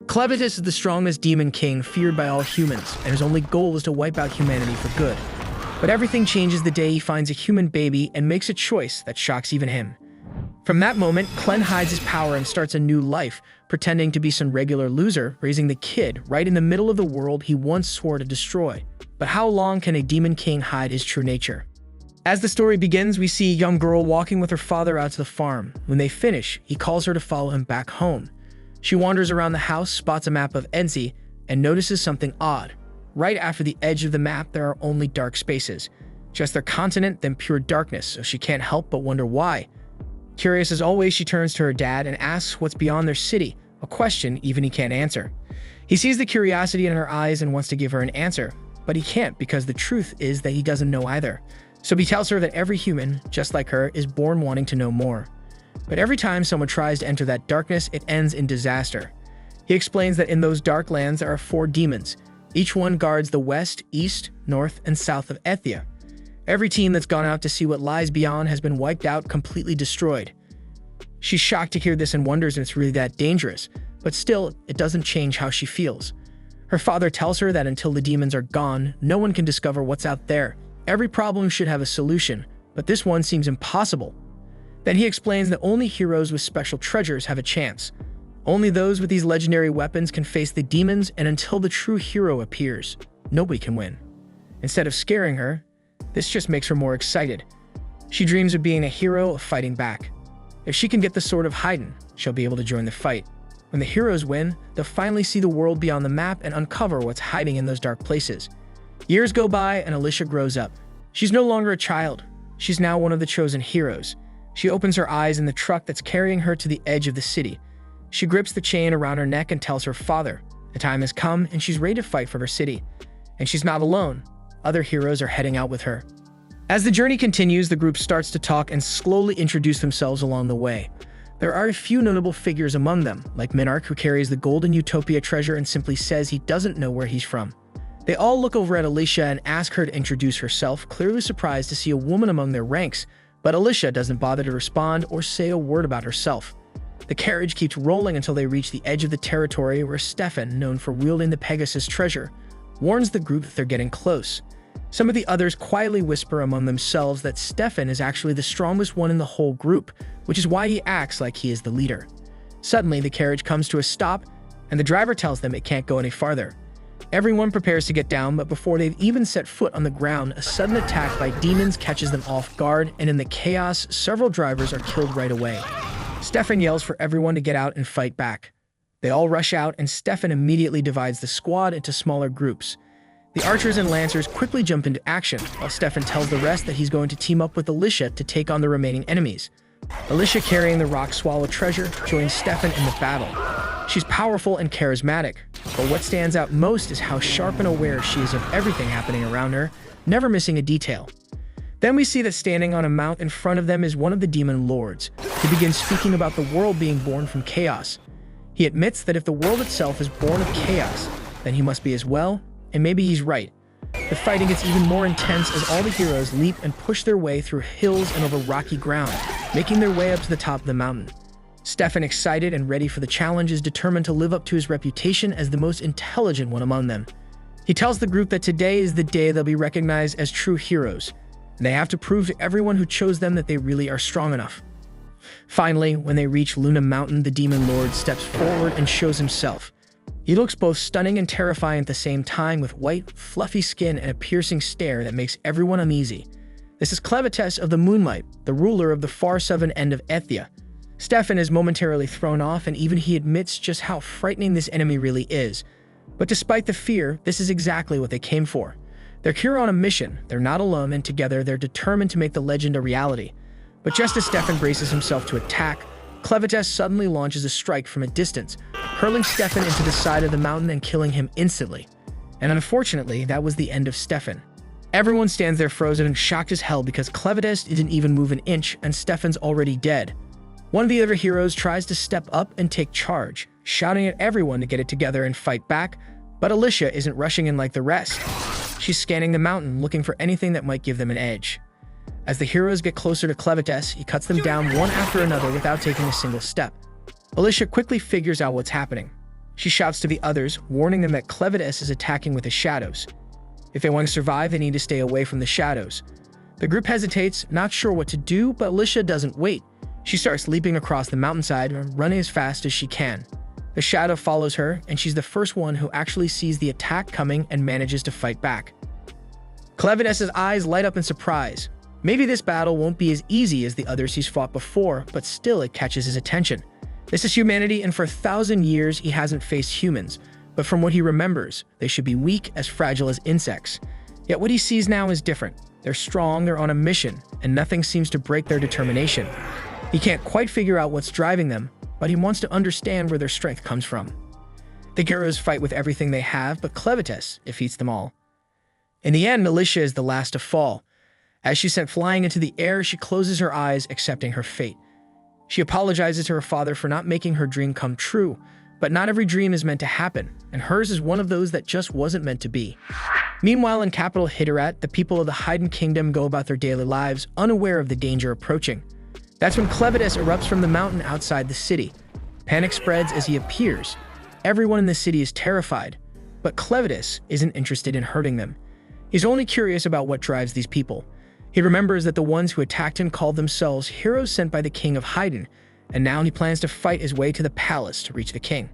Clevatess is the strongest demon king feared by all humans, and his only goal is to wipe out humanity for good. But everything changes the day he finds a human baby and makes a choice that shocks even him. From that moment, Clen hides his power and starts a new life, pretending to be some regular loser, raising the kid right in the middle of the world he once swore to destroy. But how long can a demon king hide his true nature? As the story begins, we see a young girl walking with her father out to the farm. When they finish, he calls her to follow him back home. She wanders around the house, spots a map of Edsea, and notices something odd. Right after the edge of the map, there are only dark spaces. Just their continent, then pure darkness, so she can't help but wonder why. Curious as always, she turns to her dad and asks what's beyond their city, a question even he can't answer. He sees the curiosity in her eyes and wants to give her an answer, but he can't because the truth is that he doesn't know either. So he tells her that every human, just like her, is born wanting to know more. But every time someone tries to enter that darkness, it ends in disaster. He explains that in those dark lands there are 4 demons. Each one guards the west, east, north, and south of Edsea. Every team that's gone out to see what lies beyond has been wiped out, completely destroyed. She's shocked to hear this and wonders if it's really that dangerous, but still, it doesn't change how she feels. Her father tells her that until the demons are gone, no one can discover what's out there. Every problem should have a solution, but this one seems impossible. Then he explains that only heroes with special treasures have a chance. Only those with these legendary weapons can face the demons, and until the true hero appears, nobody can win. Instead of scaring her, this just makes her more excited. She dreams of being a hero, of fighting back. If she can get the Sword of Haydn, she'll be able to join the fight. When the heroes win, they'll finally see the world beyond the map and uncover what's hiding in those dark places. Years go by and Alicia grows up. She's no longer a child. She's now one of the chosen heroes. She opens her eyes in the truck that's carrying her to the edge of the city. She grips the chain around her neck and tells her father the time has come and she's ready to fight for her city. And she's not alone. Other heroes are heading out with her. As the journey continues, the group starts to talk and slowly introduce themselves along the way. There are a few notable figures among them, like Minarch, who carries the Golden Utopia treasure and simply says he doesn't know where he's from. They all look over at Alicia and ask her to introduce herself, clearly surprised to see a woman among their ranks, but Alicia doesn't bother to respond or say a word about herself. The carriage keeps rolling until they reach the edge of the territory where Stefan, known for wielding the Pegasus treasure, warns the group that they're getting close. Some of the others quietly whisper among themselves that Stefan is actually the strongest one in the whole group, which is why he acts like he is the leader. Suddenly, the carriage comes to a stop, and the driver tells them it can't go any farther. Everyone prepares to get down, but before they've even set foot on the ground, a sudden attack by demons catches them off guard, and in the chaos, several drivers are killed right away. Stefan yells for everyone to get out and fight back. They all rush out, and Stefan immediately divides the squad into smaller groups. The archers and lancers quickly jump into action, while Stefan tells the rest that he's going to team up with Alicia to take on the remaining enemies. Alicia, carrying the rock swallow treasure, joins Stefan in the battle. She's powerful and charismatic, but what stands out most is how sharp and aware she is of everything happening around her, never missing a detail. Then we see that standing on a mount in front of them is one of the demon lords, who begins speaking about the world being born from chaos. He admits that if the world itself is born of chaos, then he must be as well, and maybe he's right. The fighting gets even more intense as all the heroes leap and push their way through hills and over rocky ground, making their way up to the top of the mountain. Stefan, excited and ready for the challenge, is determined to live up to his reputation as the most intelligent one among them. He tells the group that today is the day they'll be recognized as true heroes, and they have to prove to everyone who chose them that they really are strong enough. Finally, when they reach Luna Mountain, the Demon Lord steps forward and shows himself. He looks both stunning and terrifying at the same time, with white, fluffy skin and a piercing stare that makes everyone uneasy. This is Clevatess of the Moonlight, the ruler of the far southern end of Edsea. Stefan is momentarily thrown off, and even he admits just how frightening this enemy really is. But despite the fear, this is exactly what they came for. They're here on a mission, they're not alone, and together they're determined to make the legend a reality. But just as Stefan braces himself to attack, Clevatess suddenly launches a strike from a distance, hurling Stefan into the side of the mountain and killing him instantly. And unfortunately, that was the end of Stefan. Everyone stands there frozen and shocked as hell because Clevatess didn't even move an inch and Stefan's already dead. One of the other heroes tries to step up and take charge, shouting at everyone to get it together and fight back, but Alicia isn't rushing in like the rest. She's scanning the mountain, looking for anything that might give them an edge. As the heroes get closer to Clevatess, he cuts them down one after another without taking a single step. Alicia quickly figures out what's happening. She shouts to the others, warning them that Clevatess is attacking with the shadows. If they want to survive, they need to stay away from the shadows. The group hesitates, not sure what to do, but Alicia doesn't wait. She starts leaping across the mountainside, running as fast as she can. The shadow follows her, and she's the first one who actually sees the attack coming and manages to fight back. Clevatess's eyes light up in surprise. Maybe this battle won't be as easy as the others he's fought before, but still it catches his attention. This is humanity, and for 1,000 years he hasn't faced humans, but from what he remembers, they should be weak, as fragile as insects. Yet what he sees now is different. They're strong, they're on a mission, and nothing seems to break their determination. He can't quite figure out what's driving them, but he wants to understand where their strength comes from. The heroes fight with everything they have, but Clevatess defeats them all. In the end, Alicia is the last to fall. As she's sent flying into the air, she closes her eyes, accepting her fate. She apologizes to her father for not making her dream come true, but not every dream is meant to happen, and hers is one of those that just wasn't meant to be. Meanwhile, in capital Hitterat, the people of the Hidden Kingdom go about their daily lives, unaware of the danger approaching. That's when Clevatess erupts from the mountain outside the city. Panic spreads as he appears. Everyone in the city is terrified, but Clevatess isn't interested in hurting them. He's only curious about what drives these people. He remembers that the ones who attacked him called themselves heroes sent by the king of Hidden, and now he plans to fight his way to the palace to reach the king.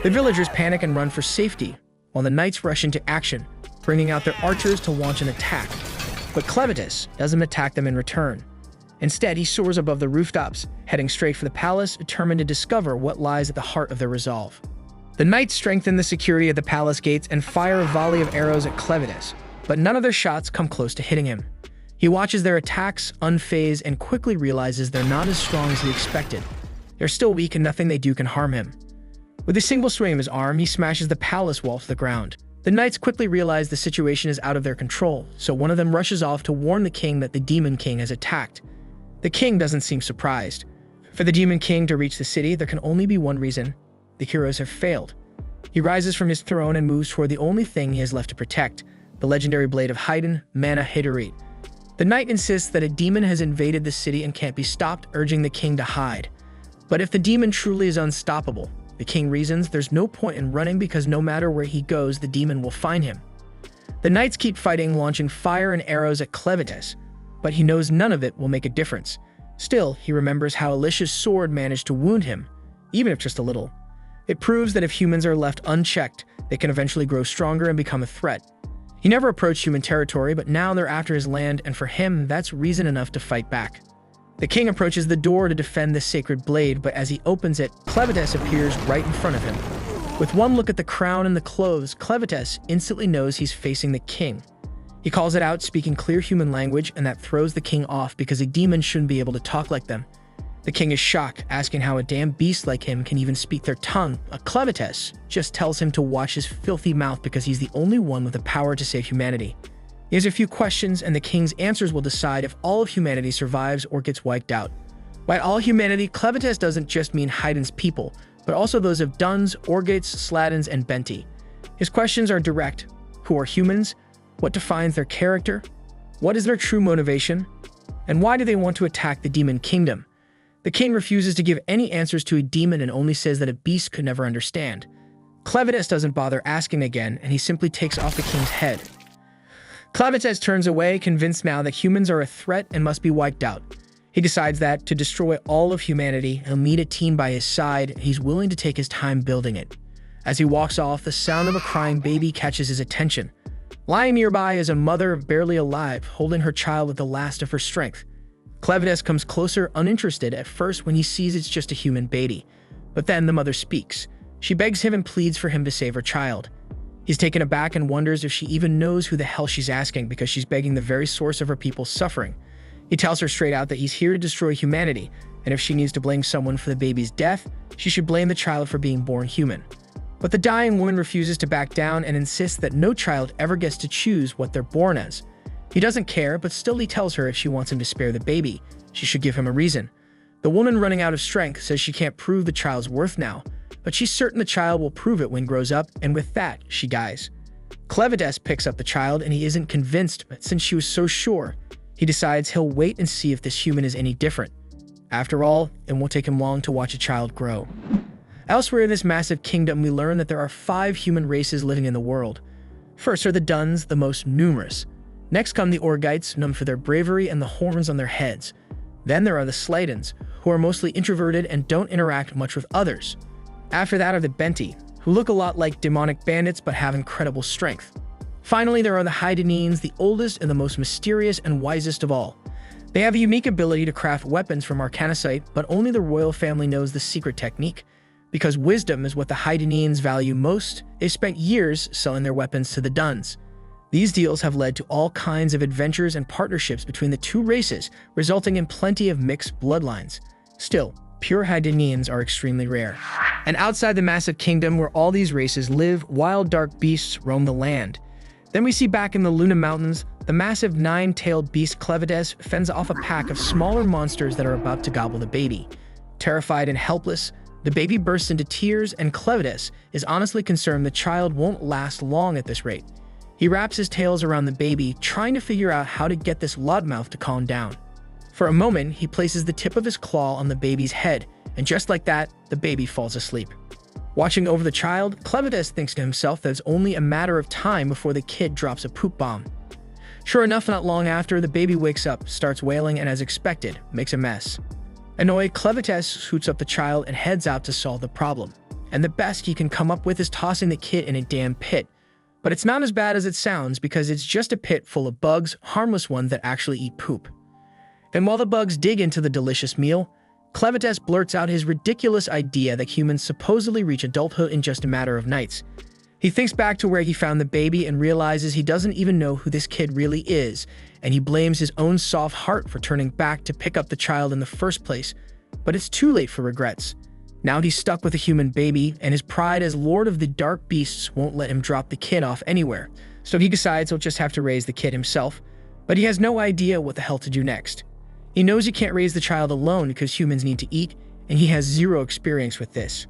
The villagers panic and run for safety, while the knights rush into action, bringing out their archers to launch an attack. But Clevatess doesn't attack them in return. Instead, he soars above the rooftops, heading straight for the palace, determined to discover what lies at the heart of their resolve. The knights strengthen the security of the palace gates and fire a volley of arrows at Clevatess, but none of their shots come close to hitting him. He watches their attacks, unfazed, and quickly realizes they're not as strong as he expected. They're still weak and nothing they do can harm him. With a single swing of his arm, he smashes the palace wall to the ground. The knights quickly realize the situation is out of their control, so one of them rushes off to warn the king that the Demon King has attacked. The king doesn't seem surprised. For the Demon King to reach the city, there can only be one reason: the heroes have failed. He rises from his throne and moves toward the only thing he has left to protect, the legendary blade of Hidden, Mana Hitterat. The knight insists that a demon has invaded the city and can't be stopped, urging the king to hide. But if the demon truly is unstoppable, the king reasons there's no point in running because no matter where he goes, the demon will find him. The knights keep fighting, launching fire and arrows at Clevatess, but he knows none of it will make a difference. Still, he remembers how Alicia's sword managed to wound him, even if just a little. It proves that if humans are left unchecked, they can eventually grow stronger and become a threat. He never approached human territory, but now they're after his land, and for him, that's reason enough to fight back. The king approaches the door to defend the sacred blade, but as he opens it, Clevatess appears right in front of him. With one look at the crown and the clothes, Clevatess instantly knows he's facing the king. He calls it out, speaking clear human language, and that throws the king off because a demon shouldn't be able to talk like them. The king is shocked, asking how a damn beast like him can even speak their tongue. Clevatess just tells him to watch his filthy mouth because he's the only one with the power to save humanity. He has a few questions, and the king's answers will decide if all of humanity survives or gets wiped out. By all humanity, Clevatess doesn't just mean Hidden's people, but also those of Duns, Orgates, Sladdens, and Benti. His questions are direct. Who are humans? What defines their character? What is their true motivation? And why do they want to attack the Demon Kingdom? The king refuses to give any answers to a demon and only says that a beast could never understand. Clevatess doesn't bother asking again, and he simply takes off the king's head. Clevatess turns away, convinced now that humans are a threat and must be wiped out. He decides that, to destroy all of humanity, he'll need a team by his side, and he's willing to take his time building it. As he walks off, the sound of a crying baby catches his attention. Lying nearby is a mother, barely alive, holding her child with the last of her strength. Clevatess comes closer, uninterested at first when he sees it's just a human baby. But then the mother speaks. She begs him and pleads for him to save her child. He's taken aback and wonders if she even knows who the hell she's asking because she's begging the very source of her people's suffering. He tells her straight out that he's here to destroy humanity, and if she needs to blame someone for the baby's death, she should blame the child for being born human. But the dying woman refuses to back down and insists that no child ever gets to choose what they're born as. He doesn't care, but still he tells her if she wants him to spare the baby, she should give him a reason. The woman, running out of strength, says she can't prove the child's worth now, but she's certain the child will prove it when grows up, and with that, she dies. Clevatess picks up the child, and he isn't convinced, but since she was so sure, he decides he'll wait and see if this human is any different. After all, it won't take him long to watch a child grow. Elsewhere in this massive kingdom, we learn that there are 5 human races living in the world. First are the Duns, the most numerous. Next come the Orgites, known for their bravery and the horns on their heads. Then there are the Sladens, who are mostly introverted and don't interact much with others. After that are the Benti, who look a lot like demonic bandits but have incredible strength. Finally, there are the Hydanines, the oldest and the most mysterious and wisest of all. They have a unique ability to craft weapons from arcanicite, but only the royal family knows the secret technique. Because wisdom is what the Hydanines value most, they've spent years selling their weapons to the Duns. These deals have led to all kinds of adventures and partnerships between the two races, resulting in plenty of mixed bloodlines. Still, pure Hydanines are extremely rare. And outside the massive kingdom where all these races live, wild dark beasts roam the land. Then we see back in the Luna Mountains, the massive 9-tailed beast Clevatess fends off a pack of smaller monsters that are about to gobble the baby. Terrified and helpless, the baby bursts into tears, and Clevatess is honestly concerned the child won't last long at this rate. He wraps his tails around the baby, trying to figure out how to get this loudmouth to calm down. For a moment, he places the tip of his claw on the baby's head, and just like that, the baby falls asleep. Watching over the child, Clevatess thinks to himself that it's only a matter of time before the kid drops a poop bomb. Sure enough, not long after, the baby wakes up, starts wailing, and as expected, makes a mess. Annoyed, Clevatess scoots up the child and heads out to solve the problem. And the best he can come up with is tossing the kid in a damn pit. But it's not as bad as it sounds, because it's just a pit full of bugs, harmless ones that actually eat poop. And while the bugs dig into the delicious meal, Clevatess blurts out his ridiculous idea that humans supposedly reach adulthood in just a matter of nights. He thinks back to where he found the baby and realizes he doesn't even know who this kid really is, and he blames his own soft heart for turning back to pick up the child in the first place. But it's too late for regrets. Now he's stuck with a human baby, and his pride as Lord of the Dark Beasts won't let him drop the kid off anywhere, so he decides he'll just have to raise the kid himself, but he has no idea what the hell to do next. He knows he can't raise the child alone because humans need to eat, and he has zero experience with this.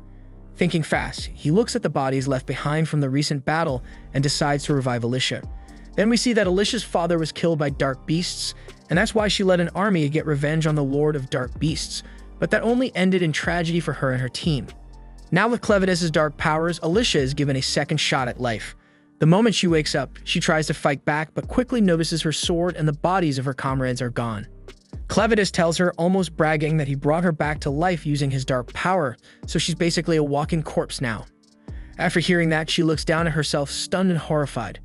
Thinking fast, he looks at the bodies left behind from the recent battle and decides to revive Alicia. Then we see that Alicia's father was killed by dark beasts, and that's why she led an army to get revenge on the Lord of Dark Beasts, but that only ended in tragedy for her and her team. Now with Clevatess's dark powers, Alicia is given a second shot at life. The moment she wakes up, she tries to fight back but quickly notices her sword and the bodies of her comrades are gone. Clevatess tells her, almost bragging, that he brought her back to life using his dark power, so she's basically a walking corpse now. After hearing that, she looks down at herself, stunned and horrified.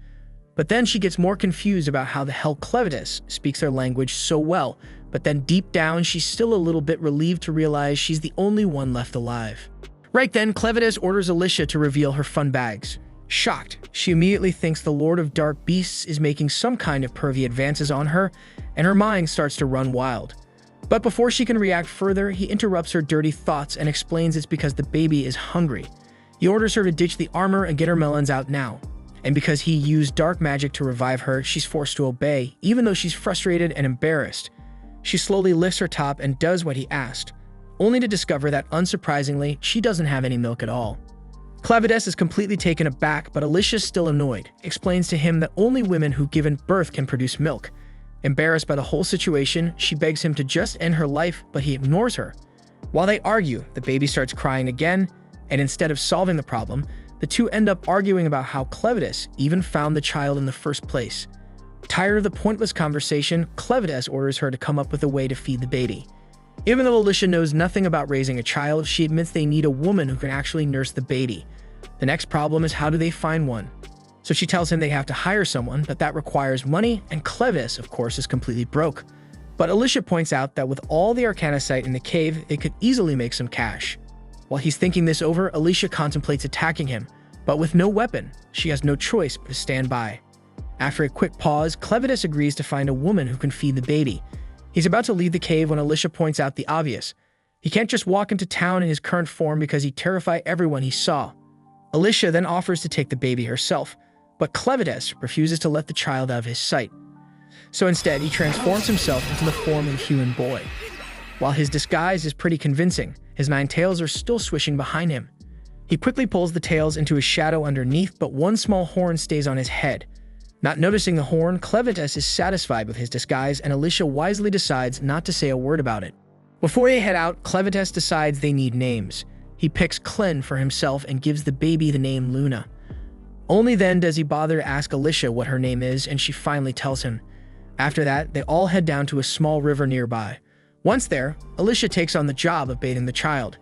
But then she gets more confused about how the hell Clevatess speaks their language so well, but then deep down, she's still a little bit relieved to realize she's the only one left alive. Right then, Clevatess orders Alicia to reveal her fun bags. Shocked, she immediately thinks the Lord of Dark Beasts is making some kind of pervy advances on her, and her mind starts to run wild. But before she can react further, he interrupts her dirty thoughts and explains it's because the baby is hungry. He orders her to ditch the armor and get her melons out now. And because he used dark magic to revive her, she's forced to obey, even though she's frustrated and embarrassed. She slowly lifts her top and does what he asked, only to discover that, unsurprisingly, she doesn't have any milk at all. Clevatess is completely taken aback, but Alicia's still annoyed, explains to him that only women who've given birth can produce milk. Embarrassed by the whole situation, she begs him to just end her life, but he ignores her. While they argue, the baby starts crying again, and instead of solving the problem, the two end up arguing about how Clevatess even found the child in the first place. Tired of the pointless conversation, Clevatess orders her to come up with a way to feed the baby. Even though Alicia knows nothing about raising a child, she admits they need a woman who can actually nurse the baby. The next problem is, how do they find one? So she tells him they have to hire someone, but that requires money, and Clevatess, of course, is completely broke. But Alicia points out that with all the arcanicite in the cave, they could easily make some cash. While he's thinking this over, Alicia contemplates attacking him, but with no weapon, she has no choice but to stand by. After a quick pause, Clevatess agrees to find a woman who can feed the baby. He's about to leave the cave when Alicia points out the obvious. He can't just walk into town in his current form because he'd terrify everyone he saw. Alicia then offers to take the baby herself, but Clevatess refuses to let the child out of his sight. So instead, he transforms himself into the form of a human boy. While his disguise is pretty convincing, his 9 tails are still swishing behind him. He quickly pulls the tails into his shadow underneath, but one small horn stays on his head. Not noticing the horn, Clevatess is satisfied with his disguise, and Alicia wisely decides not to say a word about it. Before they head out, Clevatess decides they need names. He he picks Clen for himself and gives the baby the name Luna. Only then does he bother to ask Alicia what her name is, and she finally tells him. After that, they all head down to a small river nearby. Once there, Alicia takes on the job of bathing the child.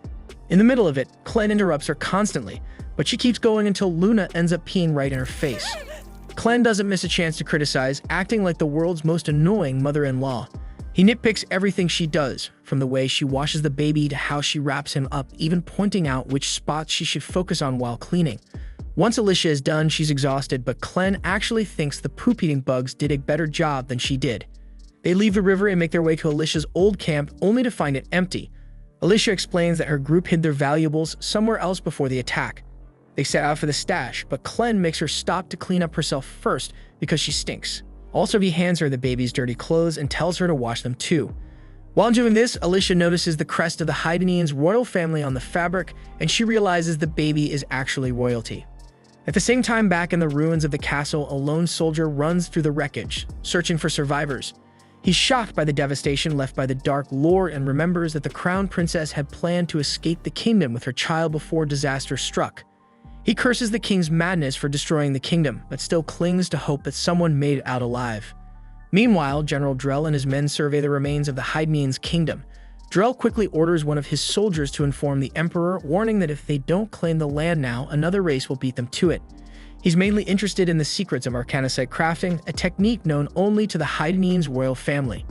In the middle of it, Clen interrupts her constantly, but she keeps going until Luna ends up peeing right in her face. Clen doesn't miss a chance to criticize, acting like the world's most annoying mother-in-law. He nitpicks everything she does, from the way she washes the baby to how she wraps him up, even pointing out which spots she should focus on while cleaning. Once Alicia is done, she's exhausted, but Clen actually thinks the poop-eating bugs did a better job than she did. They leave the river and make their way to Alicia's old camp, only to find it empty. Alicia explains that her group hid their valuables somewhere else before the attack. They set out for the stash, but Clen makes her stop to clean up herself first because she stinks. Also, he hands her the baby's dirty clothes and tells her to wash them too. While doing this, Alicia notices the crest of the Haidanians' royal family on the fabric, and she realizes the baby is actually royalty. At the same time, back in the ruins of the castle, a lone soldier runs through the wreckage, searching for survivors. He's shocked by the devastation left by the Dark Lord and remembers that the crown princess had planned to escape the kingdom with her child before disaster struck. He curses the king's madness for destroying the kingdom, but still clings to hope that someone made it out alive. Meanwhile, General Drell and his men survey the remains of the Haidanians' kingdom. Drell quickly orders one of his soldiers to inform the emperor, warning that if they don't claim the land now, another race will beat them to it. He's mainly interested in the secrets of arcanicite crafting, a technique known only to the Haidanians' royal family.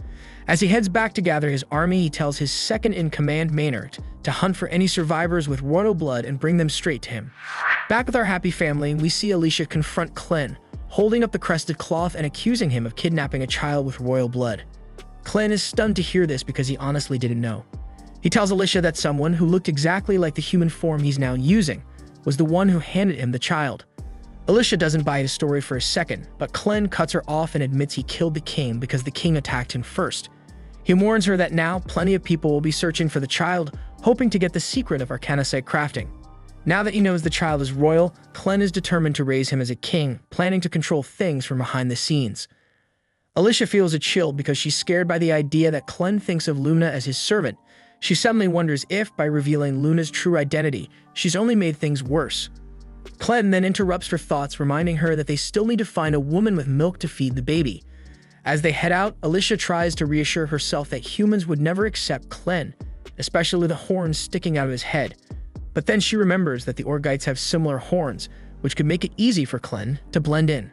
As he heads back to gather his army, he tells his second-in-command Maynard to hunt for any survivors with royal blood and bring them straight to him. Back with our happy family, we see Alicia confront Clen, holding up the crested cloth and accusing him of kidnapping a child with royal blood. Clen is stunned to hear this because he honestly didn't know. He tells Alicia that someone who looked exactly like the human form he's now using was the one who handed him the child. Alicia doesn't buy his story for a second, but Clen cuts her off and admits he killed the king because the king attacked him first. He warns her that now plenty of people will be searching for the child, hoping to get the secret of arcanicite crafting. Now that he knows the child is royal, Clen is determined to raise him as a king, planning to control things from behind the scenes. Alicia feels a chill because she's scared by the idea that Clen thinks of Luna as his servant. She suddenly wonders if, by revealing Luna's true identity, she's only made things worse. Clen then interrupts her thoughts, reminding her that they still need to find a woman with milk to feed the baby. As they head out, Alicia tries to reassure herself that humans would never accept Clen, especially the horns sticking out of his head. But then she remembers that the Orgites have similar horns, which could make it easy for Clen to blend in.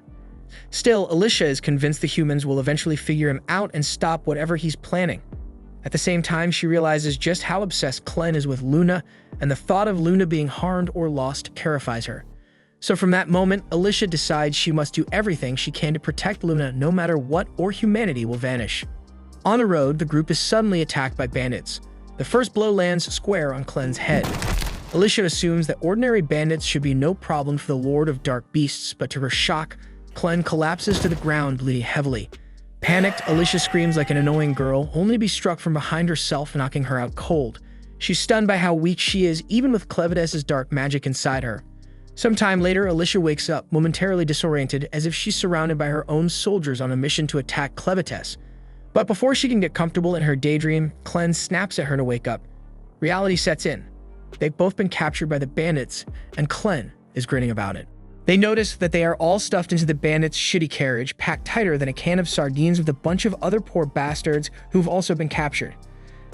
Still, Alicia is convinced the humans will eventually figure him out and stop whatever he's planning. At the same time, she realizes just how obsessed Clen is with Luna, and the thought of Luna being harmed or lost terrifies her. So from that moment, Alicia decides she must do everything she can to protect Luna no matter what, or humanity will vanish. On the road, the group is suddenly attacked by bandits. The first blow lands square on Clen's head. Alicia assumes that ordinary bandits should be no problem for the Lord of Dark Beasts, but to her shock, Clen collapses to the ground, bleeding heavily. Panicked, Alicia screams like an annoying girl, only to be struck from behind herself, knocking her out cold. She's stunned by how weak she is, even with Clevatess's dark magic inside her. Sometime later, Alicia wakes up, momentarily disoriented, as if she's surrounded by her own soldiers on a mission to attack Clevatess. But before she can get comfortable in her daydream, Clen snaps at her to wake up. Reality sets in. They've both been captured by the bandits, and Clen is grinning about it. They notice that they are all stuffed into the bandits' shitty carriage, packed tighter than a can of sardines with a bunch of other poor bastards who've also been captured.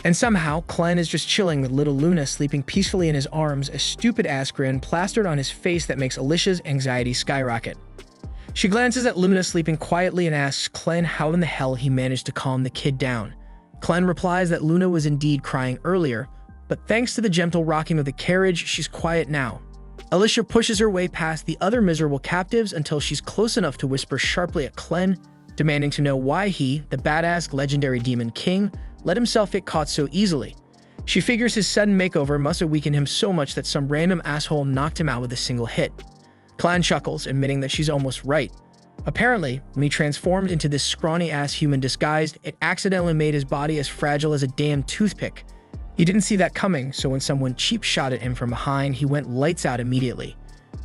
And somehow, Clen is just chilling with little Luna sleeping peacefully in his arms, a stupid-ass grin plastered on his face that makes Alicia's anxiety skyrocket. She glances at Luna sleeping quietly and asks Clen how in the hell he managed to calm the kid down. Clen replies that Luna was indeed crying earlier, but thanks to the gentle rocking of the carriage, she's quiet now. Alicia pushes her way past the other miserable captives until she's close enough to whisper sharply at Clen, demanding to know why he, the badass legendary Demon King, let himself get caught so easily. She figures his sudden makeover must have weakened him so much that some random asshole knocked him out with a single hit. Clen chuckles, admitting that she's almost right. Apparently, when he transformed into this scrawny-ass human disguised, it accidentally made his body as fragile as a damn toothpick. He didn't see that coming, so when someone cheap shot at him from behind, he went lights out immediately.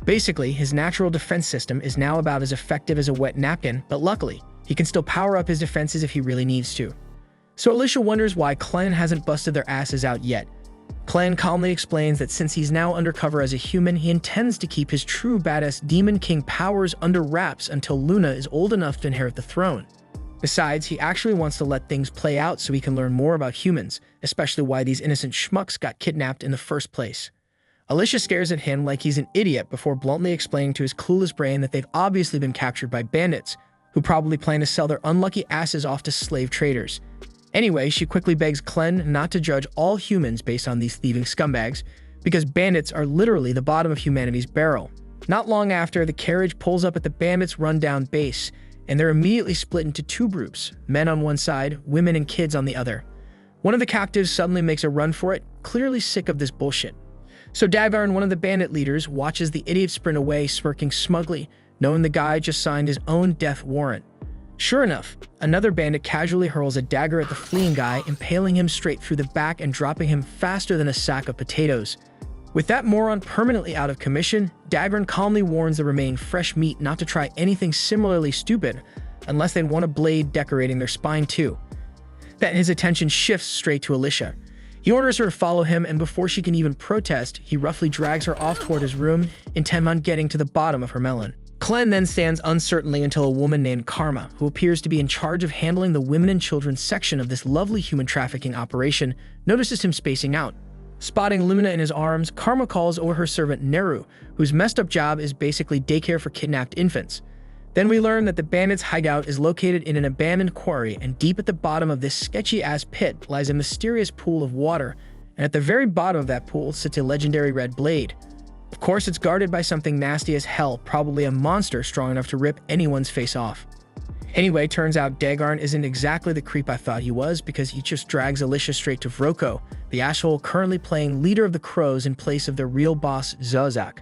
Basically, his natural defense system is now about as effective as a wet napkin, but luckily, he can still power up his defenses if he really needs to. So Alicia wonders why Clen hasn't busted their asses out yet. Clan calmly explains that since he's now undercover as a human, he intends to keep his true badass Demon King powers under wraps until Luna is old enough to inherit the throne. Besides, he actually wants to let things play out so he can learn more about humans, especially why these innocent schmucks got kidnapped in the first place. Alicia stares at him like he's an idiot before bluntly explaining to his clueless brain that they've obviously been captured by bandits, who probably plan to sell their unlucky asses off to slave traders. Anyway, she quickly begs Clen not to judge all humans based on these thieving scumbags, because bandits are literally the bottom of humanity's barrel. Not long after, the carriage pulls up at the bandits' rundown base, and they're immediately split into two groups, men on one side, women and kids on the other. One of the captives suddenly makes a run for it, clearly sick of this bullshit. So Dagvarn, one of the bandit leaders, watches the idiot sprint away, smirking smugly, knowing the guy just signed his own death warrant. Sure enough, another bandit casually hurls a dagger at the fleeing guy, impaling him straight through the back and dropping him faster than a sack of potatoes. With that moron permanently out of commission, Dagvarn calmly warns the remaining fresh meat not to try anything similarly stupid, unless they want a blade decorating their spine too. Then his attention shifts straight to Alicia. He orders her to follow him, and before she can even protest, he roughly drags her off toward his room, intent on getting to the bottom of her melon. Clen then stands uncertainly until a woman named Karma, who appears to be in charge of handling the women and children section of this lovely human trafficking operation, notices him spacing out. Spotting Luna in his arms, Karma calls over her servant Neru, whose messed up job is basically daycare for kidnapped infants. Then we learn that the bandits' hideout is located in an abandoned quarry, and deep at the bottom of this sketchy-ass pit lies a mysterious pool of water, and at the very bottom of that pool sits a legendary red blade. Of course, it's guarded by something nasty as hell, probably a monster strong enough to rip anyone's face off. Anyway, turns out Dagvarn isn't exactly the creep I thought he was, because he just drags Alicia straight to Vroko, the asshole currently playing leader of the Crows in place of their real boss, Zozak.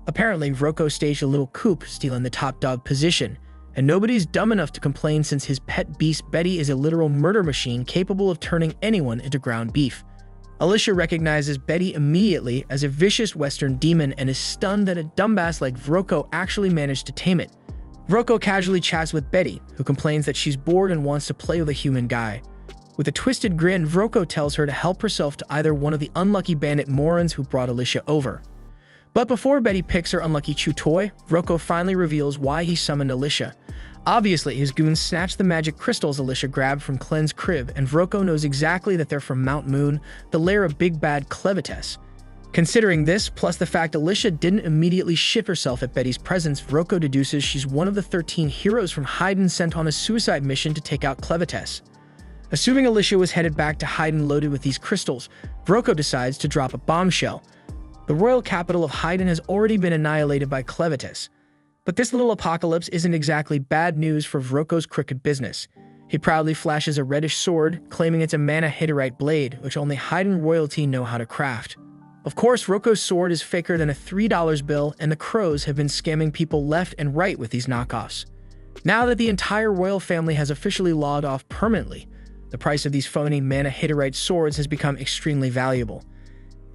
Apparently, Vroko staged a little coup, stealing the top dog position, and nobody's dumb enough to complain since his pet beast Betty is a literal murder machine capable of turning anyone into ground beef. Alicia recognizes Betty immediately as a vicious Western demon and is stunned that a dumbass like Vroko actually managed to tame it. Vroko casually chats with Betty, who complains that she's bored and wants to play with a human guy. With a twisted grin, Vroko tells her to help herself to either one of the unlucky bandit morons who brought Alicia over. But before Betty picks her unlucky chew toy, Vroko finally reveals why he summoned Alicia. Obviously, his goons snatched the magic crystals Alicia grabbed from Clen's crib, and Vroko knows exactly that they're from Mount Moon, the lair of Big Bad Clevatess. Considering this, plus the fact Alicia didn't immediately shit herself at Betty's presence, Vroko deduces she's one of the 13 heroes from Haydn sent on a suicide mission to take out Clevatess. Assuming Alicia was headed back to Haydn loaded with these crystals, Vroko decides to drop a bombshell. The royal capital of Haydn has already been annihilated by Clevatess. But this little apocalypse isn't exactly bad news for Vroko's crooked business. He proudly flashes a reddish sword, claiming it's a mana-hiterite blade, which only Haydn royalty know how to craft. Of course, Vroko's sword is faker than a $3 bill, and the Crows have been scamming people left and right with these knockoffs. Now that the entire royal family has officially logged off permanently, the price of these phony mana-hiterite swords has become extremely valuable.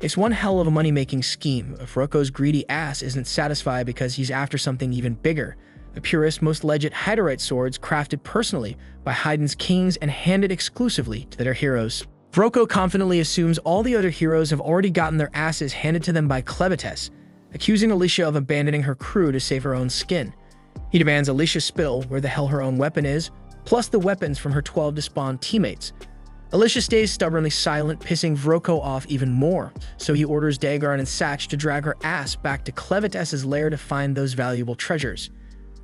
It's one hell of a money-making scheme if Vroko's greedy ass isn't satisfied because he's after something even bigger. The purest, most legit hiterite swords crafted personally by Haydn's kings and handed exclusively to their heroes. Vroko confidently assumes all the other heroes have already gotten their asses handed to them by Clevatess, accusing Alicia of abandoning her crew to save her own skin. He demands Alicia spill where the hell her own weapon is, plus the weapons from her 12 despawned teammates. Alicia stays stubbornly silent, pissing Vroko off even more, so he orders Dagvarn and Satch to drag her ass back to Clevatess's lair to find those valuable treasures.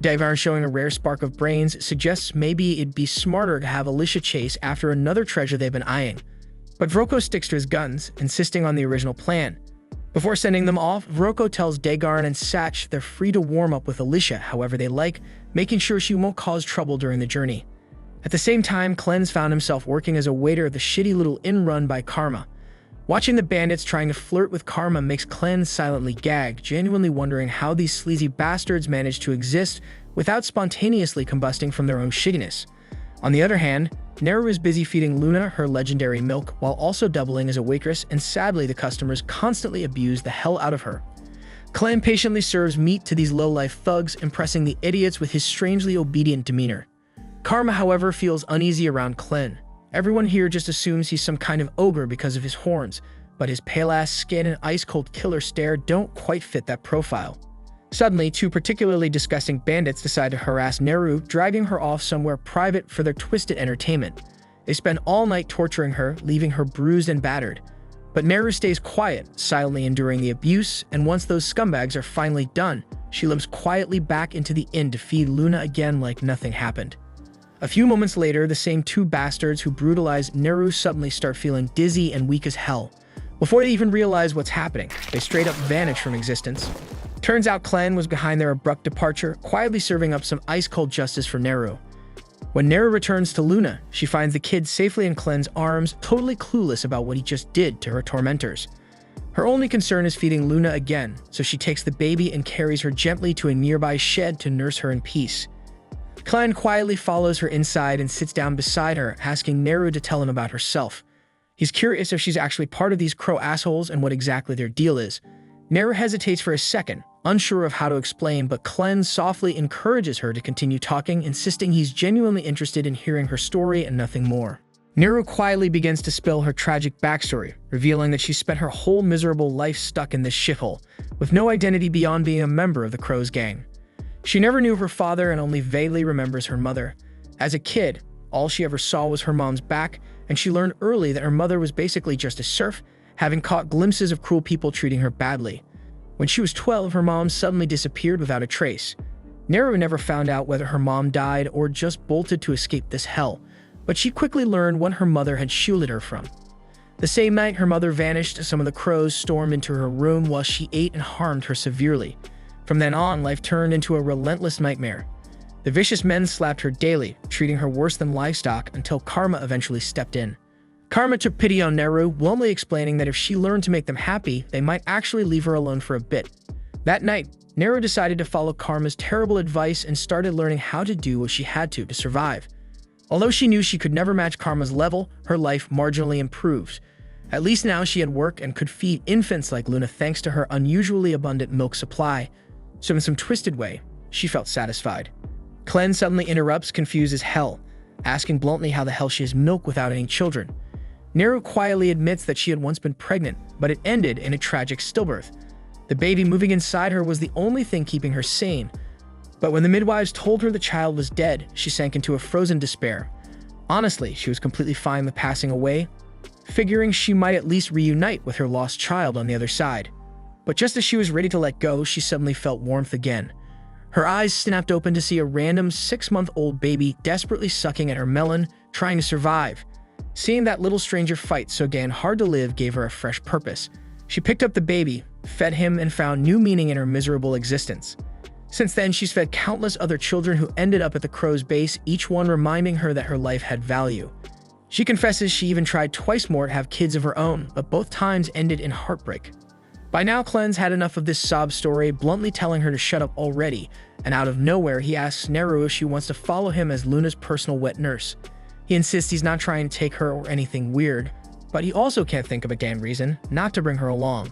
Dagvarn, showing a rare spark of brains, suggests maybe it'd be smarter to have Alicia chase after another treasure they've been eyeing. But Vroko sticks to his guns, insisting on the original plan. Before sending them off, Vroko tells Dagvarn and Satch they're free to warm up with Alicia however they like, making sure she won't cause trouble during the journey. At the same time, Clen's found himself working as a waiter at the shitty little inn run by Karma. Watching the bandits trying to flirt with Karma makes Clen silently gag, genuinely wondering how these sleazy bastards manage to exist without spontaneously combusting from their own shittiness. On the other hand, Neru is busy feeding Luna her legendary milk while also doubling as a waitress, and sadly the customers constantly abuse the hell out of her. Clen patiently serves meat to these low-life thugs, impressing the idiots with his strangely obedient demeanor. Karma, however, feels uneasy around Clen. Everyone here just assumes he's some kind of ogre because of his horns, but his pale-ass skin and ice-cold killer stare don't quite fit that profile. Suddenly, two particularly disgusting bandits decide to harass Neru, dragging her off somewhere private for their twisted entertainment. They spend all night torturing her, leaving her bruised and battered. But Neru stays quiet, silently enduring the abuse, and once those scumbags are finally done, she limps quietly back into the inn to feed Luna again like nothing happened. A few moments later, the same two bastards who brutalized Neru suddenly start feeling dizzy and weak as hell. Before they even realize what's happening, they straight up vanish from existence. Turns out Clen was behind their abrupt departure, quietly serving up some ice-cold justice for Neru. When Neru returns to Luna, she finds the kid safely in Clen's arms, totally clueless about what he just did to her tormentors. Her only concern is feeding Luna again, so she takes the baby and carries her gently to a nearby shed to nurse her in peace. Clen quietly follows her inside and sits down beside her, asking Neru to tell him about herself. He's curious if she's actually part of these crow assholes and what exactly their deal is. Neru hesitates for a second, unsure of how to explain, but Clen softly encourages her to continue talking, insisting he's genuinely interested in hearing her story and nothing more. Neru quietly begins to spill her tragic backstory, revealing that she spent her whole miserable life stuck in this shithole, with no identity beyond being a member of the Crow's gang. She never knew her father and only vaguely remembers her mother. As a kid, all she ever saw was her mom's back, and she learned early that her mother was basically just a serf, having caught glimpses of cruel people treating her badly. When she was 12, her mom suddenly disappeared without a trace. Neru never found out whether her mom died or just bolted to escape this hell, but she quickly learned what her mother had shielded her from. The same night her mother vanished, some of the crows stormed into her room while she ate and harmed her severely. From then on, life turned into a relentless nightmare. The vicious men slapped her daily, treating her worse than livestock until Karma eventually stepped in. Karma took pity on Neru, bluntly explaining that if she learned to make them happy, they might actually leave her alone for a bit. That night, Neru decided to follow Karma's terrible advice and started learning how to do what she had to survive. Although she knew she could never match Karma's level, her life marginally improved. At least now she had work and could feed infants like Luna thanks to her unusually abundant milk supply. So in some twisted way, she felt satisfied. Clen suddenly interrupts, confused as hell, asking bluntly how the hell she has milk without any children. Neru quietly admits that she had once been pregnant, but it ended in a tragic stillbirth. The baby moving inside her was the only thing keeping her sane. But when the midwives told her the child was dead, she sank into a frozen despair. Honestly, she was completely fine with passing away, figuring she might at least reunite with her lost child on the other side. But just as she was ready to let go, she suddenly felt warmth again. Her eyes snapped open to see a random 6-month-old baby desperately sucking at her melon, trying to survive. Seeing that little stranger fight so damn hard to live gave her a fresh purpose. She picked up the baby, fed him, and found new meaning in her miserable existence. Since then, she's fed countless other children who ended up at the crow's base, each one reminding her that her life had value. She confesses she even tried twice more to have kids of her own, but both times ended in heartbreak. By now, Clen's had enough of this sob story, bluntly telling her to shut up already, and out of nowhere, he asks Neru if she wants to follow him as Luna's personal wet nurse. He insists he's not trying to take her or anything weird, but he also can't think of a damn reason not to bring her along.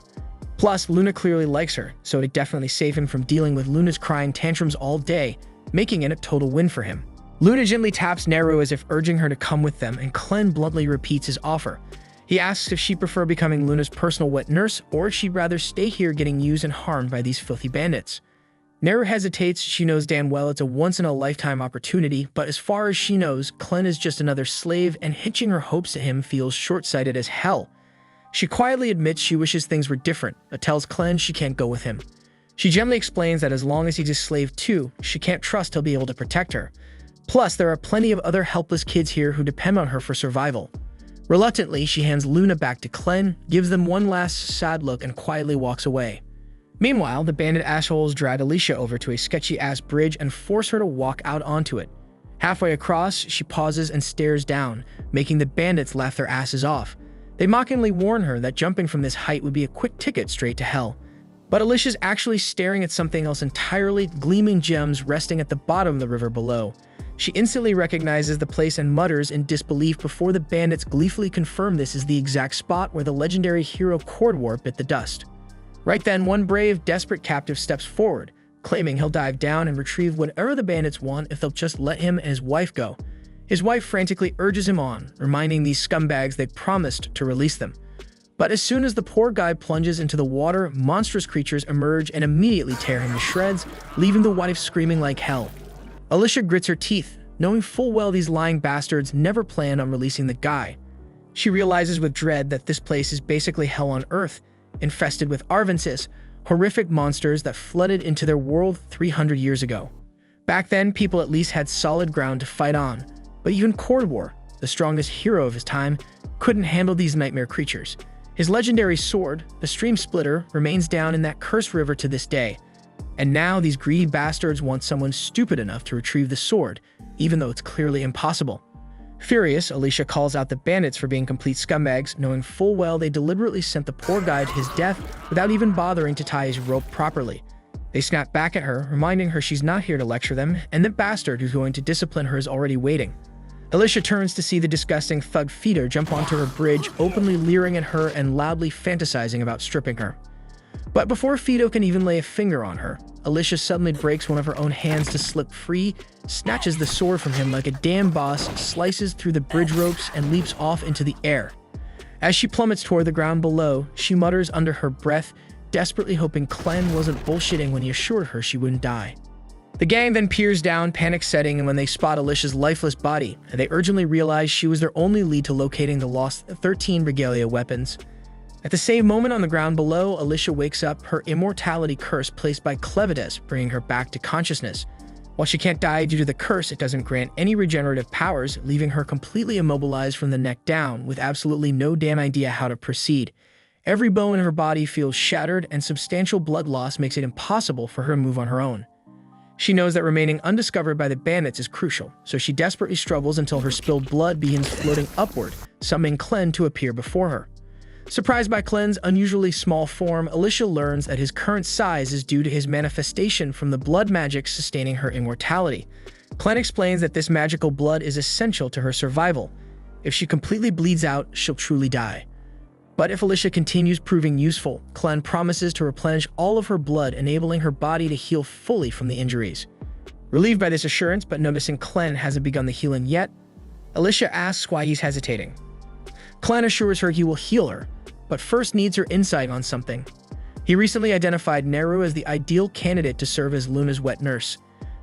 Plus, Luna clearly likes her, so it'd definitely save him from dealing with Luna's crying tantrums all day, making it a total win for him. Luna gently taps Neru as if urging her to come with them, and Clen bluntly repeats his offer. He asks if she'd prefer becoming Luna's personal wet nurse, or if she'd rather stay here getting used and harmed by these filthy bandits. Neru hesitates. She knows damn well it's a once-in-a-lifetime opportunity, but as far as she knows, Clen is just another slave, and hitching her hopes to him feels short-sighted as hell. She quietly admits she wishes things were different, but tells Clen she can't go with him. She gently explains that as long as he's a slave too, she can't trust he'll be able to protect her. Plus, there are plenty of other helpless kids here who depend on her for survival. Reluctantly, she hands Luna back to Clen, gives them one last sad look, and quietly walks away. Meanwhile, the bandit assholes drag Alicia over to a sketchy-ass bridge and force her to walk out onto it. Halfway across, she pauses and stares down, making the bandits laugh their asses off. They mockingly warn her that jumping from this height would be a quick ticket straight to hell. But Alicia's actually staring at something else entirely, gleaming gems resting at the bottom of the river below. She instantly recognizes the place and mutters in disbelief before the bandits gleefully confirm this is the exact spot where the legendary hero Cordwar bit the dust. Right then, one brave, desperate captive steps forward, claiming he'll dive down and retrieve whatever the bandits want if they'll just let him and his wife go. His wife frantically urges him on, reminding these scumbags they promised to release them. But as soon as the poor guy plunges into the water, monstrous creatures emerge and immediately tear him to shreds, leaving the wife screaming like hell. Alicia grits her teeth, knowing full well these lying bastards never planned on releasing the guy. She realizes with dread that this place is basically hell on earth, infested with Arvensis, horrific monsters that flooded into their world 300 years ago. Back then, people at least had solid ground to fight on, but even Cordwar, the strongest hero of his time, couldn't handle these nightmare creatures. His legendary sword, the Stream Splitter, remains down in that cursed river to this day. And now these greedy bastards want someone stupid enough to retrieve the sword, even though it's clearly impossible. Furious, Alicia calls out the bandits for being complete scumbags, knowing full well they deliberately sent the poor guy to his death without even bothering to tie his rope properly. They snap back at her, reminding her she's not here to lecture them, and the bastard who's going to discipline her is already waiting. Alicia turns to see the disgusting thug Feeder jump onto her bridge, openly leering at her and loudly fantasizing about stripping her. But before Fido can even lay a finger on her, Alicia suddenly breaks one of her own hands to slip free, snatches the sword from him like a damn boss, slices through the bridge ropes, and leaps off into the air. As she plummets toward the ground below, she mutters under her breath, desperately hoping Clen wasn't bullshitting when he assured her she wouldn't die. The gang then peers down, panic setting when they spot Alicia's lifeless body, and they urgently realize she was their only lead to locating the lost 13 regalia weapons. At the same moment on the ground below, Alicia wakes up, her immortality curse placed by Clevatess, bringing her back to consciousness. While she can't die due to the curse, it doesn't grant any regenerative powers, leaving her completely immobilized from the neck down, with absolutely no damn idea how to proceed. Every bone in her body feels shattered, and substantial blood loss makes it impossible for her to move on her own. She knows that remaining undiscovered by the bandits is crucial, so she desperately struggles until her spilled blood begins floating upward, summoning Clen to appear before her. Surprised by Clen's unusually small form, Alicia learns that his current size is due to his manifestation from the blood magic sustaining her immortality. Clen explains that this magical blood is essential to her survival. If she completely bleeds out, she'll truly die. But if Alicia continues proving useful, Clen promises to replenish all of her blood, enabling her body to heal fully from the injuries. Relieved by this assurance, but noticing Clen hasn't begun the healing yet, Alicia asks why he's hesitating. Clen assures her he will heal her, but first needs her insight on something. He recently identified Neru as the ideal candidate to serve as Luna's wet nurse.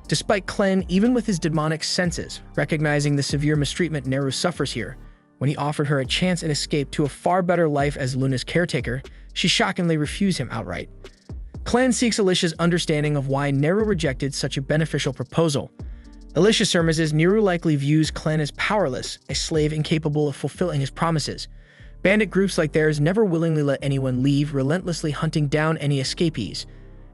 Despite Clen, even with his demonic senses, recognizing the severe mistreatment Neru suffers here, when he offered her a chance and escape to a far better life as Luna's caretaker, she shockingly refused him outright. Clen seeks Alicia's understanding of why Neru rejected such a beneficial proposal. Alicia surmises Neru likely views Clen as powerless, a slave incapable of fulfilling his promises. Bandit groups like theirs never willingly let anyone leave, relentlessly hunting down any escapees.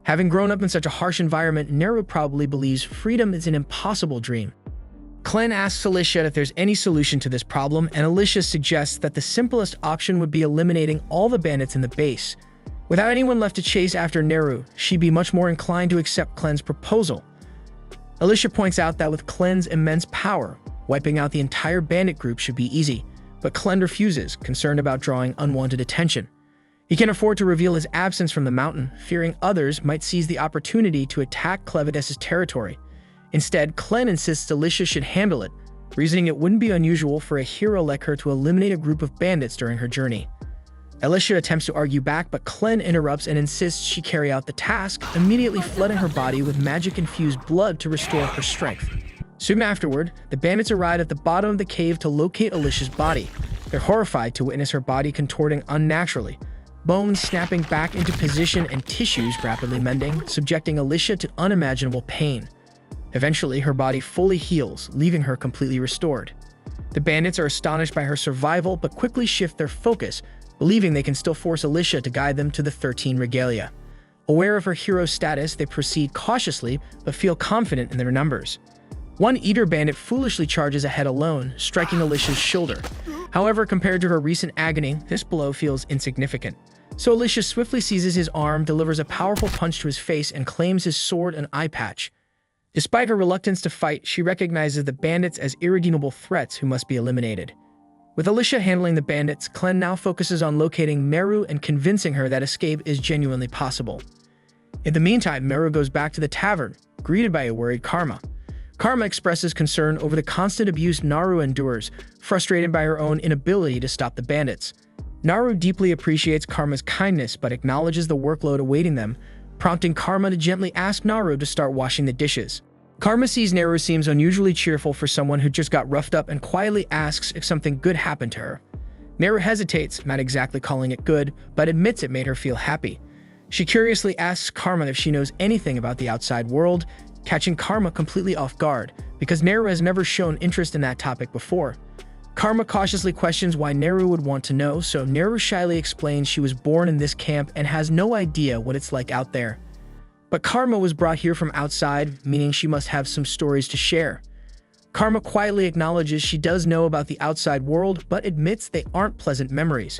Having grown up in such a harsh environment, Neru probably believes freedom is an impossible dream. Clen asks Alicia if there's any solution to this problem, and Alicia suggests that the simplest option would be eliminating all the bandits in the base. Without anyone left to chase after Neru, she'd be much more inclined to accept Clen's proposal. Alicia points out that with Clen's immense power, wiping out the entire bandit group should be easy, but Clen refuses, concerned about drawing unwanted attention. He can't afford to reveal his absence from the mountain, fearing others might seize the opportunity to attack Clevatess's territory. Instead, Clen insists Alicia should handle it, reasoning it wouldn't be unusual for a hero like her to eliminate a group of bandits during her journey. Alicia attempts to argue back, but Clen interrupts and insists she carry out the task, immediately flooding her body with magic-infused blood to restore her strength. Soon afterward, the bandits arrive at the bottom of the cave to locate Alicia's body. They're horrified to witness her body contorting unnaturally, bones snapping back into position and tissues rapidly mending, subjecting Alicia to unimaginable pain. Eventually, her body fully heals, leaving her completely restored. The bandits are astonished by her survival, but quickly shift their focus, believing they can still force Alicia to guide them to the 13 regalia. Aware of her hero status, they proceed cautiously, but feel confident in their numbers. One eater bandit foolishly charges ahead alone, striking Alicia's shoulder. However, compared to her recent agony, this blow feels insignificant. So Alicia swiftly seizes his arm, delivers a powerful punch to his face, and claims his sword and eye patch. Despite her reluctance to fight, she recognizes the bandits as irredeemable threats who must be eliminated. With Alicia handling the bandits, Clen now focuses on locating Meru and convincing her that escape is genuinely possible. In the meantime, Meru goes back to the tavern, greeted by a worried Karma. Karma expresses concern over the constant abuse Naru endures, frustrated by her own inability to stop the bandits. Naru deeply appreciates Karma's kindness but acknowledges the workload awaiting them, prompting Karma to gently ask Naru to start washing the dishes. Karma sees Naru seems unusually cheerful for someone who just got roughed up and quietly asks if something good happened to her. Naru hesitates, not exactly calling it good, but admits it made her feel happy. She curiously asks Karma if she knows anything about the outside world, catching Karma completely off guard, because Naru has never shown interest in that topic before. Karma cautiously questions why Naru would want to know, so Naru shyly explains she was born in this camp and has no idea what it's like out there. But Karma was brought here from outside, meaning she must have some stories to share. Karma quietly acknowledges she does know about the outside world, but admits they aren't pleasant memories.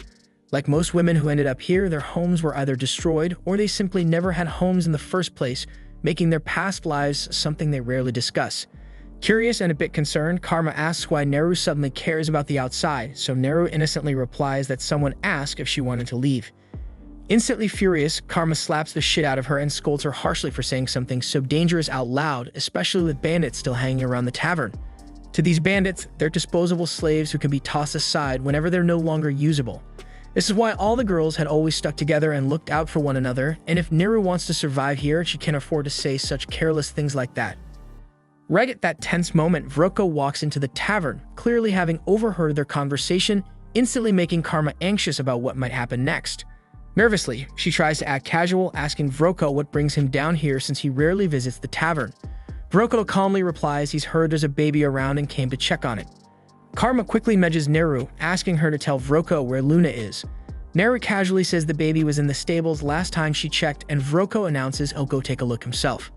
Like most women who ended up here, their homes were either destroyed or they simply never had homes in the first place, making their past lives something they rarely discuss. Curious and a bit concerned, Karma asks why Naru suddenly cares about the outside, so Naru innocently replies that someone asked if she wanted to leave. Instantly furious, Karma slaps the shit out of her and scolds her harshly for saying something so dangerous out loud, especially with bandits still hanging around the tavern. To these bandits, they're disposable slaves who can be tossed aside whenever they're no longer usable. This is why all the girls had always stuck together and looked out for one another, and if Naru wants to survive here, she can't afford to say such careless things like that. Right at that tense moment, Vroko walks into the tavern, clearly having overheard their conversation, instantly making Karma anxious about what might happen next. Nervously, she tries to act casual, asking Vroko what brings him down here since he rarely visits the tavern. Vroko calmly replies he's heard there's a baby around and came to check on it. Karma quickly nudges Naru, asking her to tell Vroko where Luna is. Naru casually says the baby was in the stables last time she checked, and Vroko announces he'll go take a look himself.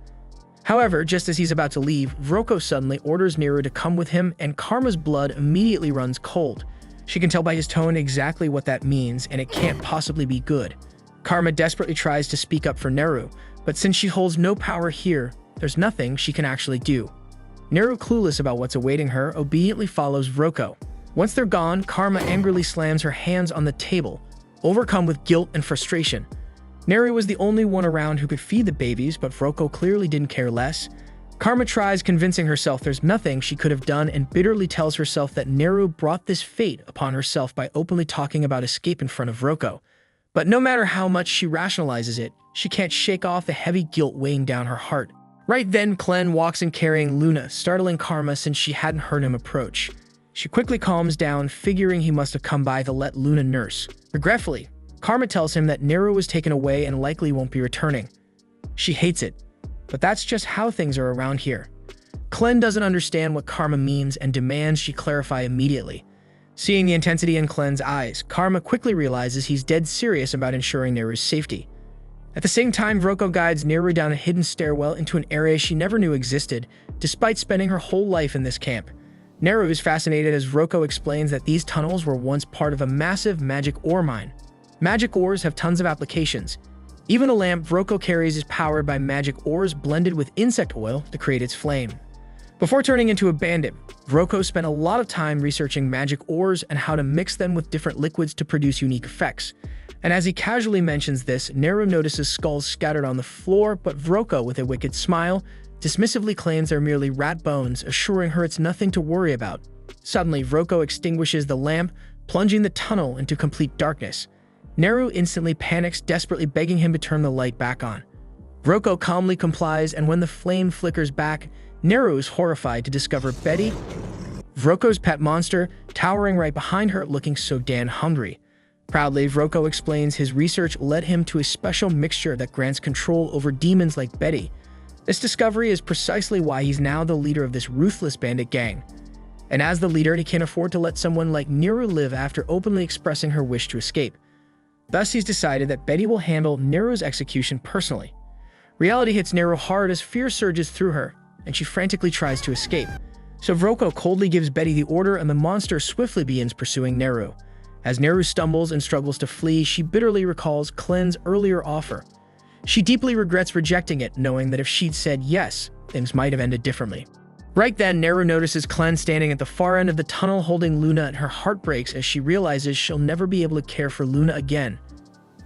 However, just as he's about to leave, Vroko suddenly orders Naru to come with him, and Karma's blood immediately runs cold. She can tell by his tone exactly what that means, and it can't possibly be good. Karma desperately tries to speak up for Naru, but since she holds no power here, there's nothing she can actually do. Naru, clueless about what's awaiting her, obediently follows Vroko. Once they're gone, Karma angrily slams her hands on the table, overcome with guilt and frustration. Naru was the only one around who could feed the babies, but Vroko clearly didn't care less. Karma tries convincing herself there's nothing she could have done and bitterly tells herself that Naru brought this fate upon herself by openly talking about escape in front of Vroko. But no matter how much she rationalizes it, she can't shake off the heavy guilt weighing down her heart. Right then, Klen walks in carrying Luna, startling Karma since she hadn't heard him approach. She quickly calms down, figuring he must have come by to let Luna nurse. Regretfully, Karma tells him that Naru was taken away and likely won't be returning. She hates it, but that's just how things are around here. Klen doesn't understand what Karma means and demands she clarify immediately. Seeing the intensity in Klen's eyes, Karma quickly realizes he's dead serious about ensuring Naru's safety. At the same time, Vroko guides Naru down a hidden stairwell into an area she never knew existed, despite spending her whole life in this camp. Naru is fascinated as Vroko explains that these tunnels were once part of a massive magic ore mine. Magic ores have tons of applications. Even a lamp Vroko carries is powered by magic ores blended with insect oil to create its flame. Before turning into a bandit, Vroko spent a lot of time researching magic ores and how to mix them with different liquids to produce unique effects. And as he casually mentions this, Naru notices skulls scattered on the floor, but Vroko, with a wicked smile, dismissively claims they're merely rat bones, assuring her it's nothing to worry about. Suddenly, Vroko extinguishes the lamp, plunging the tunnel into complete darkness. Naru instantly panics, desperately begging him to turn the light back on. Vroko calmly complies, and when the flame flickers back, Naru is horrified to discover Betty, Vroko's pet monster, towering right behind her, looking so damn hungry. Proudly, Vroko explains his research led him to a special mixture that grants control over demons like Betty. This discovery is precisely why he's now the leader of this ruthless bandit gang. And as the leader, he can't afford to let someone like Naru live after openly expressing her wish to escape. Thus, he's decided that Betty will handle Naru's execution personally. Reality hits Naru hard as fear surges through her, and she frantically tries to escape. So Vroko coldly gives Betty the order, and the monster swiftly begins pursuing Naru. As Naru stumbles and struggles to flee, she bitterly recalls Klen's earlier offer. She deeply regrets rejecting it, knowing that if she'd said yes, things might have ended differently. Right then, Naru notices Klen standing at the far end of the tunnel holding Luna, and her heart breaks as she realizes she'll never be able to care for Luna again.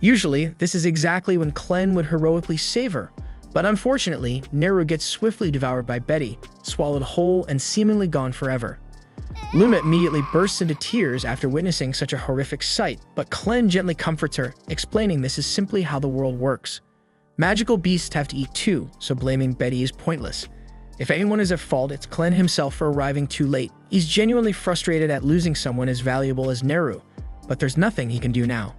Usually, this is exactly when Klen would heroically save her, but unfortunately, Naru gets swiftly devoured by Betty, swallowed whole and seemingly gone forever. Luna immediately bursts into tears after witnessing such a horrific sight, but Clen gently comforts her, explaining this is simply how the world works. Magical beasts have to eat too, so blaming Betty is pointless. If anyone is at fault, it's Clen himself for arriving too late. He's genuinely frustrated at losing someone as valuable as Neru, but there's nothing he can do now.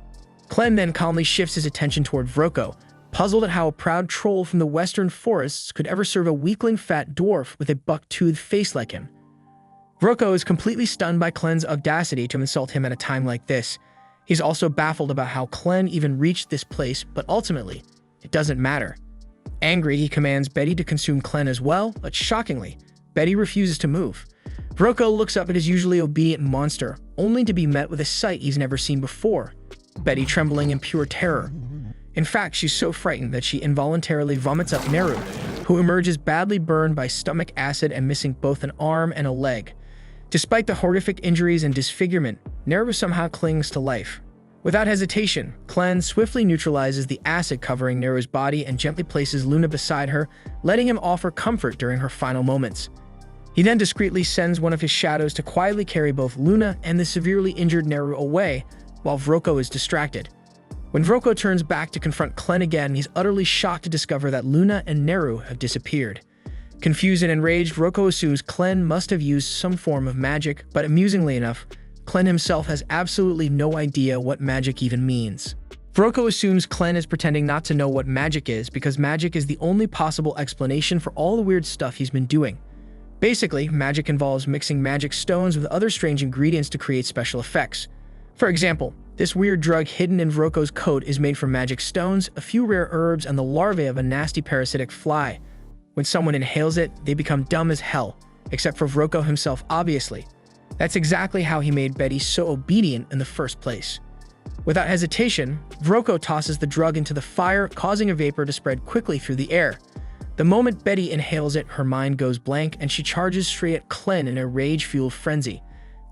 Clen then calmly shifts his attention toward Vroko, puzzled at how a proud troll from the western forests could ever serve a weakling fat dwarf with a buck-toothed face like him. Vroko is completely stunned by Clen's audacity to insult him at a time like this. He's also baffled about how Clen even reached this place, but ultimately, it doesn't matter. Angry, he commands Betty to consume Clen as well, but shockingly, Betty refuses to move. Vroko looks up at his usually obedient monster, only to be met with a sight he's never seen before. Betty trembling in pure terror. In fact, she's so frightened that she involuntarily vomits up Neru, who emerges badly burned by stomach acid and missing both an arm and a leg. Despite the horrific injuries and disfigurement, Neru somehow clings to life. Without hesitation, Clen swiftly neutralizes the acid covering Neru's body and gently places Luna beside her, letting him offer comfort during her final moments. He then discreetly sends one of his shadows to quietly carry both Luna and the severely injured Neru away, while Vroko is distracted. When Vroko turns back to confront Clen again, he's utterly shocked to discover that Luna and Neru have disappeared. Confused and enraged, Vroko assumes Clen must have used some form of magic, but amusingly enough, Clen himself has absolutely no idea what magic even means. Vroko assumes Clen is pretending not to know what magic is because magic is the only possible explanation for all the weird stuff he's been doing. Basically, magic involves mixing magic stones with other strange ingredients to create special effects. For example, this weird drug hidden in Vroko's coat is made from magic stones, a few rare herbs, and the larvae of a nasty parasitic fly. When someone inhales it, they become dumb as hell, except for Vroko himself, obviously. That's exactly how he made Betty so obedient in the first place. Without hesitation, Vroko tosses the drug into the fire, causing a vapor to spread quickly through the air. The moment Betty inhales it, her mind goes blank and she charges straight at Clen in a rage-fueled frenzy.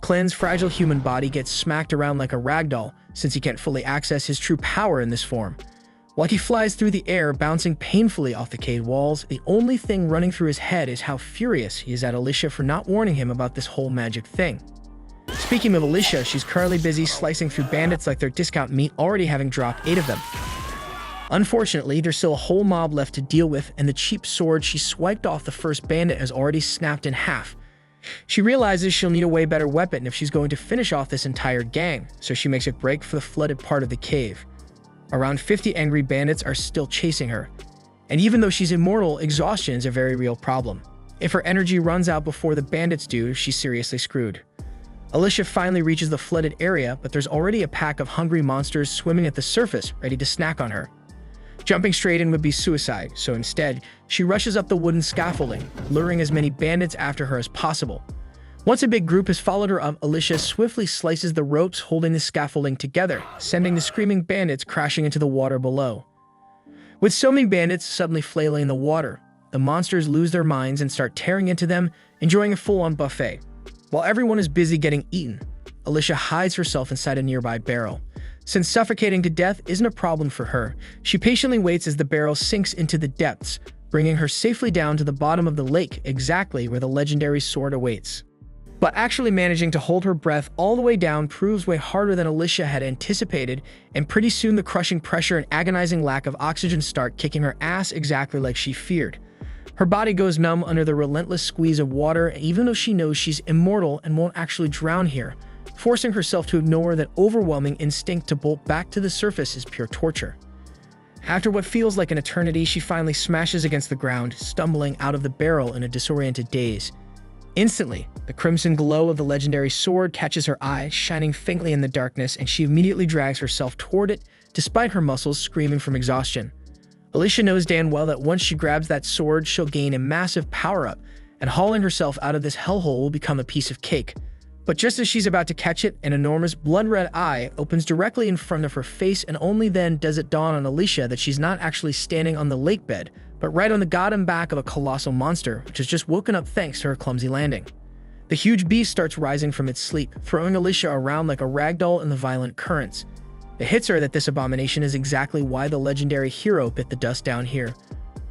Clen's fragile human body gets smacked around like a ragdoll since he can't fully access his true power in this form. While he flies through the air, bouncing painfully off the cave walls, the only thing running through his head is how furious he is at Alicia for not warning him about this whole magic thing. Speaking of Alicia, she's currently busy slicing through bandits like they're discount meat, already having dropped 8 of them. Unfortunately, there's still a whole mob left to deal with, and the cheap sword she swiped off the first bandit has already snapped in half. She realizes she'll need a way better weapon if she's going to finish off this entire gang, so she makes a break for the flooded part of the cave. Around 50 angry bandits are still chasing her, and even though she's immortal, exhaustion is a very real problem. If her energy runs out before the bandits do, she's seriously screwed. Alicia finally reaches the flooded area, but there's already a pack of hungry monsters swimming at the surface, ready to snack on her. Jumping straight in would be suicide, so instead, she rushes up the wooden scaffolding, luring as many bandits after her as possible. Once a big group has followed her up, Alicia swiftly slices the ropes holding the scaffolding together, sending the screaming bandits crashing into the water below. With so many bandits suddenly flailing in the water, the monsters lose their minds and start tearing into them, enjoying a full-on buffet. While everyone is busy getting eaten, Alicia hides herself inside a nearby barrel. Since suffocating to death isn't a problem for her, she patiently waits as the barrel sinks into the depths, bringing her safely down to the bottom of the lake, exactly where the legendary sword awaits. But actually managing to hold her breath all the way down proves way harder than Alicia had anticipated, and pretty soon the crushing pressure and agonizing lack of oxygen start kicking her ass exactly like she feared. Her body goes numb under the relentless squeeze of water, even though she knows she's immortal and won't actually drown here. Forcing herself to ignore that overwhelming instinct to bolt back to the surface is pure torture. After what feels like an eternity, she finally smashes against the ground, stumbling out of the barrel in a disoriented daze. Instantly, the crimson glow of the legendary sword catches her eye, shining faintly in the darkness, and she immediately drags herself toward it, despite her muscles screaming from exhaustion. Alicia knows damn well that once she grabs that sword, she'll gain a massive power-up, and hauling herself out of this hellhole will become a piece of cake. But just as she's about to catch it, an enormous blood-red eye opens directly in front of her face, and only then does it dawn on Alicia that she's not actually standing on the lake bed, but right on the goddamn back of a colossal monster, which has just woken up thanks to her clumsy landing. The huge beast starts rising from its sleep, throwing Alicia around like a ragdoll in the violent currents. It hits her that this abomination is exactly why the legendary hero bit the dust down here.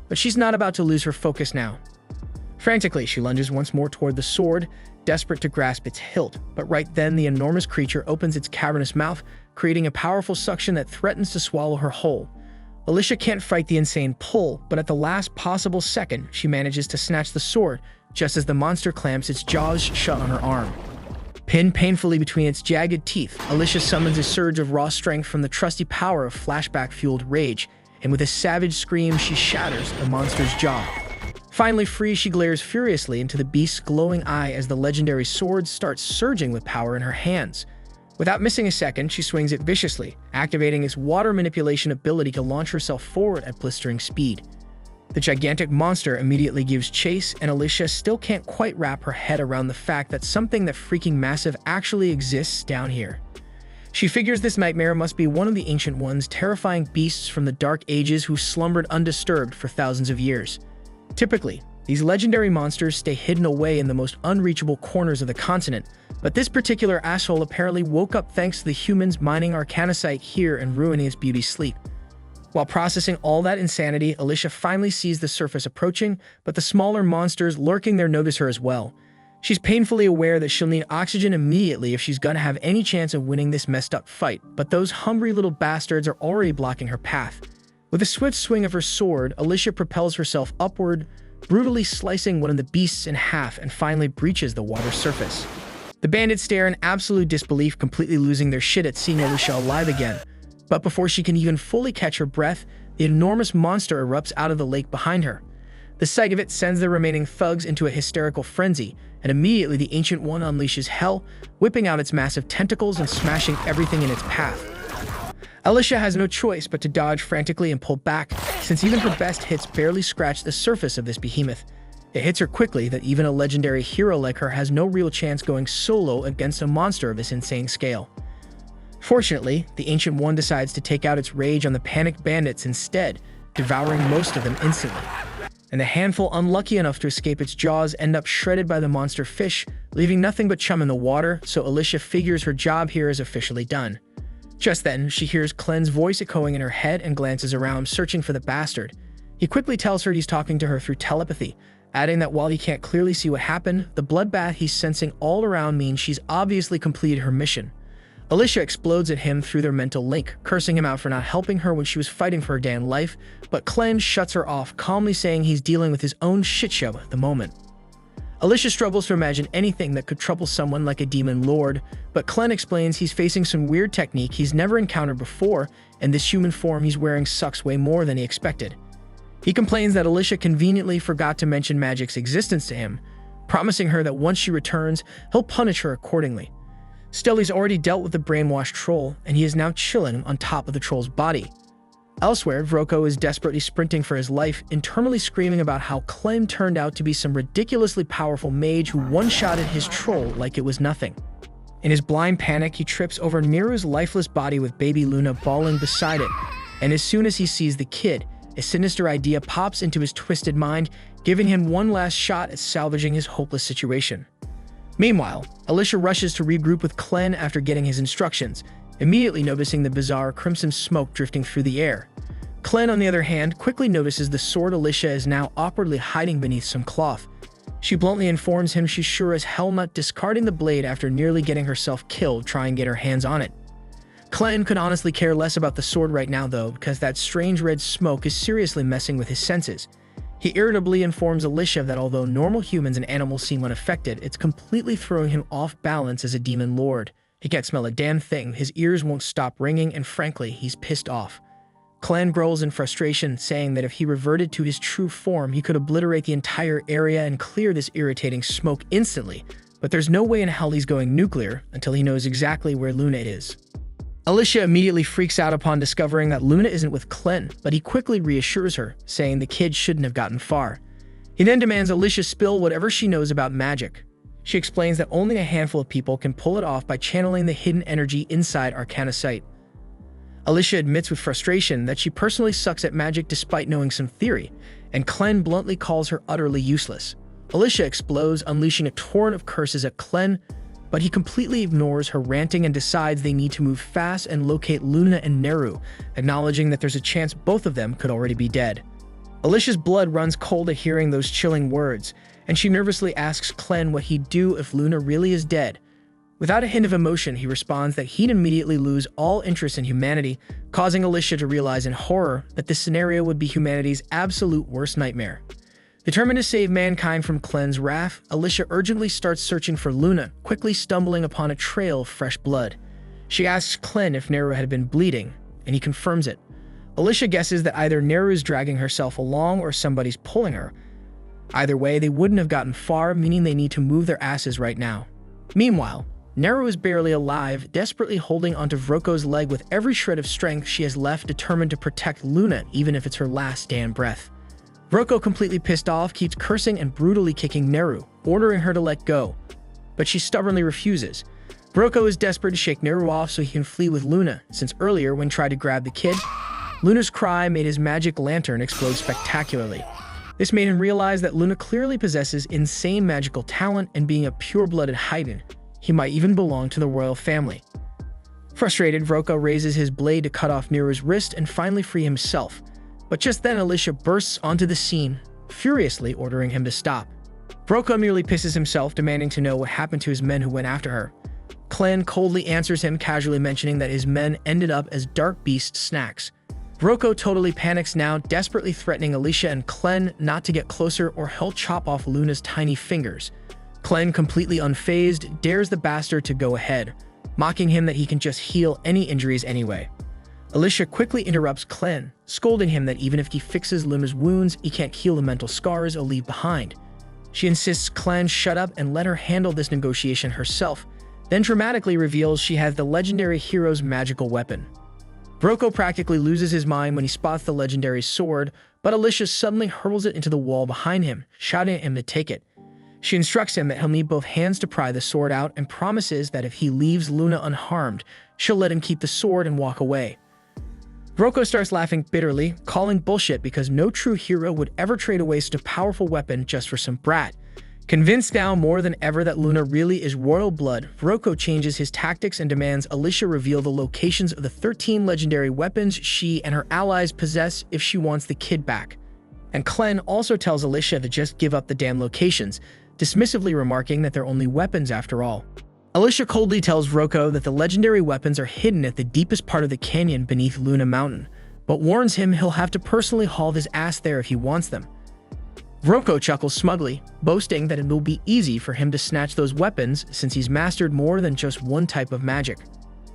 But she's not about to lose her focus now. Frantically, she lunges once more toward the sword, desperate to grasp its hilt, but right then the enormous creature opens its cavernous mouth, creating a powerful suction that threatens to swallow her whole. Alicia can't fight the insane pull, but at the last possible second, she manages to snatch the sword, just as the monster clamps its jaws shut on her arm. Pinned painfully between its jagged teeth, Alicia summons a surge of raw strength from the trusty power of flashback-fueled rage, and with a savage scream, she shatters the monster's jaw. Finally free, she glares furiously into the beast's glowing eye as the legendary sword starts surging with power in her hands. Without missing a second, she swings it viciously, activating its water manipulation ability to launch herself forward at blistering speed. The gigantic monster immediately gives chase, and Alicia still can't quite wrap her head around the fact that something that freaking massive actually exists down here. She figures this nightmare must be one of the Ancient Ones, terrifying beasts from the Dark Ages who slumbered undisturbed for thousands of years. Typically, these legendary monsters stay hidden away in the most unreachable corners of the continent, but this particular asshole apparently woke up thanks to the humans mining arcanocite here and ruining its beauty sleep. While processing all that insanity, Alicia finally sees the surface approaching, but the smaller monsters lurking there notice her as well. She's painfully aware that she'll need oxygen immediately if she's gonna have any chance of winning this messed up fight, but those hungry little bastards are already blocking her path. With a swift swing of her sword, Alicia propels herself upward, brutally slicing one of the beasts in half and finally breaches the water surface. The bandits stare in absolute disbelief, completely losing their shit at seeing Alicia alive again. But before she can even fully catch her breath, the enormous monster erupts out of the lake behind her. The sight of it sends the remaining thugs into a hysterical frenzy, and immediately the Ancient One unleashes hell, whipping out its massive tentacles and smashing everything in its path. Alicia has no choice but to dodge frantically and pull back, since even her best hits barely scratch the surface of this behemoth. It hits her quickly that even a legendary hero like her has no real chance going solo against a monster of this insane scale. Fortunately, the Ancient One decides to take out its rage on the panicked bandits instead, devouring most of them instantly. And the handful unlucky enough to escape its jaws end up shredded by the monster fish, leaving nothing but chum in the water, so Alicia figures her job here is officially done. Just then, she hears Clen's voice echoing in her head and glances around, searching for the bastard. He quickly tells her he's talking to her through telepathy, adding that while he can't clearly see what happened, the bloodbath he's sensing all around means she's obviously completed her mission. Alicia explodes at him through their mental link, cursing him out for not helping her when she was fighting for her damn life, but Clen shuts her off, calmly saying he's dealing with his own shitshow at the moment. Alicia struggles to imagine anything that could trouble someone like a demon lord, but Clen explains he's facing some weird technique he's never encountered before, and this human form he's wearing sucks way more than he expected. He complains that Alicia conveniently forgot to mention magic's existence to him, promising her that once she returns, he'll punish her accordingly. Still, he's already dealt with the brainwashed troll, and he is now chilling on top of the troll's body. Elsewhere, Vroko is desperately sprinting for his life, internally screaming about how Clem turned out to be some ridiculously powerful mage who one-shotted his troll like it was nothing. In his blind panic, he trips over Miru's lifeless body with baby Luna bawling beside it, and as soon as he sees the kid, a sinister idea pops into his twisted mind, giving him one last shot at salvaging his hopeless situation. Meanwhile, Alicia rushes to regroup with Clen after getting his instructions, immediately noticing the bizarre crimson smoke drifting through the air. Clen, on the other hand, quickly notices the sword Alicia is now awkwardly hiding beneath some cloth. She bluntly informs him she's sure as hell not discarding the blade after nearly getting herself killed trying to get her hands on it. Clen could honestly care less about the sword right now though, because that strange red smoke is seriously messing with his senses. He irritably informs Alicia that although normal humans and animals seem unaffected, it's completely throwing him off balance as a demon lord. He can't smell a damn thing, his ears won't stop ringing, and frankly, he's pissed off. Clen growls in frustration, saying that if he reverted to his true form, he could obliterate the entire area and clear this irritating smoke instantly, but there's no way in hell he's going nuclear until he knows exactly where Luna is. Alicia immediately freaks out upon discovering that Luna isn't with Clen, but he quickly reassures her, saying the kid shouldn't have gotten far. He then demands Alicia spill whatever she knows about magic. She explains that only a handful of people can pull it off by channeling the hidden energy inside arcanocite. Alicia admits with frustration that she personally sucks at magic despite knowing some theory, and Clen bluntly calls her utterly useless. Alicia explodes, unleashing a torrent of curses at Clen, but he completely ignores her ranting and decides they need to move fast and locate Luna and Neru, acknowledging that there's a chance both of them could already be dead. Alicia's blood runs cold at hearing those chilling words, and she nervously asks Clen what he'd do if Luna really is dead. Without a hint of emotion, he responds that he'd immediately lose all interest in humanity, causing Alicia to realize in horror that this scenario would be humanity's absolute worst nightmare. Determined to save mankind from Clen's wrath, Alicia urgently starts searching for Luna, quickly stumbling upon a trail of fresh blood. She asks Clen if Neru had been bleeding, and he confirms it. Alicia guesses that either Neru's dragging herself along or somebody's pulling her. Either way, they wouldn't have gotten far, meaning they need to move their asses right now. Meanwhile, Neru is barely alive, desperately holding onto Vroko's leg with every shred of strength she has left, determined to protect Luna even if it's her last damn breath. Vroko, completely pissed off, keeps cursing and brutally kicking Neru, ordering her to let go. But she stubbornly refuses. Vroko is desperate to shake Neru off so he can flee with Luna, since earlier when tried to grab the kid, Luna's cry made his magic lantern explode spectacularly. This made him realize that Luna clearly possesses insane magical talent, and being a pure-blooded Haiden, he might even belong to the royal family. Frustrated, Vroko raises his blade to cut off Neru's wrist and finally free himself. But just then Alicia bursts onto the scene, furiously ordering him to stop. Vroko merely pisses himself, demanding to know what happened to his men who went after her. Clen coldly answers him, casually mentioning that his men ended up as dark beast snacks. Vroko totally panics now, desperately threatening Alicia and Clen not to get closer or he'll chop off Luna's tiny fingers. Clen, completely unfazed, dares the bastard to go ahead, mocking him that he can just heal any injuries anyway. Alicia quickly interrupts Clen, scolding him that even if he fixes Luna's wounds, he can't heal the mental scars he'll leave behind. She insists Clen shut up and let her handle this negotiation herself, then dramatically reveals she has the legendary hero's magical weapon. Vroko practically loses his mind when he spots the legendary sword, but Alicia suddenly hurls it into the wall behind him, shouting at him to take it. She instructs him that he'll need both hands to pry the sword out and promises that if he leaves Luna unharmed, she'll let him keep the sword and walk away. Vroko starts laughing bitterly, calling bullshit because no true hero would ever trade away such a powerful weapon just for some brat. Convinced now more than ever that Luna really is royal blood, Vroko changes his tactics and demands Alicia reveal the locations of the 13 legendary weapons she and her allies possess if she wants the kid back. And Clen also tells Alicia to just give up the damn locations, dismissively remarking that they're only weapons after all. Alicia coldly tells Vroko that the legendary weapons are hidden at the deepest part of the canyon beneath Luna Mountain, but warns him he'll have to personally haul his ass there if he wants them. Vroko chuckles smugly, boasting that it will be easy for him to snatch those weapons since he's mastered more than just one type of magic.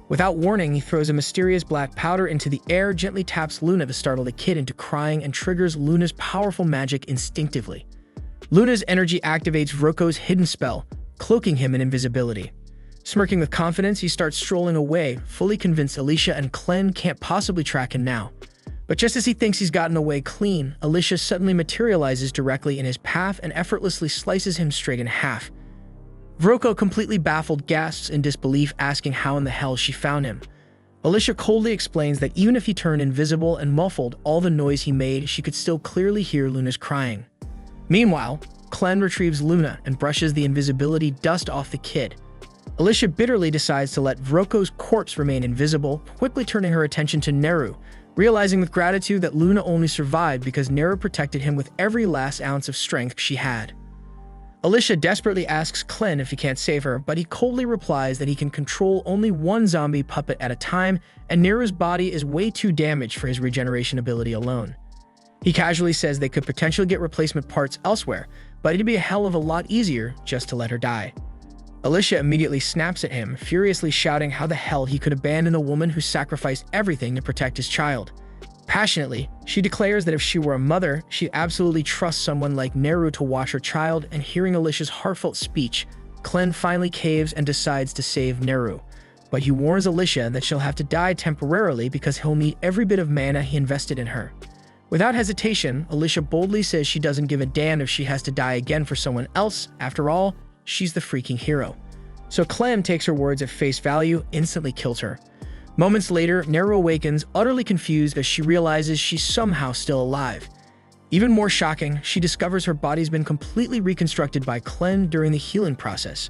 Without warning, he throws a mysterious black powder into the air, gently taps Luna to startle the kid into crying, and triggers Luna's powerful magic instinctively. Luna's energy activates Vroko's hidden spell, cloaking him in invisibility. Smirking with confidence, he starts strolling away, fully convinced Alicia and Clen can't possibly track him now. But just as he thinks he's gotten away clean, Alicia suddenly materializes directly in his path and effortlessly slices him straight in half. Vroko, completely baffled, gasps in disbelief, asking how in the hell she found him. Alicia coldly explains that even if he turned invisible and muffled all the noise he made, she could still clearly hear Luna's crying. Meanwhile, Clen retrieves Luna and brushes the invisibility dust off the kid. Alicia bitterly decides to let Vroko's corpse remain invisible, quickly turning her attention to Neru, realizing with gratitude that Luna only survived because Neru protected him with every last ounce of strength she had. Alicia desperately asks Clen if he can't save her, but he coldly replies that he can control only one zombie puppet at a time, and Neru's body is way too damaged for his regeneration ability alone. He casually says they could potentially get replacement parts elsewhere, but it'd be a hell of a lot easier just to let her die. Alicia immediately snaps at him, furiously shouting how the hell he could abandon a woman who sacrificed everything to protect his child. Passionately, she declares that if she were a mother, she'd absolutely trust someone like Neru to watch her child, and hearing Alicia's heartfelt speech, Clen finally caves and decides to save Neru. But he warns Alicia that she'll have to die temporarily because he'll need every bit of mana he invested in her. Without hesitation, Alicia boldly says she doesn't give a damn if she has to die again for someone else. After all, she's the freaking hero. So Clem takes her words at face value, instantly kills her. Moments later, Neru awakens, utterly confused as she realizes she's somehow still alive. Even more shocking, she discovers her body's been completely reconstructed by Clen during the healing process.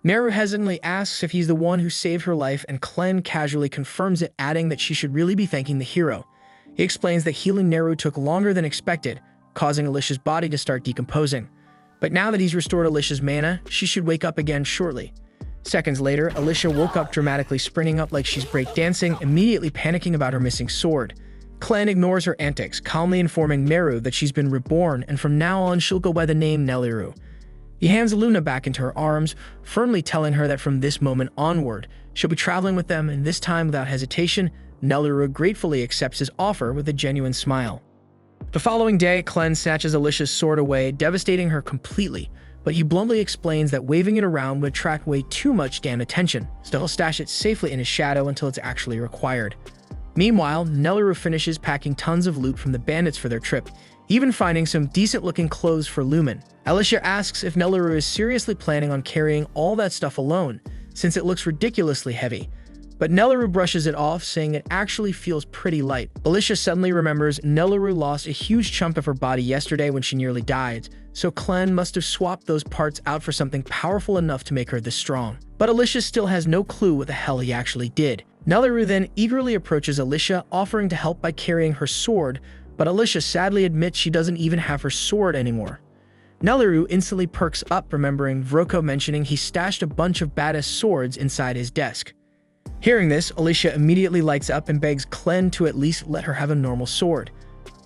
Neru hesitantly asks if he's the one who saved her life, and Clen casually confirms it, adding that she should really be thanking the hero. He explains that healing Neru took longer than expected, causing Alicia's body to start decomposing. But now that he's restored Alicia's mana, she should wake up again shortly. Seconds later, Alicia woke up dramatically, sprinting up like she's breakdancing, immediately panicking about her missing sword. Clan ignores her antics, calmly informing Meru that she's been reborn and from now on she'll go by the name Neliru. He hands Luna back into her arms, firmly telling her that from this moment onward, she'll be traveling with them, and this time without hesitation, Neliru gratefully accepts his offer with a genuine smile. The following day, Clan snatches Alicia's sword away, devastating her completely, but he bluntly explains that waving it around would attract way too much damn attention, so he'll stash it safely in his shadow until it's actually required. Meanwhile, Neliru finishes packing tons of loot from the bandits for their trip, even finding some decent-looking clothes for Lumen. Alicia asks if Neliru is seriously planning on carrying all that stuff alone, since it looks ridiculously heavy. But Neliru brushes it off, saying it actually feels pretty light. Alicia suddenly remembers Neliru lost a huge chunk of her body yesterday when she nearly died, so Clan must have swapped those parts out for something powerful enough to make her this strong. But Alicia still has no clue what the hell he actually did. Neliru then eagerly approaches Alicia, offering to help by carrying her sword, but Alicia sadly admits she doesn't even have her sword anymore. Neliru instantly perks up, remembering Vroko mentioning he stashed a bunch of badass swords inside his desk. Hearing this, Alicia immediately lights up and begs Clan to at least let her have a normal sword.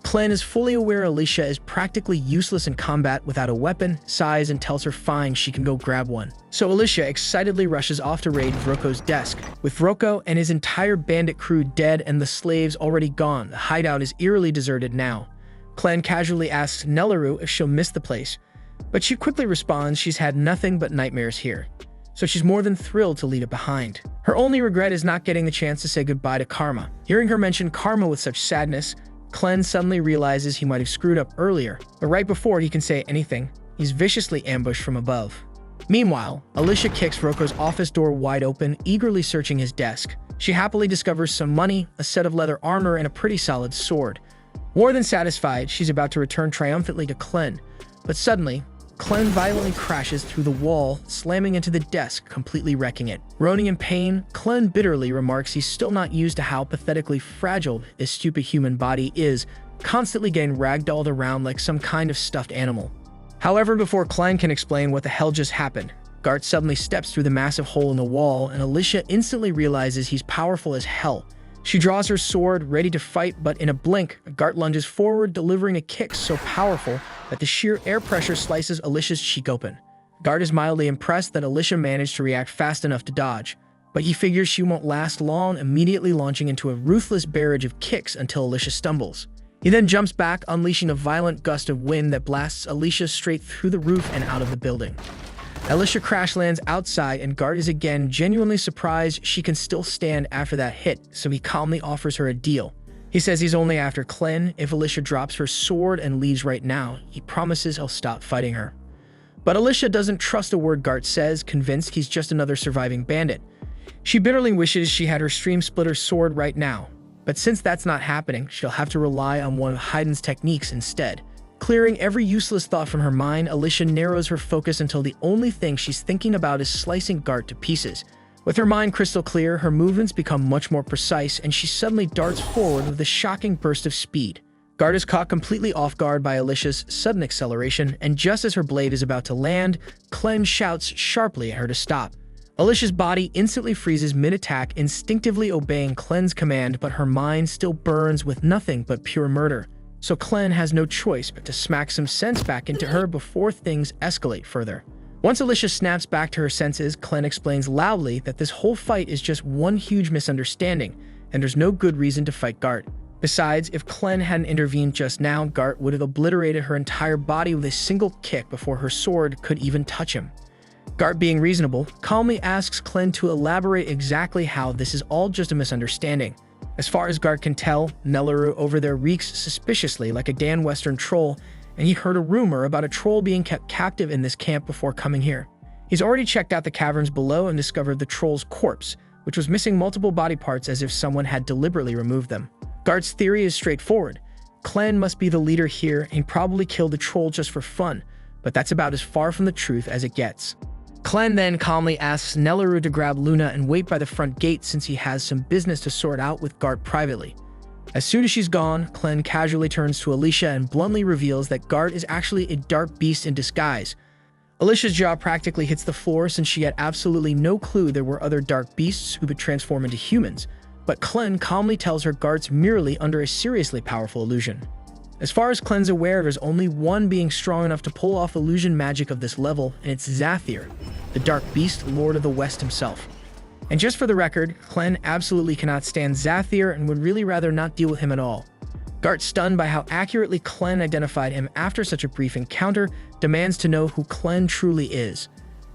Clan is fully aware Alicia is practically useless in combat without a weapon, sighs, and tells her fine, she can go grab one. So Alicia excitedly rushes off to raid Vroko's desk. With Vroko and his entire bandit crew dead and the slaves already gone, the hideout is eerily deserted now. Clan casually asks Neliru if she'll miss the place, but she quickly responds she's had nothing but nightmares here, so she's more than thrilled to leave it behind. Her only regret is not getting the chance to say goodbye to Karma. Hearing her mention Karma with such sadness, Clan suddenly realizes he might have screwed up earlier, but right before he can say anything, he's viciously ambushed from above. Meanwhile, Alicia kicks Vroko's office door wide open, eagerly searching his desk. She happily discovers some money, a set of leather armor, and a pretty solid sword. More than satisfied, she's about to return triumphantly to Clan, but suddenly, Clan violently crashes through the wall, slamming into the desk, completely wrecking it. Groaning in pain, Clan bitterly remarks he's still not used to how pathetically fragile his stupid human body is, constantly getting ragdolled around like some kind of stuffed animal. However, before Clan can explain what the hell just happened, Gart suddenly steps through the massive hole in the wall, and Alicia instantly realizes he's powerful as hell. She draws her sword, ready to fight, but in a blink, Gart lunges forward, delivering a kick so powerful that the sheer air pressure slices Alicia's cheek open. Gart is mildly impressed that Alicia managed to react fast enough to dodge, but he figures she won't last long, immediately launching into a ruthless barrage of kicks until Alicia stumbles. He then jumps back, unleashing a violent gust of wind that blasts Alicia straight through the roof and out of the building. Alicia crash lands outside, and Gart is again genuinely surprised she can still stand after that hit, so he calmly offers her a deal. He says he's only after Clan. If Alicia drops her sword and leaves right now, he promises he'll stop fighting her. But Alicia doesn't trust a word Gart says, convinced he's just another surviving bandit. She bitterly wishes she had her stream splitter sword right now, but since that's not happening, she'll have to rely on one of Hayden's techniques instead. Clearing every useless thought from her mind, Alicia narrows her focus until the only thing she's thinking about is slicing Gart to pieces. With her mind crystal clear, her movements become much more precise, and she suddenly darts forward with a shocking burst of speed. Gart is caught completely off guard by Alicia's sudden acceleration, and just as her blade is about to land, Clem shouts sharply at her to stop. Alicia's body instantly freezes mid-attack, instinctively obeying Clen's command, but her mind still burns with nothing but pure murder. So Clan has no choice but to smack some sense back into her before things escalate further. Once Alicia snaps back to her senses, Clan explains loudly that this whole fight is just one huge misunderstanding, and there's no good reason to fight Gart. Besides, if Clan hadn't intervened just now, Gart would have obliterated her entire body with a single kick before her sword could even touch him. Gart, being reasonable, calmly asks Clan to elaborate exactly how this is all just a misunderstanding. As far as Gart can tell, Neliru over there reeks suspiciously like a Dan Western troll, and he heard a rumor about a troll being kept captive in this camp before coming here. He's already checked out the caverns below and discovered the troll's corpse, which was missing multiple body parts as if someone had deliberately removed them. Gart's theory is straightforward. Clan must be the leader here, and he probably killed the troll just for fun, but that's about as far from the truth as it gets. Clan then calmly asks Neliru to grab Luna and wait by the front gate since he has some business to sort out with Gart privately. As soon as she's gone, Clen casually turns to Alicia and bluntly reveals that Gart is actually a dark beast in disguise. Alicia's jaw practically hits the floor since she had absolutely no clue there were other dark beasts who could transform into humans, but Clen calmly tells her Gart's merely under a seriously powerful illusion. As far as Clen's aware, there's only one being strong enough to pull off illusion magic of this level, and it's Zathir, the dark beast Lord of the West himself. And just for the record, Clen absolutely cannot stand Zathir and would really rather not deal with him at all. Gart, stunned by how accurately Clen identified him after such a brief encounter, demands to know who Clen truly is.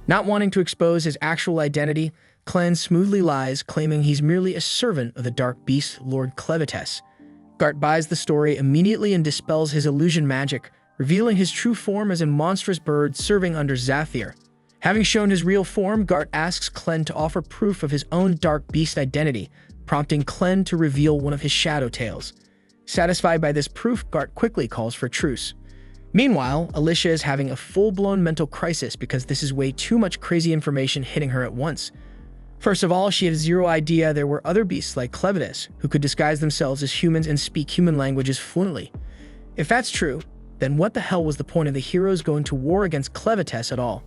Not wanting to expose his actual identity, Clen smoothly lies, claiming he's merely a servant of the dark beast Lord Clevatess. Gart buys the story immediately and dispels his illusion magic, revealing his true form as a monstrous bird serving under Zathir. Having shown his real form, Gart asks Clen to offer proof of his own dark beast identity, prompting Clen to reveal one of his shadow tails. Satisfied by this proof, Gart quickly calls for truce. Meanwhile, Alicia is having a full-blown mental crisis because this is way too much crazy information hitting her at once. First of all, she had zero idea there were other beasts like Clevatess who could disguise themselves as humans and speak human languages fluently. If that's true, then what the hell was the point of the heroes going to war against Clevatess at all?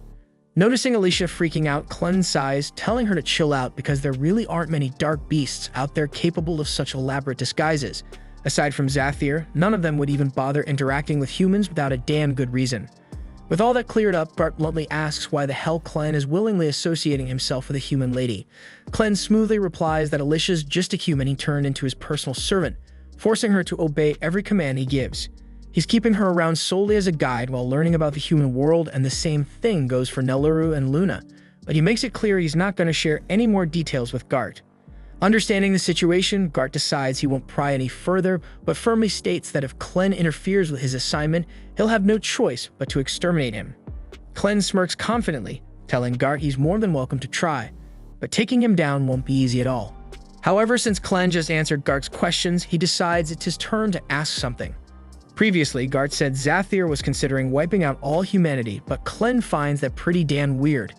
Noticing Alicia freaking out, Clen sighs, telling her to chill out because there really aren't many dark beasts out there capable of such elaborate disguises. Aside from Zathir, none of them would even bother interacting with humans without a damn good reason. With all that cleared up, Gart bluntly asks why the hell Clen is willingly associating himself with a human lady. Clen smoothly replies that Alicia's just a human he turned into his personal servant, forcing her to obey every command he gives. He's keeping her around solely as a guide while learning about the human world, and the same thing goes for Neluru and Luna, but he makes it clear he's not going to share any more details with Gart. Understanding the situation, Gart decides he won't pry any further, but firmly states that if Clen interferes with his assignment, he'll have no choice but to exterminate him. Clen smirks confidently, telling Gart he's more than welcome to try, but taking him down won't be easy at all. However, since Clen just answered Gart's questions, he decides it's his turn to ask something. Previously, Gart said Zathir was considering wiping out all humanity, but Clen finds that pretty damn weird.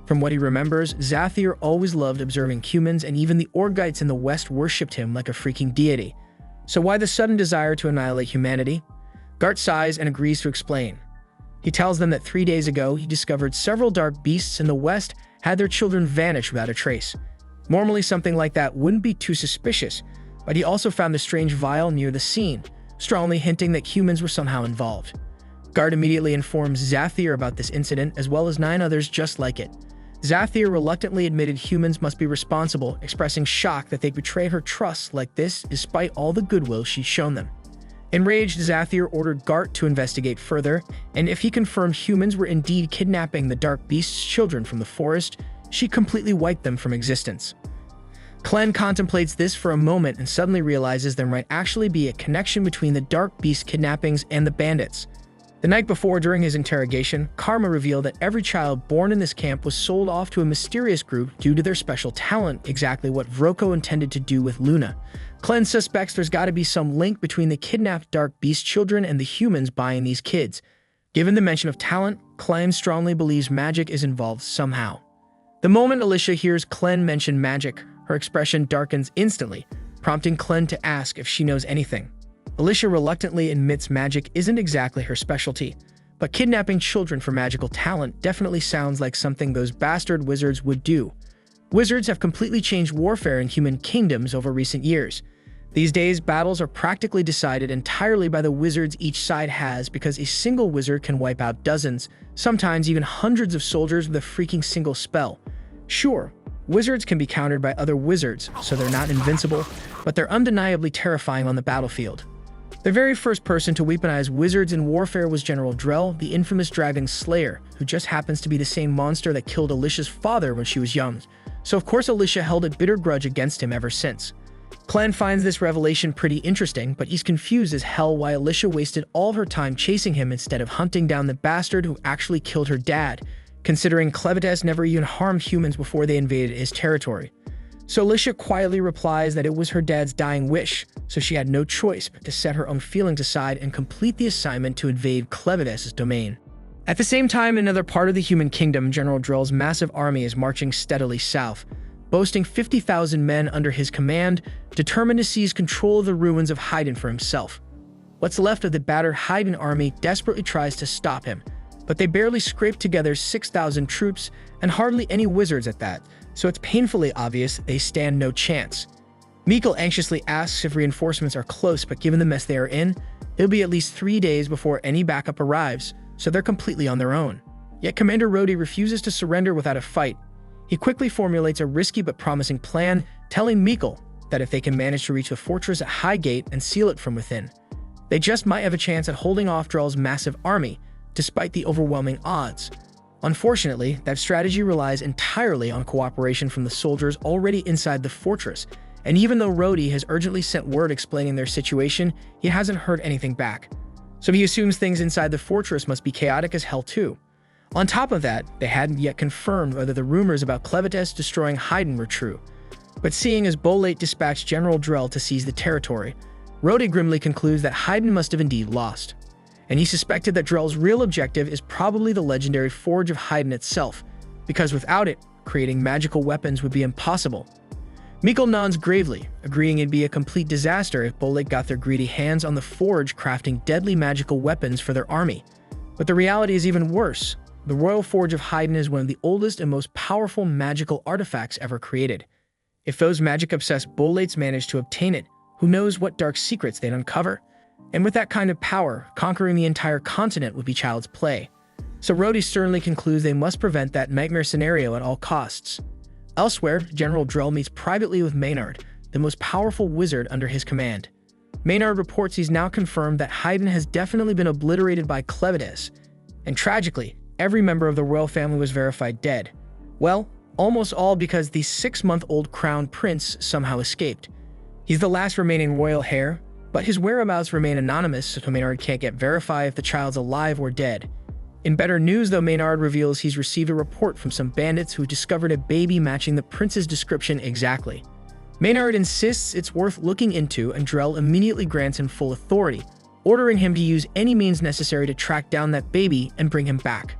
From what he remembers, Zathir always loved observing humans, and even the Orgites in the West worshipped him like a freaking deity. So why the sudden desire to annihilate humanity? Gart sighs and agrees to explain. He tells them that 3 days ago he discovered several dark beasts in the West had their children vanish without a trace. Normally something like that wouldn't be too suspicious, but he also found the strange vial near the scene, strongly hinting that humans were somehow involved. Gart immediately informs Zathir about this incident, as well as 9 others just like it. Zathir reluctantly admitted humans must be responsible, expressing shock that they'd betray her trust like this despite all the goodwill she'd shown them. Enraged, Zathir ordered Gart to investigate further, and if he confirmed humans were indeed kidnapping the Dark Beast's children from the forest, she completely wiped them from existence. Clen contemplates this for a moment and suddenly realizes there might actually be a connection between the Dark Beast kidnappings and the bandits. The night before, during his interrogation, Karma revealed that every child born in this camp was sold off to a mysterious group due to their special talent, exactly what Vroko intended to do with Luna. Clen suspects there's got to be some link between the kidnapped Dark Beast children and the humans buying these kids. Given the mention of talent, Clen strongly believes magic is involved somehow. The moment Alicia hears Clen mention magic, her expression darkens instantly, prompting Clen to ask if she knows anything. Alicia reluctantly admits magic isn't exactly her specialty, but kidnapping children for magical talent definitely sounds like something those bastard wizards would do. Wizards have completely changed warfare in human kingdoms over recent years. These days, battles are practically decided entirely by the wizards each side has, because a single wizard can wipe out dozens, sometimes even hundreds of soldiers with a freaking single spell. Sure, wizards can be countered by other wizards, so they're not invincible, but they're undeniably terrifying on the battlefield. The very first person to weaponize wizards in warfare was General Drell, the infamous dragon slayer, who just happens to be the same monster that killed Alicia's father when she was young. So of course Alicia held a bitter grudge against him ever since. Clen finds this revelation pretty interesting, but he's confused as hell why Alicia wasted all her time chasing him instead of hunting down the bastard who actually killed her dad, considering Clevatess never even harmed humans before they invaded his territory. So Alicia quietly replies that it was her dad's dying wish, so she had no choice but to set her own feelings aside and complete the assignment to invade Clevatess's domain. At the same time, in another part of the human kingdom, General Drell's massive army is marching steadily south. boasting 50,000 men under his command, determined to seize control of the ruins of Haydn for himself. What's left of the battered Haydn army desperately tries to stop him, but they barely scrape together 6,000 troops, and hardly any wizards at that, so it's painfully obvious they stand no chance. Mikkel anxiously asks if reinforcements are close, but given the mess they are in, it'll be at least 3 days before any backup arrives, so they're completely on their own. Yet Commander Rhodey refuses to surrender without a fight. He quickly formulates a risky but promising plan, telling Mikkel that if they can manage to reach the fortress at Highgate and seal it from within, they just might have a chance at holding off Drell's massive army, despite the overwhelming odds. Unfortunately, that strategy relies entirely on cooperation from the soldiers already inside the fortress, and even though Rhodey has urgently sent word explaining their situation, he hasn't heard anything back. So he assumes things inside the fortress must be chaotic as hell too. On top of that, they hadn't yet confirmed whether the rumors about Clevatess destroying Haydn were true. But seeing as Bolate dispatched General Drell to seize the territory, Rhodey grimly concludes that Haydn must have indeed lost. And he suspected that Drell's real objective is probably the legendary Forge of Haydn itself, because without it, creating magical weapons would be impossible. Mikkel nods gravely, agreeing it'd be a complete disaster if Bolate got their greedy hands on the Forge crafting deadly magical weapons for their army. But the reality is even worse. The Royal Forge of Haydn is one of the oldest and most powerful magical artifacts ever created. If those magic-obsessed Bolates managed to obtain it, who knows what dark secrets they'd uncover? And with that kind of power, conquering the entire continent would be child's play. So Rhodey sternly concludes they must prevent that nightmare scenario at all costs. Elsewhere, General Drell meets privately with Maynard, the most powerful wizard under his command. Maynard reports he's now confirmed that Haydn has definitely been obliterated by Clevatess, and tragically, every member of the royal family was verified dead. Well, almost all because the 6-month-old crown prince somehow escaped. He's the last remaining royal heir, but his whereabouts remain anonymous, so Maynard can't get verified if the child's alive or dead. In better news, though, Maynard reveals he's received a report from some bandits who discovered a baby matching the prince's description exactly. Maynard insists it's worth looking into, and Drell immediately grants him full authority, ordering him to use any means necessary to track down that baby and bring him back.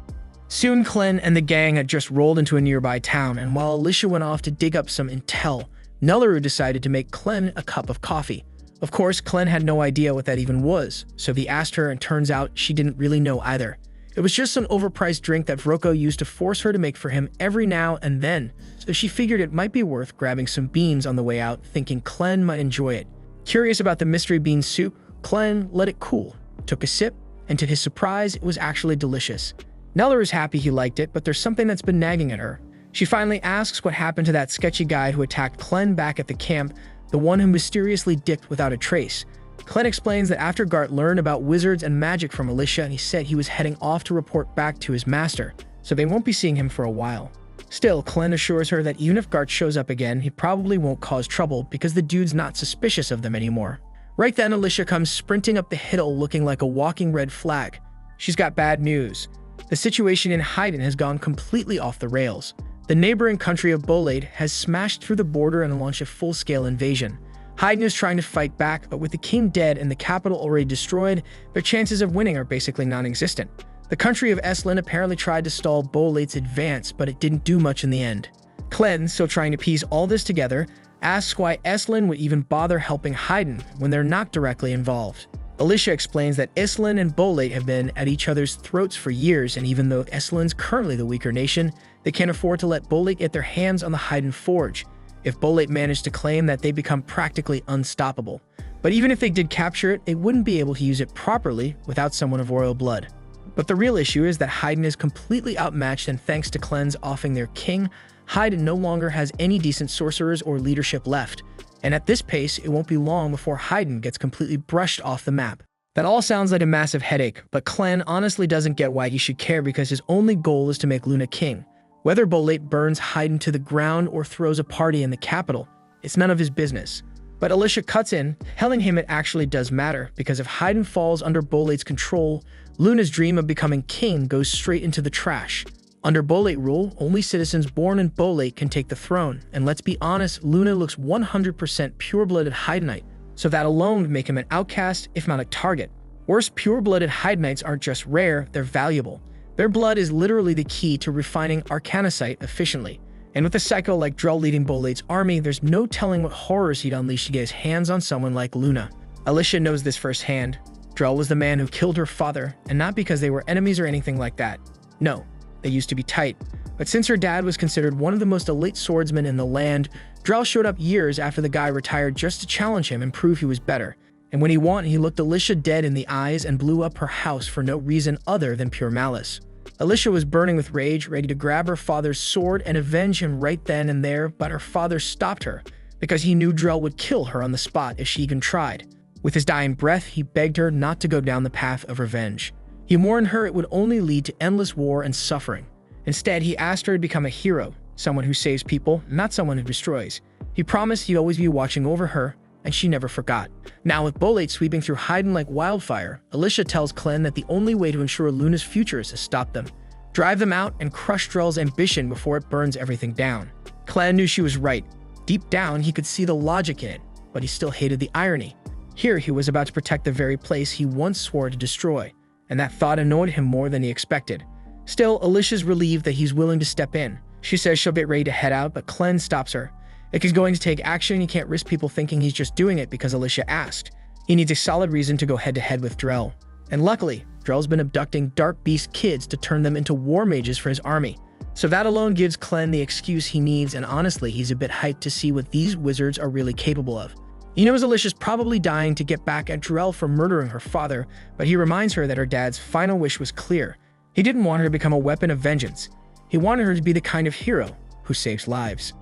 Soon, Clem and the gang had just rolled into a nearby town, and while Alicia went off to dig up some intel, Nelleru decided to make Clem a cup of coffee. Of course, Clem had no idea what that even was, so he asked her and turns out she didn't really know either. It was just an overpriced drink that Vroko used to force her to make for him every now and then, so she figured it might be worth grabbing some beans on the way out, thinking Clem might enjoy it. Curious about the mystery bean soup, Clem let it cool, took a sip, and to his surprise, it was actually delicious. Nelleru's happy he liked it, but there's something that's been nagging at her. She finally asks what happened to that sketchy guy who attacked Clem back at the camp, the one who mysteriously dipped without a trace. Clem explains that after Gart learned about wizards and magic from Alicia, he said he was heading off to report back to his master, so they won't be seeing him for a while. Still, Clem assures her that even if Gart shows up again, he probably won't cause trouble because the dude's not suspicious of them anymore. Right then, Alicia comes sprinting up the hill looking like a walking red flag. She's got bad news. The situation in Haydn has gone completely off the rails. The neighboring country of Bolade has smashed through the border and launched a full-scale invasion. Haydn is trying to fight back, but with the king dead and the capital already destroyed, their chances of winning are basically non-existent. The country of Eslan apparently tried to stall Bolate's advance, but it didn't do much in the end. Clem, still trying to piece all this together, asks why Eslan would even bother helping Haydn when they're not directly involved. Alicia explains that Eslan and Bolate have been at each other's throats for years, and even though Eslan's currently the weaker nation, they can't afford to let Bolate get their hands on the Haydn Forge. If Bolate managed to claim that, they become practically unstoppable. But even if they did capture it, they wouldn't be able to use it properly without someone of royal blood. But the real issue is that Haydn is completely outmatched, and thanks to Clem's offing their king, Haydn no longer has any decent sorcerers or leadership left. And at this pace, it won't be long before Haydn gets completely brushed off the map. That all sounds like a massive headache, but Clem honestly doesn't get why he should care because his only goal is to make Luna king. Whether Bolate burns Haydn to the ground or throws a party in the capital, it's none of his business. But Alicia cuts in, telling him it actually does matter, because if Haydn falls under Bolate's control, Luna's dream of becoming king goes straight into the trash. Under Bolate rule, only citizens born in Bolate can take the throne, and let's be honest, Luna looks 100% pure-blooded Haydnite, so that alone would make him an outcast, if not a target. Worse, pure-blooded Haydnites aren't just rare, they're valuable. Their blood is literally the key to refining arcanocite efficiently. And with a psycho like Drell leading Bolate's army, there's no telling what horrors he'd unleash to get his hands on someone like Luna. Alicia knows this firsthand. Drell was the man who killed her father, and not because they were enemies or anything like that. No, they used to be tight. But since her dad was considered one of the most elite swordsmen in the land, Drell showed up years after the guy retired just to challenge him and prove he was better. And when he won, he looked Alicia dead in the eyes and blew up her house for no reason other than pure malice. Alicia was burning with rage, ready to grab her father's sword and avenge him right then and there, but her father stopped her because he knew Drell would kill her on the spot if she even tried. With his dying breath, he begged her not to go down the path of revenge. He warned her it would only lead to endless war and suffering. Instead, he asked her to become a hero, someone who saves people, not someone who destroys. He promised he'd always be watching over her, and she never forgot. Now, with Bolate sweeping through Haydn like wildfire, Alicia tells Clen that the only way to ensure Luna's future is to stop them, drive them out, and crush Drell's ambition before it burns everything down. Clen knew she was right. Deep down, he could see the logic in it, but he still hated the irony. Here, he was about to protect the very place he once swore to destroy, and that thought annoyed him more than he expected. Still, Alicia's relieved that he's willing to step in. She says she'll get ready to head out, but Clen stops her. If he's going to take action, he can't risk people thinking he's just doing it because Alicia asked. He needs a solid reason to go head-to-head with Drell. And luckily, Drell's been abducting Dark Beast kids to turn them into war mages for his army. So that alone gives Clen the excuse he needs, and honestly, he's a bit hyped to see what these wizards are really capable of. He knows Alicia's probably dying to get back at Drell for murdering her father, but he reminds her that her dad's final wish was clear. He didn't want her to become a weapon of vengeance. He wanted her to be the kind of hero who saves lives.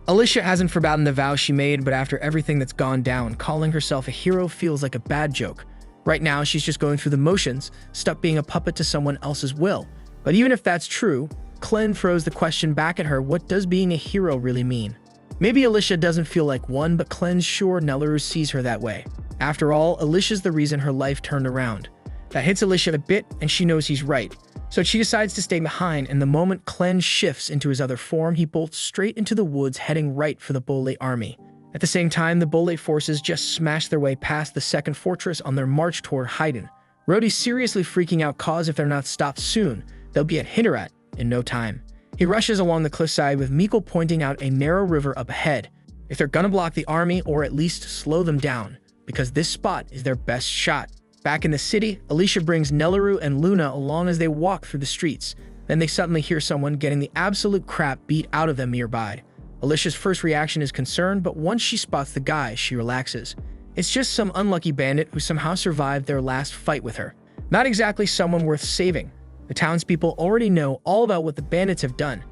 Alicia hasn't forgotten the vow she made, but after everything that's gone down, calling herself a hero feels like a bad joke. Right now, she's just going through the motions, stuck being a puppet to someone else's will. But even if that's true, Clen throws the question back at her, what does being a hero really mean? Maybe Alicia doesn't feel like one, but Clen's sure Nelleru sees her that way. After all, Alicia's the reason her life turned around. That hits Alicia a bit, and she knows he's right. So she decides to stay behind, and the moment Clen shifts into his other form, he bolts straight into the woods, heading right for the Bolate army. At the same time, the Bolate forces just smash their way past the second fortress on their march toward Haydn. Rhodey's seriously freaking out cause if they're not stopped soon, they'll be at Hinterat in no time. He rushes along the cliffside with Mikkel pointing out a narrow river up ahead. If they're gonna block the army, or at least slow them down, because this spot is their best shot. Back in the city, Alicia brings Nelleru and Luna along as they walk through the streets. Then they suddenly hear someone getting the absolute crap beat out of them nearby. Alicia's first reaction is concern, but once she spots the guy, she relaxes. It's just some unlucky bandit who somehow survived their last fight with her. Not exactly someone worth saving. The townspeople already know all about what the bandits have done.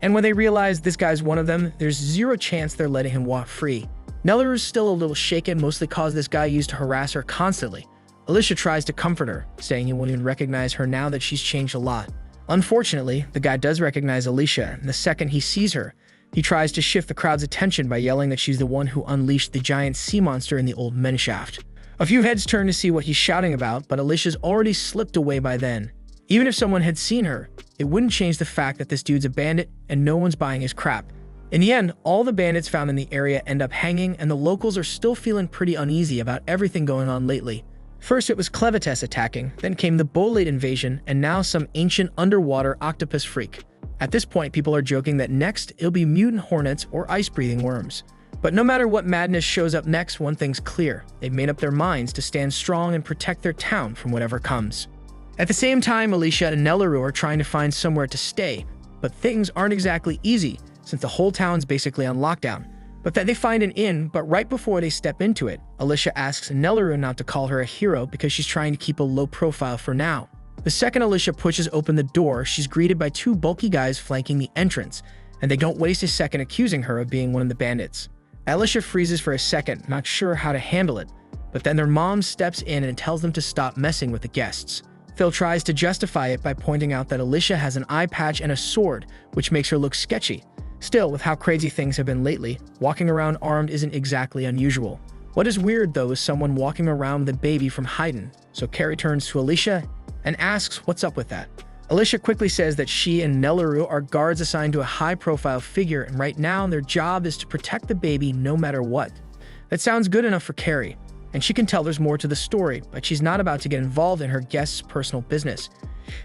And when they realize this guy's one of them, there's zero chance they're letting him walk free. Nelleru's still a little shaken, mostly cause this guy used to harass her constantly. Alicia tries to comfort her, saying he won't even recognize her now that she's changed a lot. Unfortunately, the guy does recognize Alicia, and the second he sees her, he tries to shift the crowd's attention by yelling that she's the one who unleashed the giant sea monster in the old mineshaft. A few heads turn to see what he's shouting about, but Alicia's already slipped away by then. Even if someone had seen her, it wouldn't change the fact that this dude's a bandit and no one's buying his crap. In the end, all the bandits found in the area end up hanging, and the locals are still feeling pretty uneasy about everything going on lately. First it was Clevatess attacking, then came the Bolate invasion, and now some ancient underwater octopus freak. At this point, people are joking that next it'll be mutant hornets or ice-breathing worms. But no matter what madness shows up next, one thing's clear. They've made up their minds to stand strong and protect their town from whatever comes. At the same time, Alicia and Nelleru are trying to find somewhere to stay, but things aren't exactly easy since the whole town's basically on lockdown. But that they find an inn, but right before they step into it, Alicia asks Nelleru not to call her a hero because she's trying to keep a low profile for now. The second Alicia pushes open the door, she's greeted by two bulky guys flanking the entrance, and they don't waste a second accusing her of being one of the bandits. Alicia freezes for a second, not sure how to handle it, but then their mom steps in and tells them to stop messing with the guests. Phil tries to justify it by pointing out that Alicia has an eye patch and a sword, which makes her look sketchy. Still, with how crazy things have been lately, walking around armed isn't exactly unusual. What is weird, though, is someone walking around with a baby from Haydn, so Carrie turns to Alicia and asks what's up with that. Alicia quickly says that she and Nelleru are guards assigned to a high-profile figure, and right now their job is to protect the baby no matter what. That sounds good enough for Carrie, and she can tell there's more to the story, but she's not about to get involved in her guests' personal business.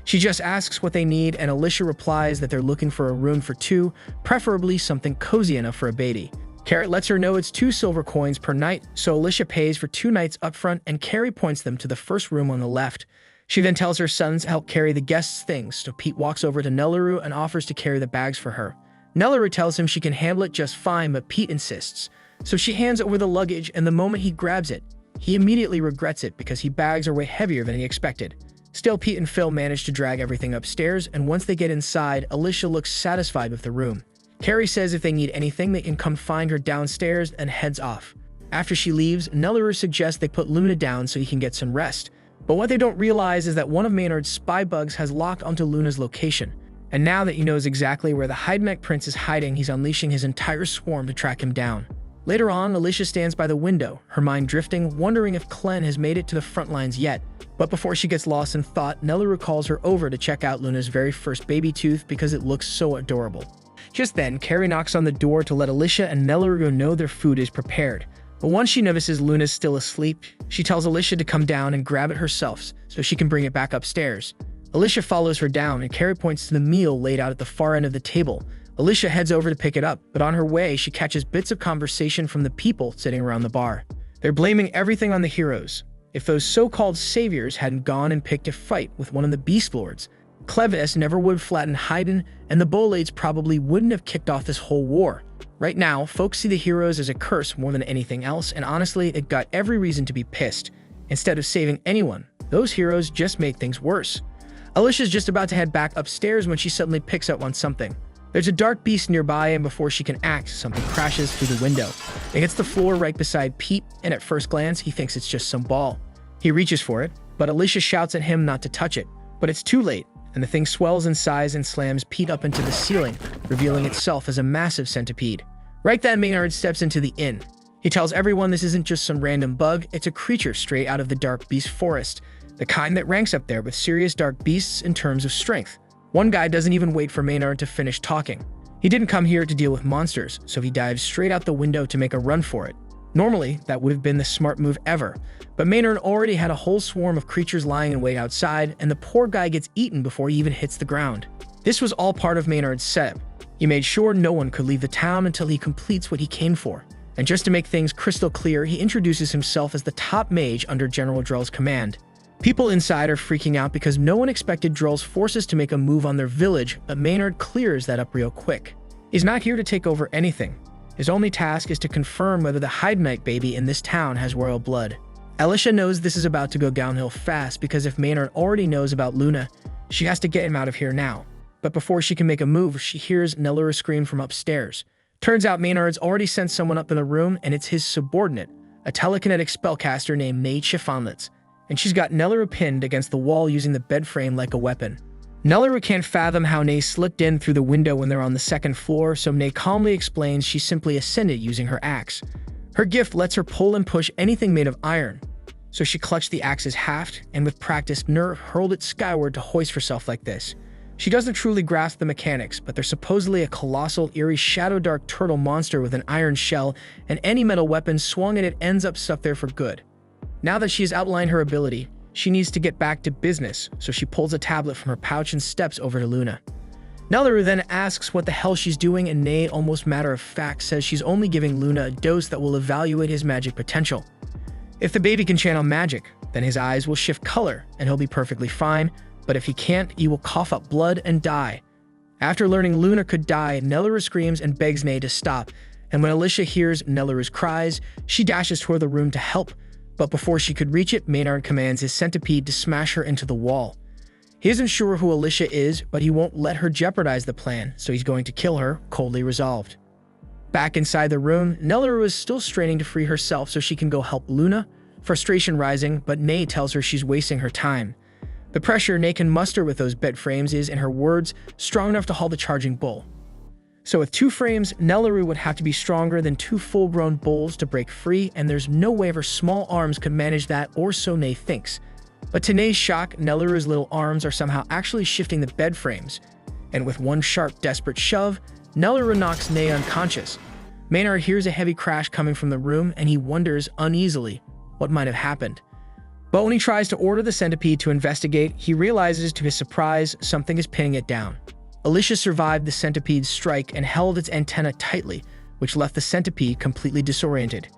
She just asks what they need, and Alicia replies that they're looking for a room for two, preferably something cozy enough for a baby. Carrot lets her know it's 2 silver coins per night, so Alicia pays for 2 nights up front, and Carrie points them to the first room on the left. She then tells her sons to help carry the guests' things, so Pete walks over to Nelleru and offers to carry the bags for her. Nelleru tells him she can handle it just fine, but Pete insists. So she hands over the luggage, and the moment he grabs it, he immediately regrets it because his bags are way heavier than he expected. Still, Pete and Phil manage to drag everything upstairs, and once they get inside, Alicia looks satisfied with the room. Carrie says if they need anything, they can come find her downstairs, and heads off. After she leaves, Nelleru suggests they put Luna down so he can get some rest. But what they don't realize is that one of Maynard's spy bugs has locked onto Luna's location. And now that he knows exactly where the Hydemech Prince is hiding, he's unleashing his entire swarm to track him down. Later on, Alicia stands by the window, her mind drifting, wondering if Clen has made it to the front lines yet. But before she gets lost in thought, Nelleru calls her over to check out Luna's very first baby tooth because it looks so adorable. Just then, Carrie knocks on the door to let Alicia and Nelleru know their food is prepared. But once she notices Luna's still asleep, she tells Alicia to come down and grab it herself so she can bring it back upstairs. Alicia follows her down, and Carrie points to the meal laid out at the far end of the table. Alicia heads over to pick it up, but on her way, she catches bits of conversation from the people sitting around the bar. They're blaming everything on the heroes. If those so-called saviors hadn't gone and picked a fight with one of the Beast Lords, Clevatess never would flatten Haydn, and the Bolades probably wouldn't have kicked off this whole war. Right now, folks see the heroes as a curse more than anything else, and honestly, it got every reason to be pissed. Instead of saving anyone, those heroes just make things worse. Alicia's just about to head back upstairs when she suddenly picks up on something. There's a dark beast nearby, and before she can act, something crashes through the window. It hits the floor right beside Pete, and at first glance, he thinks it's just some ball. He reaches for it, but Alicia shouts at him not to touch it. But it's too late, and the thing swells in size and slams Pete up into the ceiling, revealing itself as a massive centipede. Right then, Maynard steps into the inn. He tells everyone this isn't just some random bug, it's a creature straight out of the dark beast forest, the kind that ranks up there with serious dark beasts in terms of strength. One guy doesn't even wait for Maynard to finish talking. He didn't come here to deal with monsters, so he dives straight out the window to make a run for it. Normally, that would have been the smart move ever, but Maynard already had a whole swarm of creatures lying in wait outside, and the poor guy gets eaten before he even hits the ground. This was all part of Maynard's setup. He made sure no one could leave the town until he completes what he came for. And just to make things crystal clear, he introduces himself as the top mage under General Drell's command. People inside are freaking out because no one expected Drell's forces to make a move on their village, but Maynard clears that up real quick. He's not here to take over anything. His only task is to confirm whether the Hydemech baby in this town has royal blood. Alicia knows this is about to go downhill fast because if Maynard already knows about Luna, she has to get him out of here now. But before she can make a move, she hears Nelleru scream from upstairs. Turns out Maynard's already sent someone up in the room, and it's his subordinate, a telekinetic spellcaster named Nate Chifanlitz. And she's got Nelleru pinned against the wall using the bed frame like a weapon. Nelleru can't fathom how Nate slipped in through the window when they're on the second floor, so Nate calmly explains she simply ascended using her axe. Her gift lets her pull and push anything made of iron. So she clutched the axe's haft, and with practiced nerve, hurled it skyward to hoist herself like this. She doesn't truly grasp the mechanics, but they're supposedly a colossal, eerie, shadow-dark turtle monster with an iron shell, and any metal weapon swung at it ends up stuck there for good. Now that she has outlined her ability, she needs to get back to business, so she pulls a tablet from her pouch and steps over to Luna. Nelleru then asks what the hell she's doing, and Nate, almost matter-of-fact, says she's only giving Luna a dose that will evaluate his magic potential. If the baby can channel magic, then his eyes will shift color, and he'll be perfectly fine, but if he can't, he will cough up blood and die. After learning Luna could die, Nelleru screams and begs Nate to stop, and when Alicia hears Nelleru's cries, she dashes toward the room to help, but before she could reach it, Maynard commands his centipede to smash her into the wall. He isn't sure who Alicia is, but he won't let her jeopardize the plan, so he's going to kill her, coldly resolved. Back inside the room, Nelleru is still straining to free herself so she can go help Luna, frustration rising, but Nate tells her she's wasting her time. The pressure Nate can muster with those bed frames is, in her words, strong enough to haul the charging bull. So with 2 frames, Nelleru would have to be stronger than 2 full-grown bulls to break free, and there's no way her small arms could manage that, or so Nate thinks. But to Nate's shock, Nelleru's little arms are somehow actually shifting the bed frames, and with one sharp, desperate shove, Nelleru knocks Nate unconscious. Maynard hears a heavy crash coming from the room, and he wonders uneasily, what might have happened. But when he tries to order the centipede to investigate, he realizes to his surprise something is pinning it down. Alicia survived the centipede's strike and held its antenna tightly, which left the centipede completely disoriented.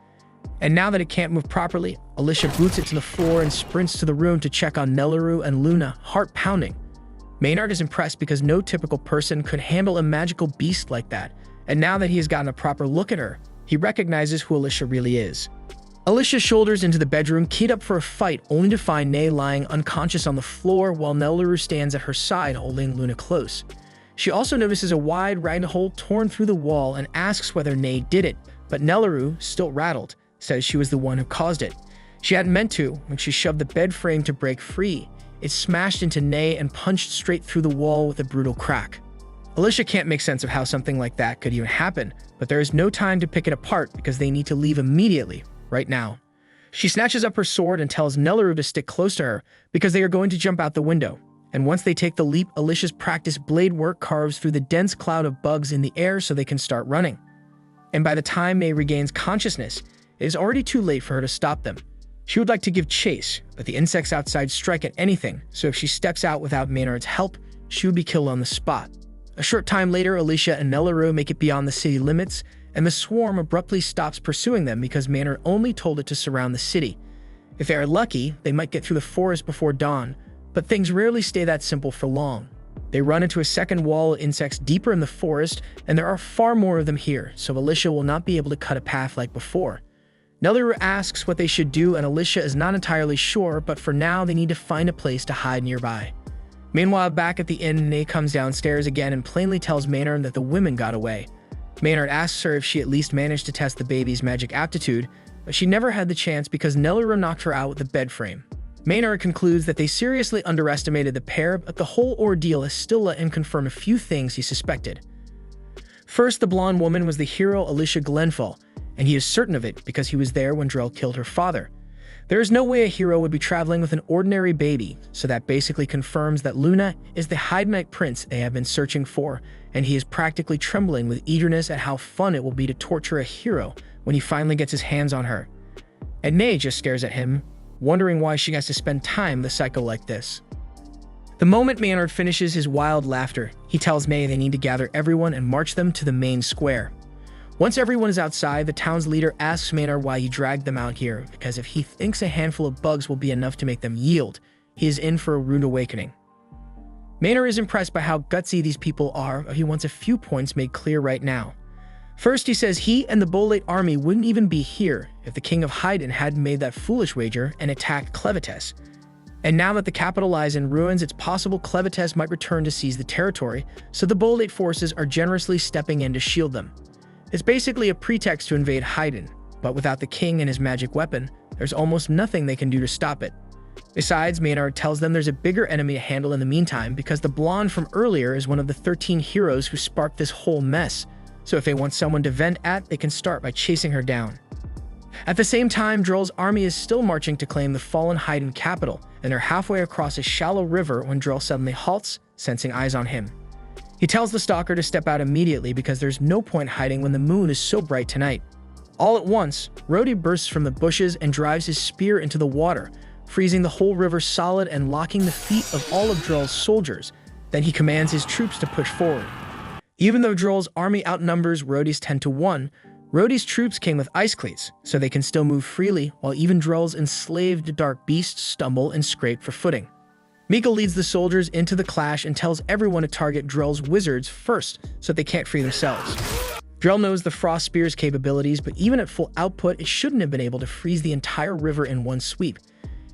And now that it can't move properly, Alicia boots it to the floor and sprints to the room to check on Nelleru and Luna, heart pounding. Maynard is impressed because no typical person could handle a magical beast like that, and now that he has gotten a proper look at her, he recognizes who Alicia really is. Alicia shoulders into the bedroom, keyed up for a fight, only to find Nay lying unconscious on the floor while Nelleru stands at her side holding Luna close. She also notices a wide ragged hole torn through the wall and asks whether Nay did it, but Nelleru, still rattled, says she was the one who caused it. She hadn't meant to when she shoved the bed frame to break free. It smashed into Nay and punched straight through the wall with a brutal crack. Alicia can't make sense of how something like that could even happen, but there is no time to pick it apart because they need to leave immediately, right now. She snatches up her sword and tells Nelleru to stick close to her because they are going to jump out the window. And once they take the leap, Alicia's practiced blade work carves through the dense cloud of bugs in the air so they can start running. And by the time May regains consciousness, it is already too late for her to stop them. She would like to give chase, but the insects outside strike at anything, so if she steps out without Maynard's help, she would be killed on the spot. A short time later, Alicia and Nelleru make it beyond the city limits, and the swarm abruptly stops pursuing them because Maynard only told it to surround the city. If they are lucky, they might get through the forest before dawn, but things rarely stay that simple for long. They run into a second wall of insects deeper in the forest, and there are far more of them here, so Alicia will not be able to cut a path like before. Nelleru asks what they should do, and Alicia is not entirely sure, but for now they need to find a place to hide nearby. Meanwhile, back at the inn, Nay comes downstairs again and plainly tells Maynard that the women got away. Maynard asks her if she at least managed to test the baby's magic aptitude, but she never had the chance because Nelleru knocked her out with the bed frame. Maynard concludes that they seriously underestimated the pair, but the whole ordeal has still let him confirm a few things he suspected. First, the blonde woman was the hero Alicia Glenfall, and he is certain of it because he was there when Drell killed her father. There is no way a hero would be traveling with an ordinary baby, so that basically confirms that Luna is the Hydenite prince they have been searching for, and he is practically trembling with eagerness at how fun it will be to torture a hero when he finally gets his hands on her. And Nay just stares at him, wondering why she has to spend time with a psycho like this. The moment Maynard finishes his wild laughter, he tells May they need to gather everyone and march them to the main square. Once everyone is outside, the town's leader asks Maynard why he dragged them out here, because if he thinks a handful of bugs will be enough to make them yield, he is in for a rude awakening. Maynard is impressed by how gutsy these people are, but he wants a few points made clear right now. First, he says he and the Bolate army wouldn't even be here if the King of Hyden hadn't made that foolish wager and attacked Clevatess. And now that the capital lies in ruins, it's possible Clevatess might return to seize the territory, so the Bolate forces are generously stepping in to shield them. It's basically a pretext to invade Hyden, but without the king and his magic weapon, there's almost nothing they can do to stop it. Besides, Maynard tells them there's a bigger enemy to handle in the meantime because the blonde from earlier is one of the 13 heroes who sparked this whole mess, so if they want someone to vent at, they can start by chasing her down. At the same time, Drell's army is still marching to claim the fallen Hyden capital, and they're halfway across a shallow river when Drell suddenly halts, sensing eyes on him. He tells the stalker to step out immediately because there's no point hiding when the moon is so bright tonight. All at once, Rhodey bursts from the bushes and drives his spear into the water, freezing the whole river solid and locking the feet of all of Drell's soldiers. Then he commands his troops to push forward. Even though Drell's army outnumbers Rhodey's 10-1, Rhodey's troops came with ice cleats, so they can still move freely, while even Drell's enslaved dark beasts stumble and scrape for footing. Mika leads the soldiers into the clash and tells everyone to target Drell's wizards first so they can't free themselves. Drell knows the Frost Spear's capabilities, but even at full output, it shouldn't have been able to freeze the entire river in one sweep.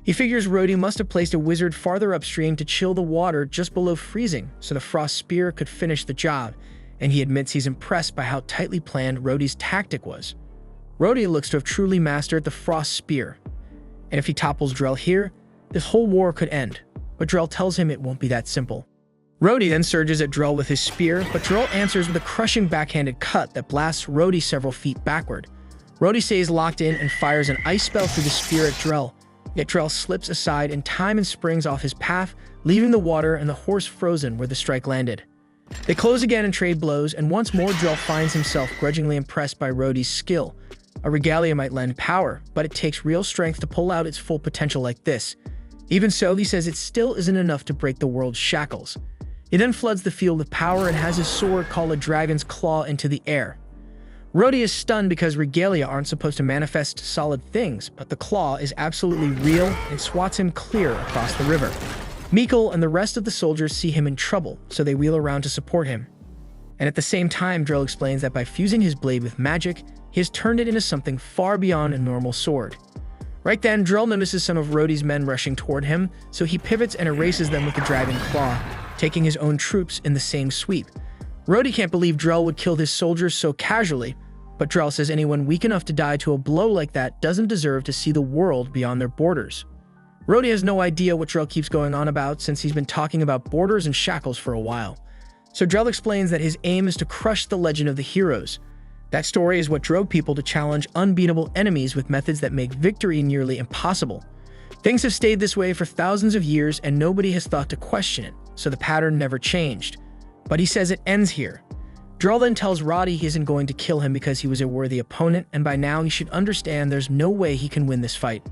He figures Rhodey must have placed a wizard farther upstream to chill the water just below freezing so the Frost Spear could finish the job, and he admits he's impressed by how tightly planned Rhodey's tactic was. Rhodey looks to have truly mastered the Frost Spear, and if he topples Drell here, this whole war could end. But Drell tells him it won't be that simple. Rhodey then surges at Drell with his spear, but Drell answers with a crushing backhanded cut that blasts Rhodey several feet backward. Rhodey stays locked in and fires an ice spell through the spear at Drell, yet Drell slips aside in time and springs off his path, leaving the water and the horse frozen where the strike landed. They close again and trade blows, and once more Drell finds himself grudgingly impressed by Rhodey's skill, A regalia might lend power, but it takes real strength to pull out its full potential like this. Even so, he says it still isn't enough to break the world's shackles. He then floods the field with power and has his sword call a dragon's claw into the air. Rhodey is stunned because regalia aren't supposed to manifest solid things, but the claw is absolutely real and swats him clear across the river. Mikkel and the rest of the soldiers see him in trouble, so they wheel around to support him. And at the same time, Drell explains that by fusing his blade with magic, he has turned it into something far beyond a normal sword. Right then, Drell notices some of Rhodey's men rushing toward him, so he pivots and erases them with the dragon claw, taking his own troops in the same sweep. Rhodey can't believe Drell would kill his soldiers so casually, but Drell says anyone weak enough to die to a blow like that doesn't deserve to see the world beyond their borders. Rhodey has no idea what Drell keeps going on about since he's been talking about borders and shackles for a while. So Drell explains that his aim is to crush the legend of the heroes. That story is what drove people to challenge unbeatable enemies with methods that make victory nearly impossible. Things have stayed this way for thousands of years and nobody has thought to question it, so the pattern never changed. But he says it ends here. Drell then tells Roddy he isn't going to kill him because he was a worthy opponent, and by now he should understand there's no way he can win this fight.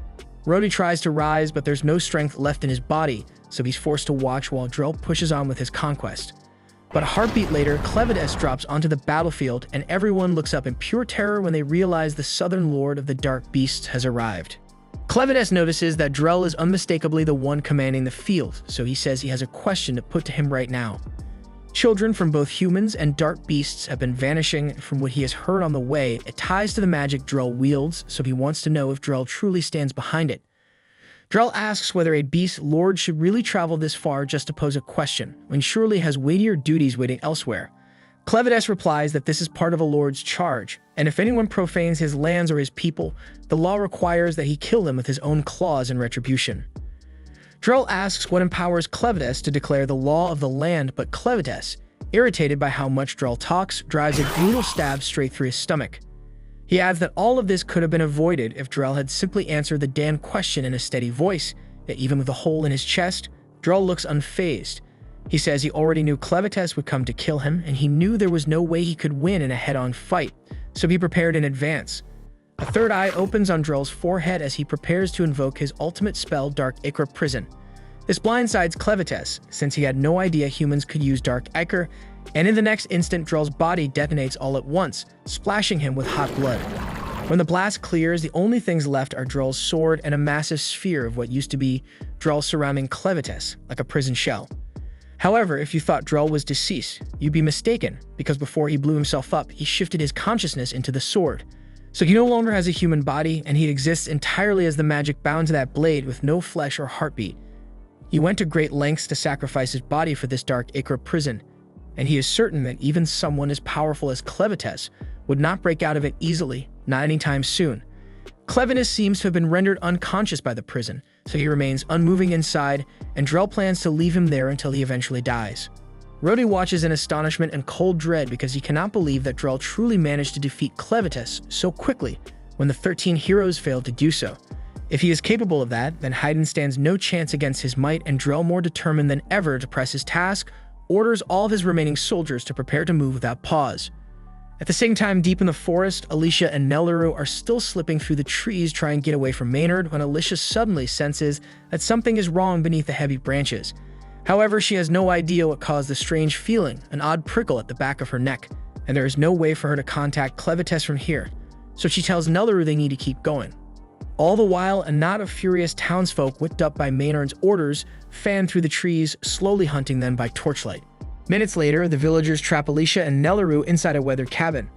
Rhodey tries to rise, but there's no strength left in his body, so he's forced to watch while Drell pushes on with his conquest. But a heartbeat later, Clevatess drops onto the battlefield, and everyone looks up in pure terror when they realize the Southern Lord of the Dark Beasts has arrived. Clevatess notices that Drell is unmistakably the one commanding the field, so he says he has a question to put to him right now. Children from both humans and dark beasts have been vanishing. From what he has heard on the way, it ties to the magic Drell wields, so he wants to know if Drell truly stands behind it. Drell asks whether a beast lord should really travel this far just to pose a question, when surely has weightier duties waiting elsewhere. Clevatess replies that this is part of a lord's charge, and if anyone profanes his lands or his people, the law requires that he kill them with his own claws in retribution. Drell asks what empowers Clevatess to declare the law of the land, but Clevatess, irritated by how much Drell talks, drives a brutal stab straight through his stomach. He adds that all of this could have been avoided if Drell had simply answered the damn question in a steady voice, yet even with a hole in his chest, Drell looks unfazed. He says he already knew Clevatess would come to kill him, and he knew there was no way he could win in a head-on fight, so he prepared in advance. A third eye opens on Drell's forehead as he prepares to invoke his ultimate spell, Dark Ichor Prison. This blindsides Clevatess, since he had no idea humans could use Dark Ichor, and in the next instant Drell's body detonates all at once, splashing him with hot blood. When the blast clears, the only things left are Drell's sword and a massive sphere of what used to be Drell surrounding Clevatess, like a prison shell. However, if you thought Drell was deceased, you'd be mistaken, because before he blew himself up, he shifted his consciousness into the sword. So he no longer has a human body, and he exists entirely as the magic bound to that blade with no flesh or heartbeat. He went to great lengths to sacrifice his body for this Dark Ichor prison, and he is certain that even someone as powerful as Clevatess would not break out of it easily, not anytime soon. Clevatess seems to have been rendered unconscious by the prison, so he remains unmoving inside, and Drell plans to leave him there until he eventually dies. Rhodey watches in astonishment and cold dread because he cannot believe that Drell truly managed to defeat Clevatess so quickly when the 13 heroes failed to do so. If he is capable of that, then Haydn stands no chance against his might, and Drell, more determined than ever to press his task, orders all of his remaining soldiers to prepare to move without pause. At the same time, deep in the forest, Alicia and Nelleru are still slipping through the trees trying to get away from Maynard when Alicia suddenly senses that something is wrong beneath the heavy branches. However, she has no idea what caused the strange feeling, an odd prickle at the back of her neck, and there is no way for her to contact Clevatess from here, so she tells Nelleru they need to keep going. All the while, a knot of furious townsfolk whipped up by Maynard's orders fan through the trees, slowly hunting them by torchlight. Minutes later, the villagers trap Alicia and Nelleru inside a weathered cabin.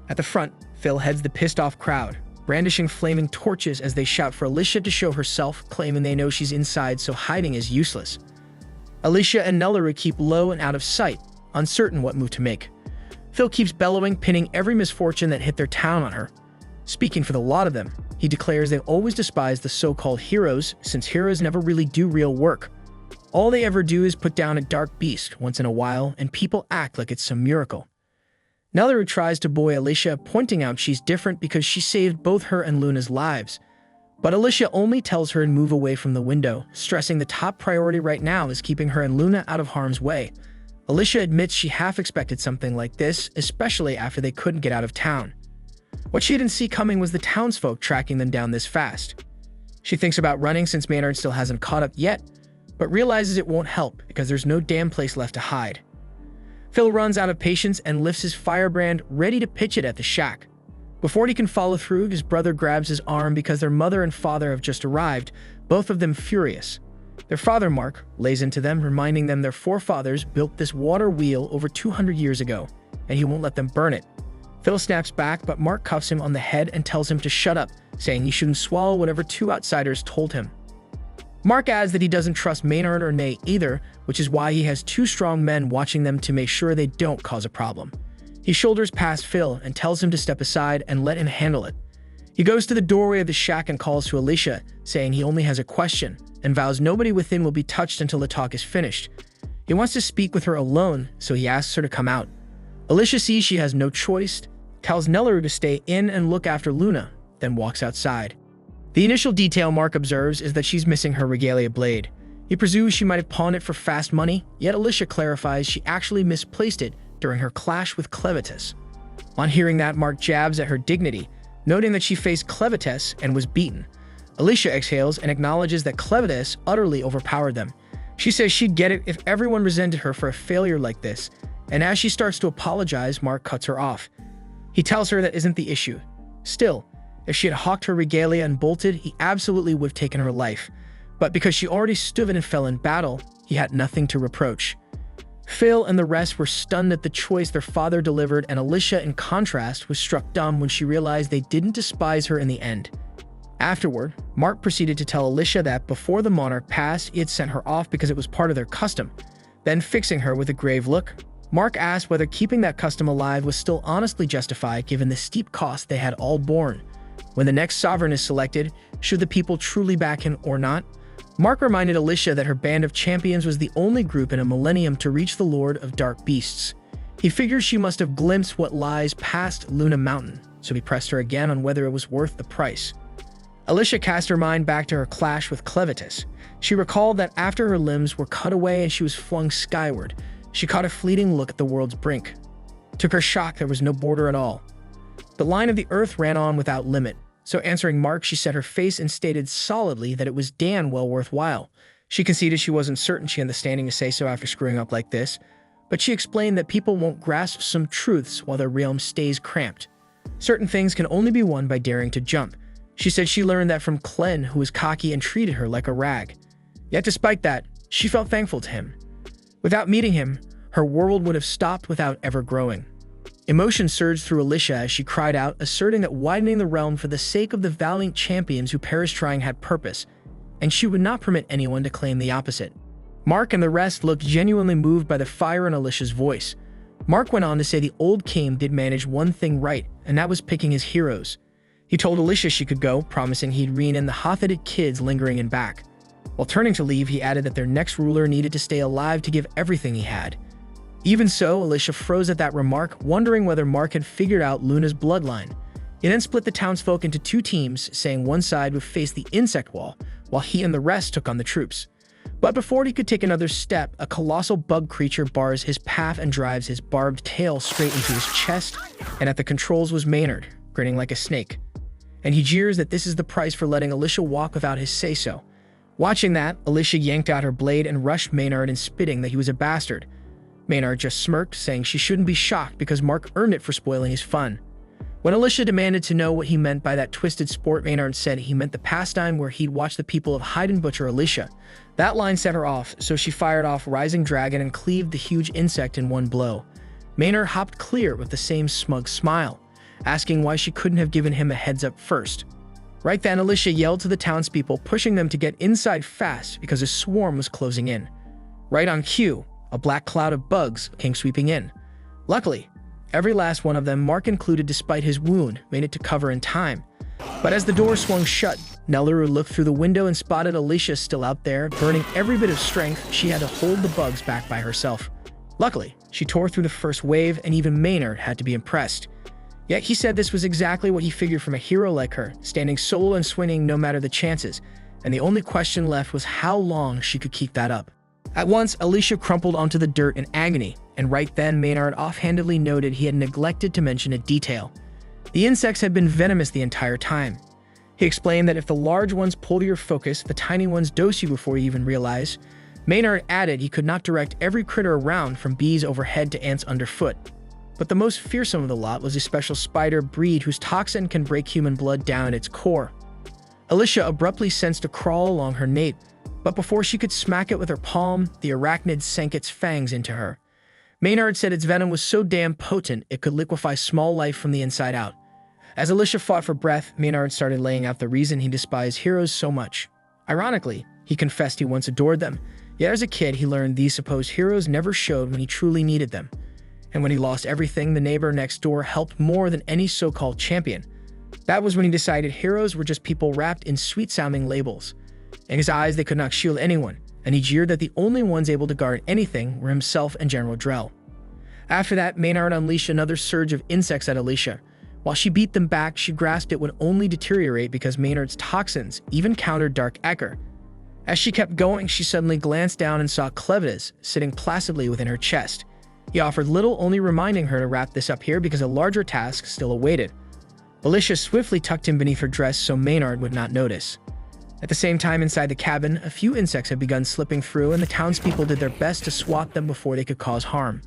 At the front, Phil heads the pissed-off crowd, brandishing flaming torches as they shout for Alicia to show herself, claiming they know she's inside, so hiding is useless. Alicia and Nelleru keep low and out of sight, uncertain what move to make. Phil keeps bellowing, pinning every misfortune that hit their town on her. Speaking for the lot of them, he declares they always despise the so-called heroes, since heroes never really do real work. All they ever do is put down a dark beast once in a while, and people act like it's some miracle. Nelleru tries to buoy Alicia, pointing out she's different because she saved both her and Luna's lives. But Alicia only tells her to move away from the window, stressing the top priority right now is keeping her and Luna out of harm's way. Alicia admits she half expected something like this, especially after they couldn't get out of town. What she didn't see coming was the townsfolk tracking them down this fast. She thinks about running since Maynard still hasn't caught up yet, but realizes it won't help because there's no damn place left to hide. Phil runs out of patience and lifts his firebrand, ready to pitch it at the shack. Before he can follow through, his brother grabs his arm because their mother and father have just arrived, both of them furious. Their father, Mark, lays into them, reminding them their forefathers built this water wheel over 200 years ago, and he won't let them burn it. Phil snaps back, but Mark cuffs him on the head and tells him to shut up, saying he shouldn't swallow whatever two outsiders told him. Mark adds that he doesn't trust Maynard or Nate either, which is why he has two strong men watching them to make sure they don't cause a problem. He shoulders past Phil and tells him to step aside and let him handle it. He goes to the doorway of the shack and calls to Alicia, saying he only has a question, and vows nobody within will be touched until the talk is finished. He wants to speak with her alone, so he asks her to come out. Alicia sees she has no choice, tells Nelleru to stay in and look after Luna, then walks outside. The initial detail Mark observes is that she's missing her regalia blade. He presumes she might have pawned it for fast money, yet Alicia clarifies she actually misplaced it during her clash with Clevatess. On hearing that, Mark jabs at her dignity, noting that she faced Clevatess and was beaten. Alicia exhales and acknowledges that Clevatess utterly overpowered them. She says she'd get it if everyone resented her for a failure like this, and as she starts to apologize, Mark cuts her off. He tells her that isn't the issue. Still, if she had hawked her regalia and bolted, he absolutely would have taken her life. But because she already stood and fell in battle, he had nothing to reproach. Phil and the rest were stunned at the choice their father delivered, and Alicia, in contrast, was struck dumb when she realized they didn't despise her in the end. Afterward, Mark proceeded to tell Alicia that before the monarch passed, he had sent her off because it was part of their custom. Then, fixing her with a grave look, Mark asked whether keeping that custom alive was still honestly justified given the steep cost they had all borne. When the next sovereign is selected, should the people truly back him or not? Mark reminded Alicia that her band of champions was the only group in a millennium to reach the Lord of Dark Beasts. He figured she must have glimpsed what lies past Luna Mountain, so he pressed her again on whether it was worth the price. Alicia cast her mind back to her clash with Clevatess. She recalled that after her limbs were cut away and she was flung skyward, she caught a fleeting look at the world's brink. To her shock, there was no border at all. The line of the earth ran on without limit, so answering Mark, she set her face and stated solidly that it was damn well worthwhile. She conceded she wasn't certain she had the standing to say so after screwing up like this, but she explained that people won't grasp some truths while their realm stays cramped. Certain things can only be won by daring to jump. She said she learned that from Clen, who was cocky and treated her like a rag. Yet despite that, she felt thankful to him. Without meeting him, her world would have stopped without ever growing. Emotion surged through Alicia as she cried out, asserting that widening the realm for the sake of the valiant champions who perished trying had purpose, and she would not permit anyone to claim the opposite. Mark and the rest looked genuinely moved by the fire in Alicia's voice. Mark went on to say the old king did manage one thing right, and that was picking his heroes. He told Alicia she could go, promising he'd rein in the hot-headed kids lingering in back. While turning to leave, he added that their next ruler needed to stay alive to give everything he had. Even so, Alicia froze at that remark, wondering whether Mark had figured out Luna's bloodline. He then split the townsfolk into two teams, saying one side would face the insect wall, while he and the rest took on the troops. But before he could take another step, a colossal bug creature bars his path and drives his barbed tail straight into his chest, and at the controls was Maynard, grinning like a snake. And he jeers that this is the price for letting Alicia walk without his say-so. Watching that, Alicia yanked out her blade and rushed Maynard and spitting that he was a bastard. Maynard just smirked, saying she shouldn't be shocked because Mark earned it for spoiling his fun. When Alicia demanded to know what he meant by that twisted sport, Maynard said he meant the pastime where he'd watch the people of hide and butcher Alicia. That line set her off, so she fired off Rising Dragon and cleaved the huge insect in one blow. Maynard hopped clear with the same smug smile, asking why she couldn't have given him a heads up first. Right then, Alicia yelled to the townspeople, pushing them to get inside fast because a swarm was closing in. Right on cue, a black cloud of bugs came sweeping in. Luckily, every last one of them, Mark included despite his wound, made it to cover in time. But as the door swung shut, Nelleru looked through the window and spotted Alicia still out there, burning every bit of strength. She had to hold the bugs back by herself. Luckily, she tore through the first wave, and even Maynard had to be impressed. Yet he said this was exactly what he figured from a hero like her, standing solo and swinging no matter the chances, and the only question left was how long she could keep that up. At once, Alicia crumpled onto the dirt in agony, and right then Maynard offhandedly noted he had neglected to mention a detail. The insects had been venomous the entire time. He explained that if the large ones pulled your focus, the tiny ones dose you before you even realize. Maynard added he could not direct every critter around, from bees overhead to ants underfoot. But the most fearsome of the lot was a special spider breed whose toxin can break human blood down at its core. Alicia abruptly sensed a crawl along her nape, but before she could smack it with her palm, the arachnid sank its fangs into her. Maynard said its venom was so damn potent it could liquefy small life from the inside out. As Alicia fought for breath, Maynard started laying out the reason he despised heroes so much. Ironically, he confessed he once adored them, yet as a kid he learned these supposed heroes never showed when he truly needed them. And when he lost everything, the neighbor next door helped more than any so-called champion. That was when he decided heroes were just people wrapped in sweet-sounding labels. In his eyes, they could not shield anyone, and he jeered that the only ones able to guard anything were himself and General Drell. After that, Maynard unleashed another surge of insects at Alicia. While she beat them back, she grasped it would only deteriorate because Maynard's toxins even countered Dark Ecker. As she kept going, she suddenly glanced down and saw Clevatess sitting placidly within her chest. He offered little, only reminding her to wrap this up here because a larger task still awaited. Alicia swiftly tucked him beneath her dress so Maynard would not notice. At the same time, inside the cabin, a few insects had begun slipping through, and the townspeople did their best to swat them before they could cause harm.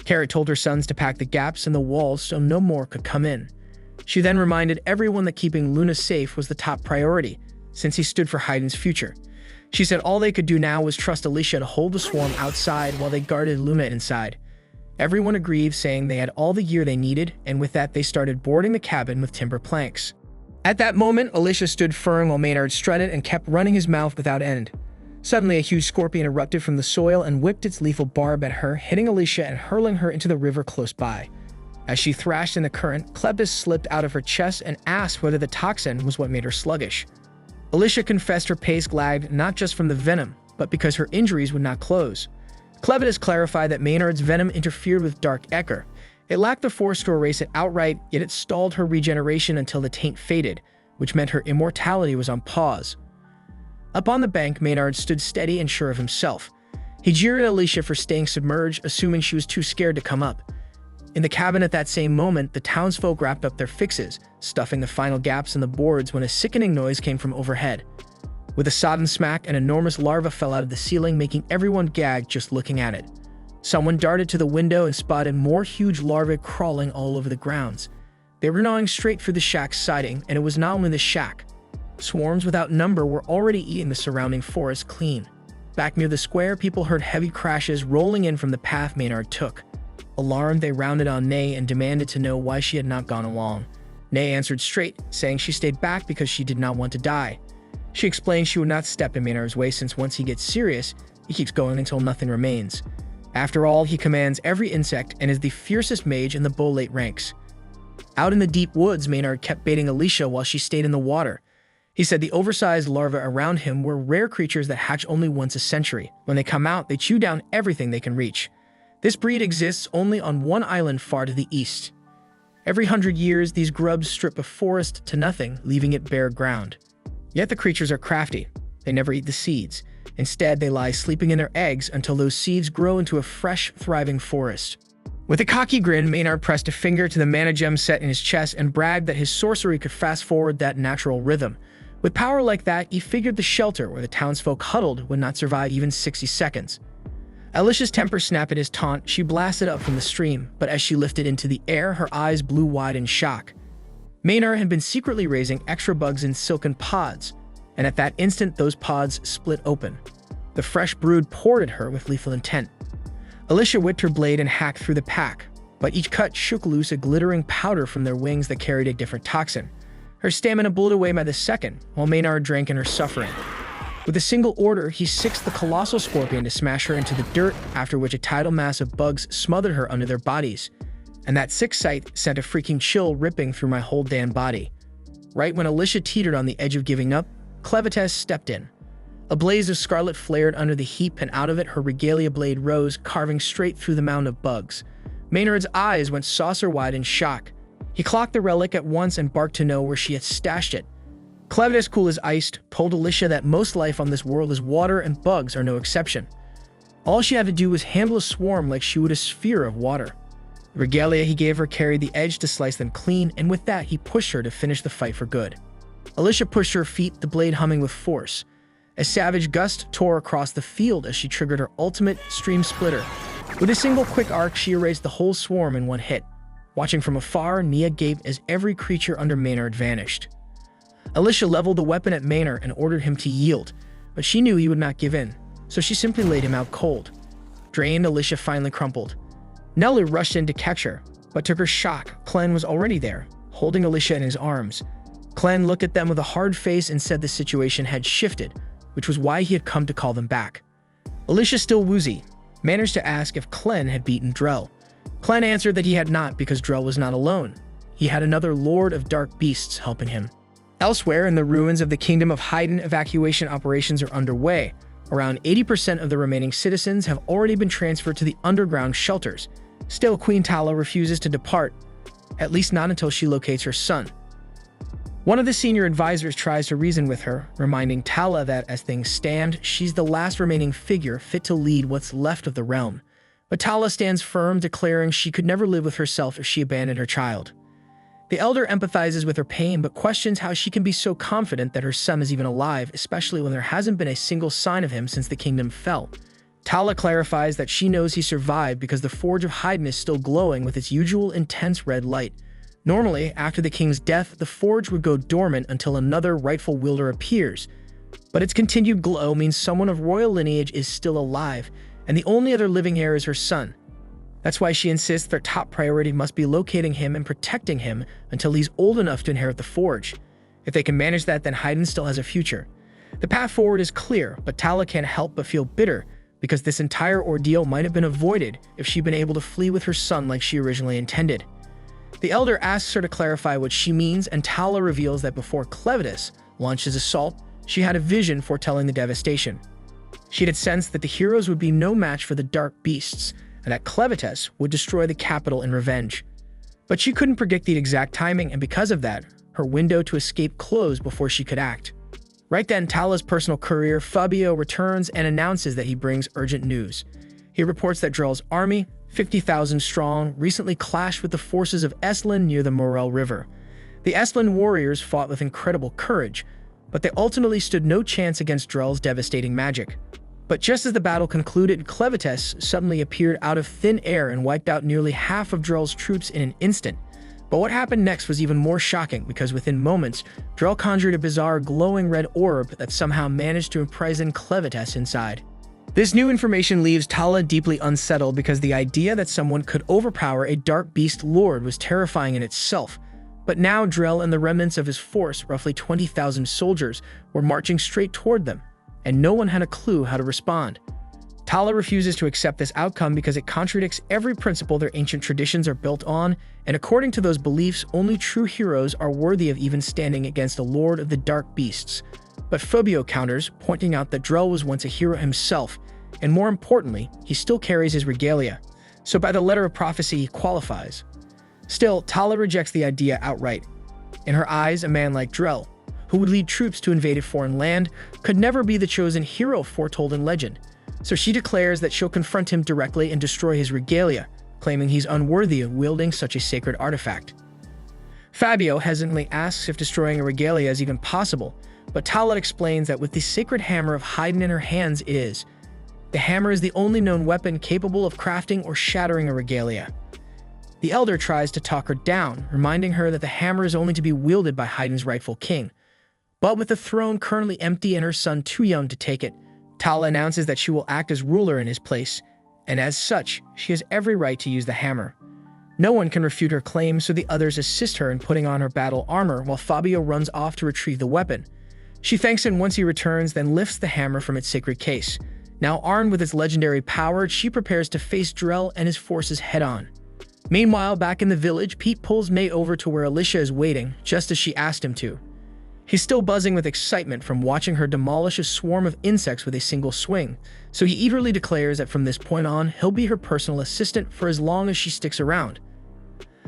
Carrot told her sons to pack the gaps in the walls so no more could come in. She then reminded everyone that keeping Luna safe was the top priority, since he stood for Hayden's future. She said all they could do now was trust Alicia to hold the swarm outside while they guarded Luna inside. Everyone agreed, saying they had all the gear they needed, and with that they started boarding the cabin with timber planks. At that moment, Alicia stood firm while Maynard strutted and kept running his mouth without end. Suddenly, a huge scorpion erupted from the soil and whipped its lethal barb at her, hitting Alicia and hurling her into the river close by. As she thrashed in the current, Clevatess slipped out of her chest and asked whether the toxin was what made her sluggish. Alicia confessed her pace lagged not just from the venom, but because her injuries would not close. Clevatess clarified that Maynard's venom interfered with Dark Ecker. It lacked the force to erase it outright, yet it stalled her regeneration until the taint faded, which meant her immortality was on pause. Up on the bank, Maynard stood steady and sure of himself. He jeered at Alicia for staying submerged, assuming she was too scared to come up. In the cabin at that same moment, the townsfolk wrapped up their fixes, stuffing the final gaps in the boards when a sickening noise came from overhead. With a sodden smack, an enormous larva fell out of the ceiling, making everyone gag just looking at it. Someone darted to the window and spotted more huge larvae crawling all over the grounds. They were gnawing straight through the shack's siding, and it was not only the shack. Swarms without number were already eating the surrounding forest clean. Back near the square, people heard heavy crashes rolling in from the path Maynard took. Alarmed, they rounded on Nay and demanded to know why she had not gone along. Nay answered straight, saying she stayed back because she did not want to die. She explained she would not step in Maynard's way since once he gets serious, he keeps going until nothing remains. After all, he commands every insect and is the fiercest mage in the Bolate ranks. Out in the deep woods, Maynard kept baiting Alicia while she stayed in the water. He said the oversized larvae around him were rare creatures that hatch only once a century. When they come out, they chew down everything they can reach. This breed exists only on one island far to the east. Every 100 years, these grubs strip a forest to nothing, leaving it bare ground. Yet the creatures are crafty. They never eat the seeds. Instead, they lie sleeping in their eggs until those seeds grow into a fresh, thriving forest. With a cocky grin, Maynard pressed a finger to the mana gem set in his chest and bragged that his sorcery could fast-forward that natural rhythm. With power like that, he figured the shelter where the townsfolk huddled would not survive even 60 seconds. Alicia's temper snapped at his taunt. She blasted up from the stream, but as she lifted into the air, her eyes blew wide in shock. Maynard had been secretly raising extra bugs in silken pods, and at that instant, those pods split open. The fresh brood poured at her with lethal intent. Alicia whipped her blade and hacked through the pack, but each cut shook loose a glittering powder from their wings that carried a different toxin. Her stamina blew away by the second, while Maynard drank in her suffering. With a single order, he sixed the colossal scorpion to smash her into the dirt, after which a tidal mass of bugs smothered her under their bodies. And that sick sight sent a freaking chill ripping through my whole damn body. Right when Alicia teetered on the edge of giving up, Clevatess stepped in. A blaze of scarlet flared under the heap, and out of it her regalia blade rose, carving straight through the mound of bugs. Maynard's eyes went saucer-wide in shock. He clocked the relic at once and barked to know where she had stashed it. Clevatess, cool as ice, told Alicia that most life on this world is water and bugs are no exception. All she had to do was handle a swarm like she would a sphere of water. The regalia he gave her carried the edge to slice them clean, and with that, he pushed her to finish the fight for good. Alicia pushed her feet, the blade humming with force. A savage gust tore across the field as she triggered her ultimate stream splitter. With a single quick arc, she erased the whole swarm in one hit. Watching from afar, Nia gaped as every creature under Maynard vanished. Alicia leveled the weapon at Maynard and ordered him to yield, but she knew he would not give in, so she simply laid him out cold. Drained, Alicia finally crumpled. Nelly rushed in to catch her, but to her shock, Clen was already there, holding Alicia in his arms. Clen looked at them with a hard face and said the situation had shifted, which was why he had come to call them back. Alicia, still woozy, managed to ask if Clen had beaten Drell. Clen answered that he had not because Drell was not alone. He had another Lord of Dark Beasts helping him. Elsewhere in the ruins of the Kingdom of Haydn, evacuation operations are underway. Around 80% of the remaining citizens have already been transferred to the underground shelters. Still, Queen Tala refuses to depart, at least not until she locates her son. One of the senior advisors tries to reason with her, reminding Tala that, as things stand, she's the last remaining figure fit to lead what's left of the realm. But Tala stands firm, declaring she could never live with herself if she abandoned her child. The elder empathizes with her pain, but questions how she can be so confident that her son is even alive, especially when there hasn't been a single sign of him since the kingdom fell. Tala clarifies that she knows he survived because the Forge of Haydn is still glowing with its usual intense red light. Normally, after the king's death, the forge would go dormant until another rightful wielder appears. But its continued glow means someone of royal lineage is still alive, and the only other living heir is her son. That's why she insists their top priority must be locating him and protecting him until he's old enough to inherit the forge. If they can manage that, then Haydn still has a future. The path forward is clear, but Tala can't help but feel bitter because this entire ordeal might have been avoided if she'd been able to flee with her son like she originally intended. The elder asks her to clarify what she means, and Tala reveals that before Clevatess launched his assault, she had a vision foretelling the devastation. She had sensed that the heroes would be no match for the dark beasts, and that Clevatess would destroy the capital in revenge. But she couldn't predict the exact timing, and because of that, her window to escape closed before she could act. Right then, Tala's personal courier, Fabio, returns and announces that he brings urgent news. He reports that Drell's army, 50,000 strong, recently clashed with the forces of Eslan near the Morel River. The Eslan warriors fought with incredible courage, but they ultimately stood no chance against Drell's devastating magic. But just as the battle concluded, Clevatess suddenly appeared out of thin air and wiped out nearly half of Drell's troops in an instant. But what happened next was even more shocking, because within moments, Drell conjured a bizarre glowing red orb that somehow managed to imprison Clevatess inside. This new information leaves Tala deeply unsettled because the idea that someone could overpower a dark beast lord was terrifying in itself. But now Drell and the remnants of his force, roughly 20,000 soldiers, were marching straight toward them, and no one had a clue how to respond. Tala refuses to accept this outcome because it contradicts every principle their ancient traditions are built on, and according to those beliefs, only true heroes are worthy of even standing against a lord of the dark beasts. But Fabio counters, pointing out that Drell was once a hero himself, and more importantly, he still carries his regalia, so by the letter of prophecy he qualifies. Still, Tala rejects the idea outright. In her eyes, a man like Drell, who would lead troops to invade a foreign land, could never be the chosen hero foretold in legend. So she declares that she'll confront him directly and destroy his regalia, claiming he's unworthy of wielding such a sacred artifact. Fabio hesitantly asks if destroying a regalia is even possible, but Tala explains that with the sacred hammer of Haydn in her hands, it is. The hammer is the only known weapon capable of crafting or shattering a regalia. The elder tries to talk her down, reminding her that the hammer is only to be wielded by Haydn's rightful king. But with the throne currently empty and her son too young to take it, Tala announces that she will act as ruler in his place, and as such, she has every right to use the hammer. No one can refute her claim, so the others assist her in putting on her battle armor while Fabio runs off to retrieve the weapon. She thanks him once he returns, then lifts the hammer from its sacred case. Now armed with its legendary power, she prepares to face Drell and his forces head-on. Meanwhile, back in the village, Pete pulls May over to where Alicia is waiting, just as she asked him to. He's still buzzing with excitement from watching her demolish a swarm of insects with a single swing, so he eagerly declares that from this point on, he'll be her personal assistant for as long as she sticks around.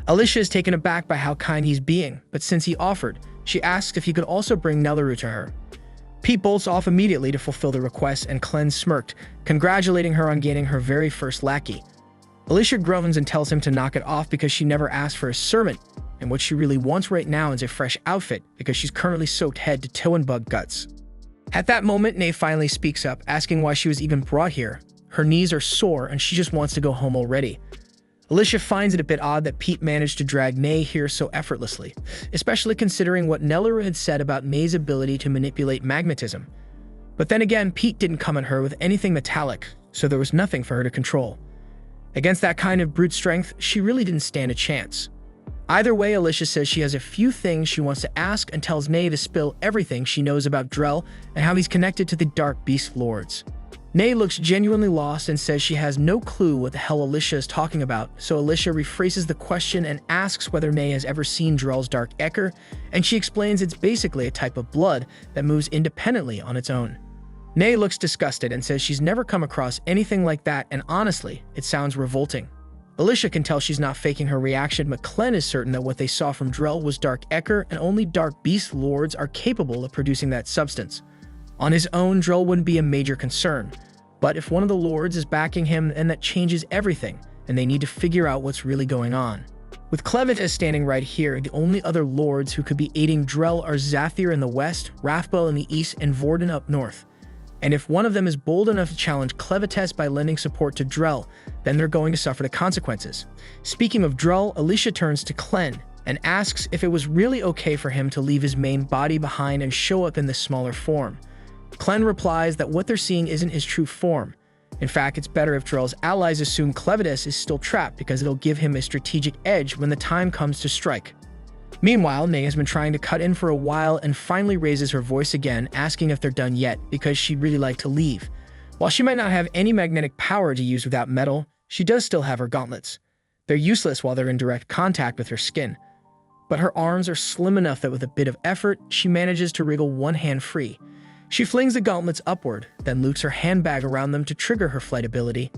Alicia is taken aback by how kind he's being, but since he offered, she asks if he could also bring Nelleru to her. Pete bolts off immediately to fulfill the request, and Clen smirked, congratulating her on gaining her very first lackey. Alicia groans and tells him to knock it off because she never asked for a servant, and what she really wants right now is a fresh outfit because she's currently soaked head to toe in bug guts. At that moment, Nay finally speaks up, asking why she was even brought here. Her knees are sore and she just wants to go home already. Alicia finds it a bit odd that Pete managed to drag Nay here so effortlessly, especially considering what Nelleru had said about May's ability to manipulate magnetism. But then again, Pete didn't come at her with anything metallic, so there was nothing for her to control. Against that kind of brute strength, she really didn't stand a chance. Either way, Alicia says she has a few things she wants to ask and tells Nay to spill everything she knows about Drell and how he's connected to the Dark Beast Lords. Nay looks genuinely lost and says she has no clue what the hell Alicia is talking about, so Alicia rephrases the question and asks whether Nay has ever seen Drell's Dark Ecker, and she explains it's basically a type of blood that moves independently on its own. Nay looks disgusted and says she's never come across anything like that, and honestly, it sounds revolting. Alicia can tell she's not faking her reaction, but Clen is certain that what they saw from Drell was Dark Ecker, and only Dark Beast Lords are capable of producing that substance. On his own, Drell wouldn't be a major concern, but if one of the Lords is backing him, then that changes everything, and they need to figure out what's really going on. With Clevatess standing right here, the only other Lords who could be aiding Drell are Zathir in the west, Rathbell in the east, and Vorden up north. And if one of them is bold enough to challenge Clevatess by lending support to Drell, then they're going to suffer the consequences. Speaking of Drell, Alicia turns to Clen and asks if it was really okay for him to leave his main body behind and show up in this smaller form. Clen replies that what they're seeing isn't his true form. In fact, it's better if Drell's allies assume Clevatess is still trapped because it'll give him a strategic edge when the time comes to strike. Meanwhile, Nay has been trying to cut in for a while and finally raises her voice again, asking if they're done yet because she'd really like to leave. While she might not have any magnetic power to use without metal, she does still have her gauntlets. They're useless while they're in direct contact with her skin. But her arms are slim enough that with a bit of effort, she manages to wriggle one hand free. She flings the gauntlets upward, then loops her handbag around them to trigger her flight ability,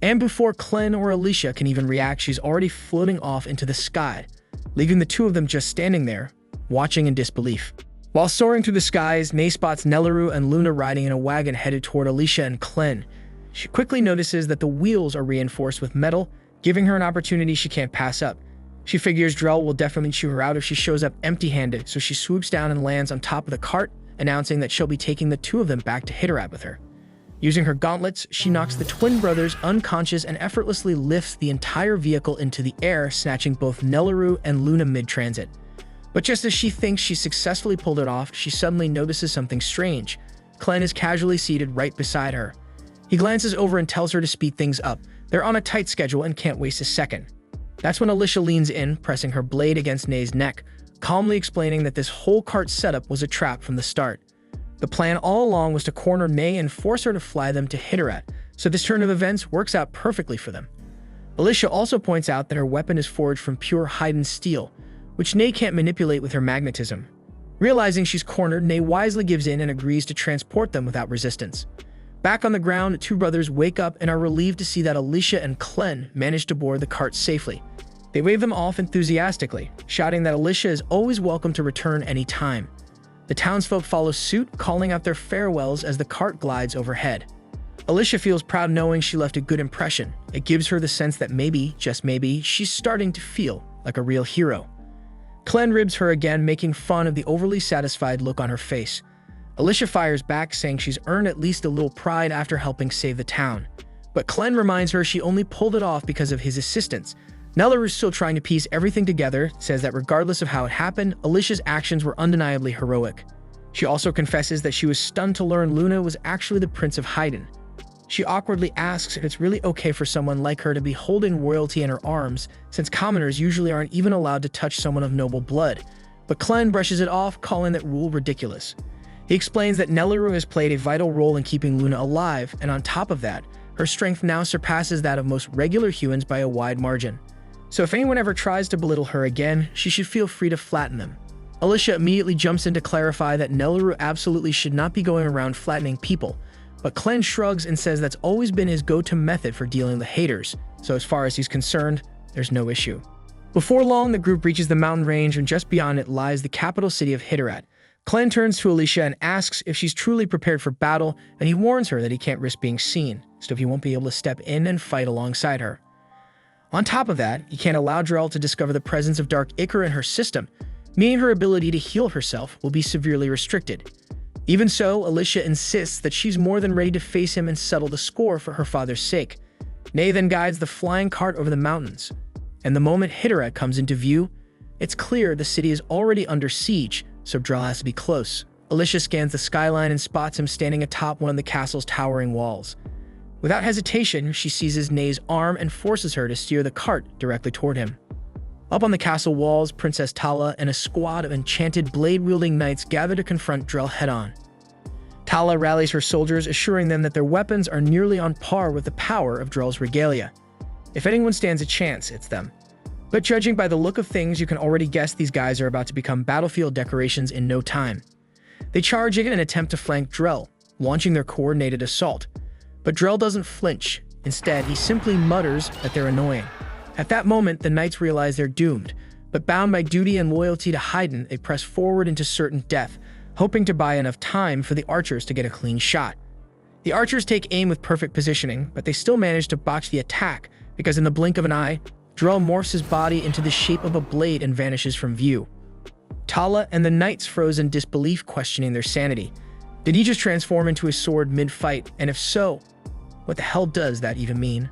and before Clen or Alicia can even react, she's already floating off into the sky, leaving the two of them just standing there, watching in disbelief. While soaring through the skies, Nay spots Nelleru and Luna riding in a wagon headed toward Alicia and Clen. She quickly notices that the wheels are reinforced with metal, giving her an opportunity she can't pass up. She figures Drell will definitely chew her out if she shows up empty-handed, so she swoops down and lands on top of the cart, announcing that she'll be taking the two of them back to Hitterad with her. Using her gauntlets, she knocks the twin brothers unconscious and effortlessly lifts the entire vehicle into the air, snatching both Nelleru and Luna mid-transit. But just as she thinks she successfully pulled it off, she suddenly notices something strange. Clen is casually seated right beside her. He glances over and tells her to speed things up. They're on a tight schedule and can't waste a second. That's when Alicia leans in, pressing her blade against Nay's neck, calmly explaining that this whole cart setup was a trap from the start. The plan all along was to corner Nay and force her to fly them to Hitterad, so this turn of events works out perfectly for them. Alicia also points out that her weapon is forged from pure hide steel, which Nay can't manipulate with her magnetism. Realizing she's cornered, Nay wisely gives in and agrees to transport them without resistance. Back on the ground, the two brothers wake up and are relieved to see that Alicia and Clen managed to board the cart safely. They wave them off enthusiastically, shouting that Alicia is always welcome to return any time. The townsfolk follow suit, calling out their farewells as the cart glides overhead. Alicia feels proud knowing she left a good impression. It gives her the sense that maybe, just maybe, she's starting to feel like a real hero. Clen ribs her again, making fun of the overly satisfied look on her face. Alicia fires back, saying she's earned at least a little pride after helping save the town. But Clen reminds her she only pulled it off because of his assistance. Nelleru is still trying to piece everything together, says that regardless of how it happened, Alicia's actions were undeniably heroic. She also confesses that she was stunned to learn Luna was actually the Prince of Haydn. She awkwardly asks if it's really okay for someone like her to be holding royalty in her arms, since commoners usually aren't even allowed to touch someone of noble blood. But Clen brushes it off, calling that rule ridiculous. He explains that Nelleru has played a vital role in keeping Luna alive, and on top of that, her strength now surpasses that of most regular humans by a wide margin. So if anyone ever tries to belittle her again, she should feel free to flatten them. Alicia immediately jumps in to clarify that Nelleru absolutely should not be going around flattening people, but Clen shrugs and says that's always been his go-to method for dealing with haters, so as far as he's concerned, there's no issue. Before long, the group reaches the mountain range, and just beyond it lies the capital city of Hitterad. Clen turns to Alicia and asks if she's truly prepared for battle, and he warns her that he can't risk being seen, so he won't be able to step in and fight alongside her. On top of that, he can't allow Drell to discover the presence of dark ichor in her system, meaning her ability to heal herself will be severely restricted. Even so, Alicia insists that she's more than ready to face him and settle the score for her father's sake. Nay then guides the flying cart over the mountains, and the moment Hitoret comes into view, it's clear the city is already under siege, so Drell has to be close. Alicia scans the skyline and spots him standing atop one of the castle's towering walls. Without hesitation, she seizes Nay's arm and forces her to steer the cart directly toward him. Up on the castle walls, Princess Tala and a squad of enchanted blade-wielding knights gather to confront Drell head-on. Tala rallies her soldiers, assuring them that their weapons are nearly on par with the power of Drell's regalia. If anyone stands a chance, it's them. But judging by the look of things, you can already guess these guys are about to become battlefield decorations in no time. They charge in an attempt to flank Drell, launching their coordinated assault. But Drell doesn't flinch. Instead, he simply mutters that they're annoying. At that moment, the knights realize they're doomed, but bound by duty and loyalty to Haydn, they press forward into certain death, hoping to buy enough time for the archers to get a clean shot. The archers take aim with perfect positioning, but they still manage to botch the attack because in the blink of an eye, Drell morphs his body into the shape of a blade and vanishes from view. Tala and the knights froze in disbelief, questioning their sanity. Did he just transform into a sword mid-fight, and if so, what the hell does that even mean?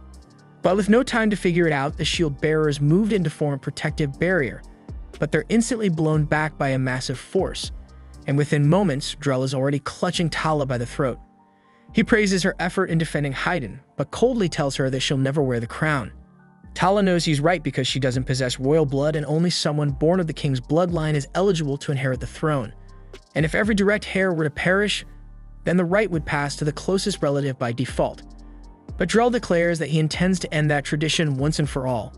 But with no time to figure it out, the shield bearers moved in to form a protective barrier, but they're instantly blown back by a massive force, and within moments, Drell is already clutching Tala by the throat. He praises her effort in defending Haydn, but coldly tells her that she'll never wear the crown. Tala knows he's right because she doesn't possess royal blood and only someone born of the king's bloodline is eligible to inherit the throne. And if every direct heir were to perish, then the right would pass to the closest relative by default. But Drell declares that he intends to end that tradition once and for all.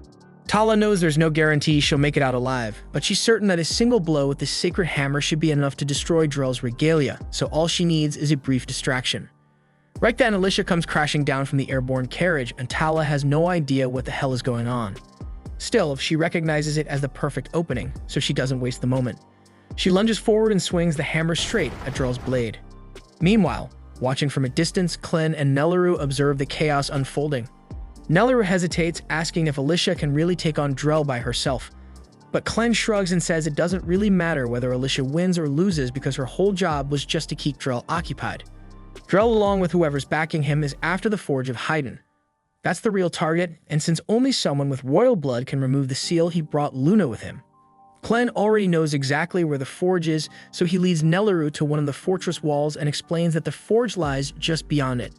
Tala knows there's no guarantee she'll make it out alive, but she's certain that a single blow with this sacred hammer should be enough to destroy Drell's regalia, so all she needs is a brief distraction. Right then, Alicia comes crashing down from the airborne carriage, and Tala has no idea what the hell is going on. Still, she recognizes it as the perfect opening, so she doesn't waste the moment. She lunges forward and swings the hammer straight at Drell's blade. Meanwhile, watching from a distance, Klen and Nelleru observe the chaos unfolding. Nelleru hesitates, asking if Alicia can really take on Drell by herself. But Klen shrugs and says it doesn't really matter whether Alicia wins or loses because her whole job was just to keep Drell occupied. Drell, along with whoever's backing him, is after the Forge of Haydn. That's the real target, and since only someone with royal blood can remove the seal, he brought Luna with him. Klen already knows exactly where the forge is, so he leads Nelleru to one of the fortress walls and explains that the forge lies just beyond it.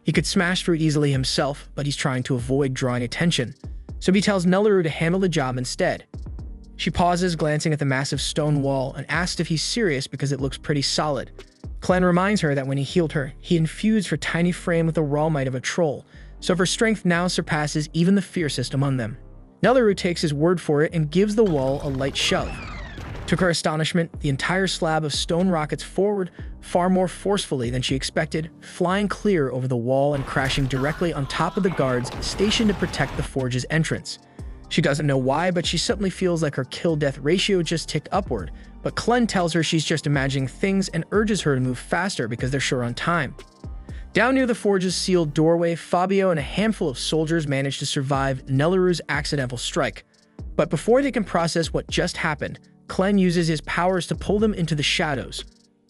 He could smash through it easily himself, but he's trying to avoid drawing attention, so he tells Nelleru to handle the job instead. She pauses, glancing at the massive stone wall, and asks if he's serious because it looks pretty solid. Klen reminds her that when he healed her, he infused her tiny frame with the raw might of a troll, so her strength now surpasses even the fiercest among them. Nelleru takes his word for it and gives the wall a light shove. To her astonishment, the entire slab of stone rockets forward far more forcefully than she expected, flying clear over the wall and crashing directly on top of the guards stationed to protect the forge's entrance. She doesn't know why, but she suddenly feels like her kill-death ratio just ticked upward, but Klen tells her she's just imagining things and urges her to move faster because they're sure on time. Down near the forge's sealed doorway, Fabio and a handful of soldiers manage to survive Nelleru's accidental strike. But before they can process what just happened, Klen uses his powers to pull them into the shadows.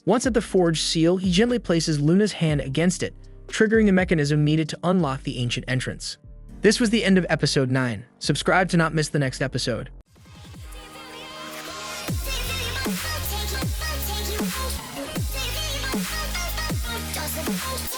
Once at the forge seal, he gently places Luna's hand against it, triggering the mechanism needed to unlock the ancient entrance. This was the end of episode 9. Subscribe to not miss the next episode. Take you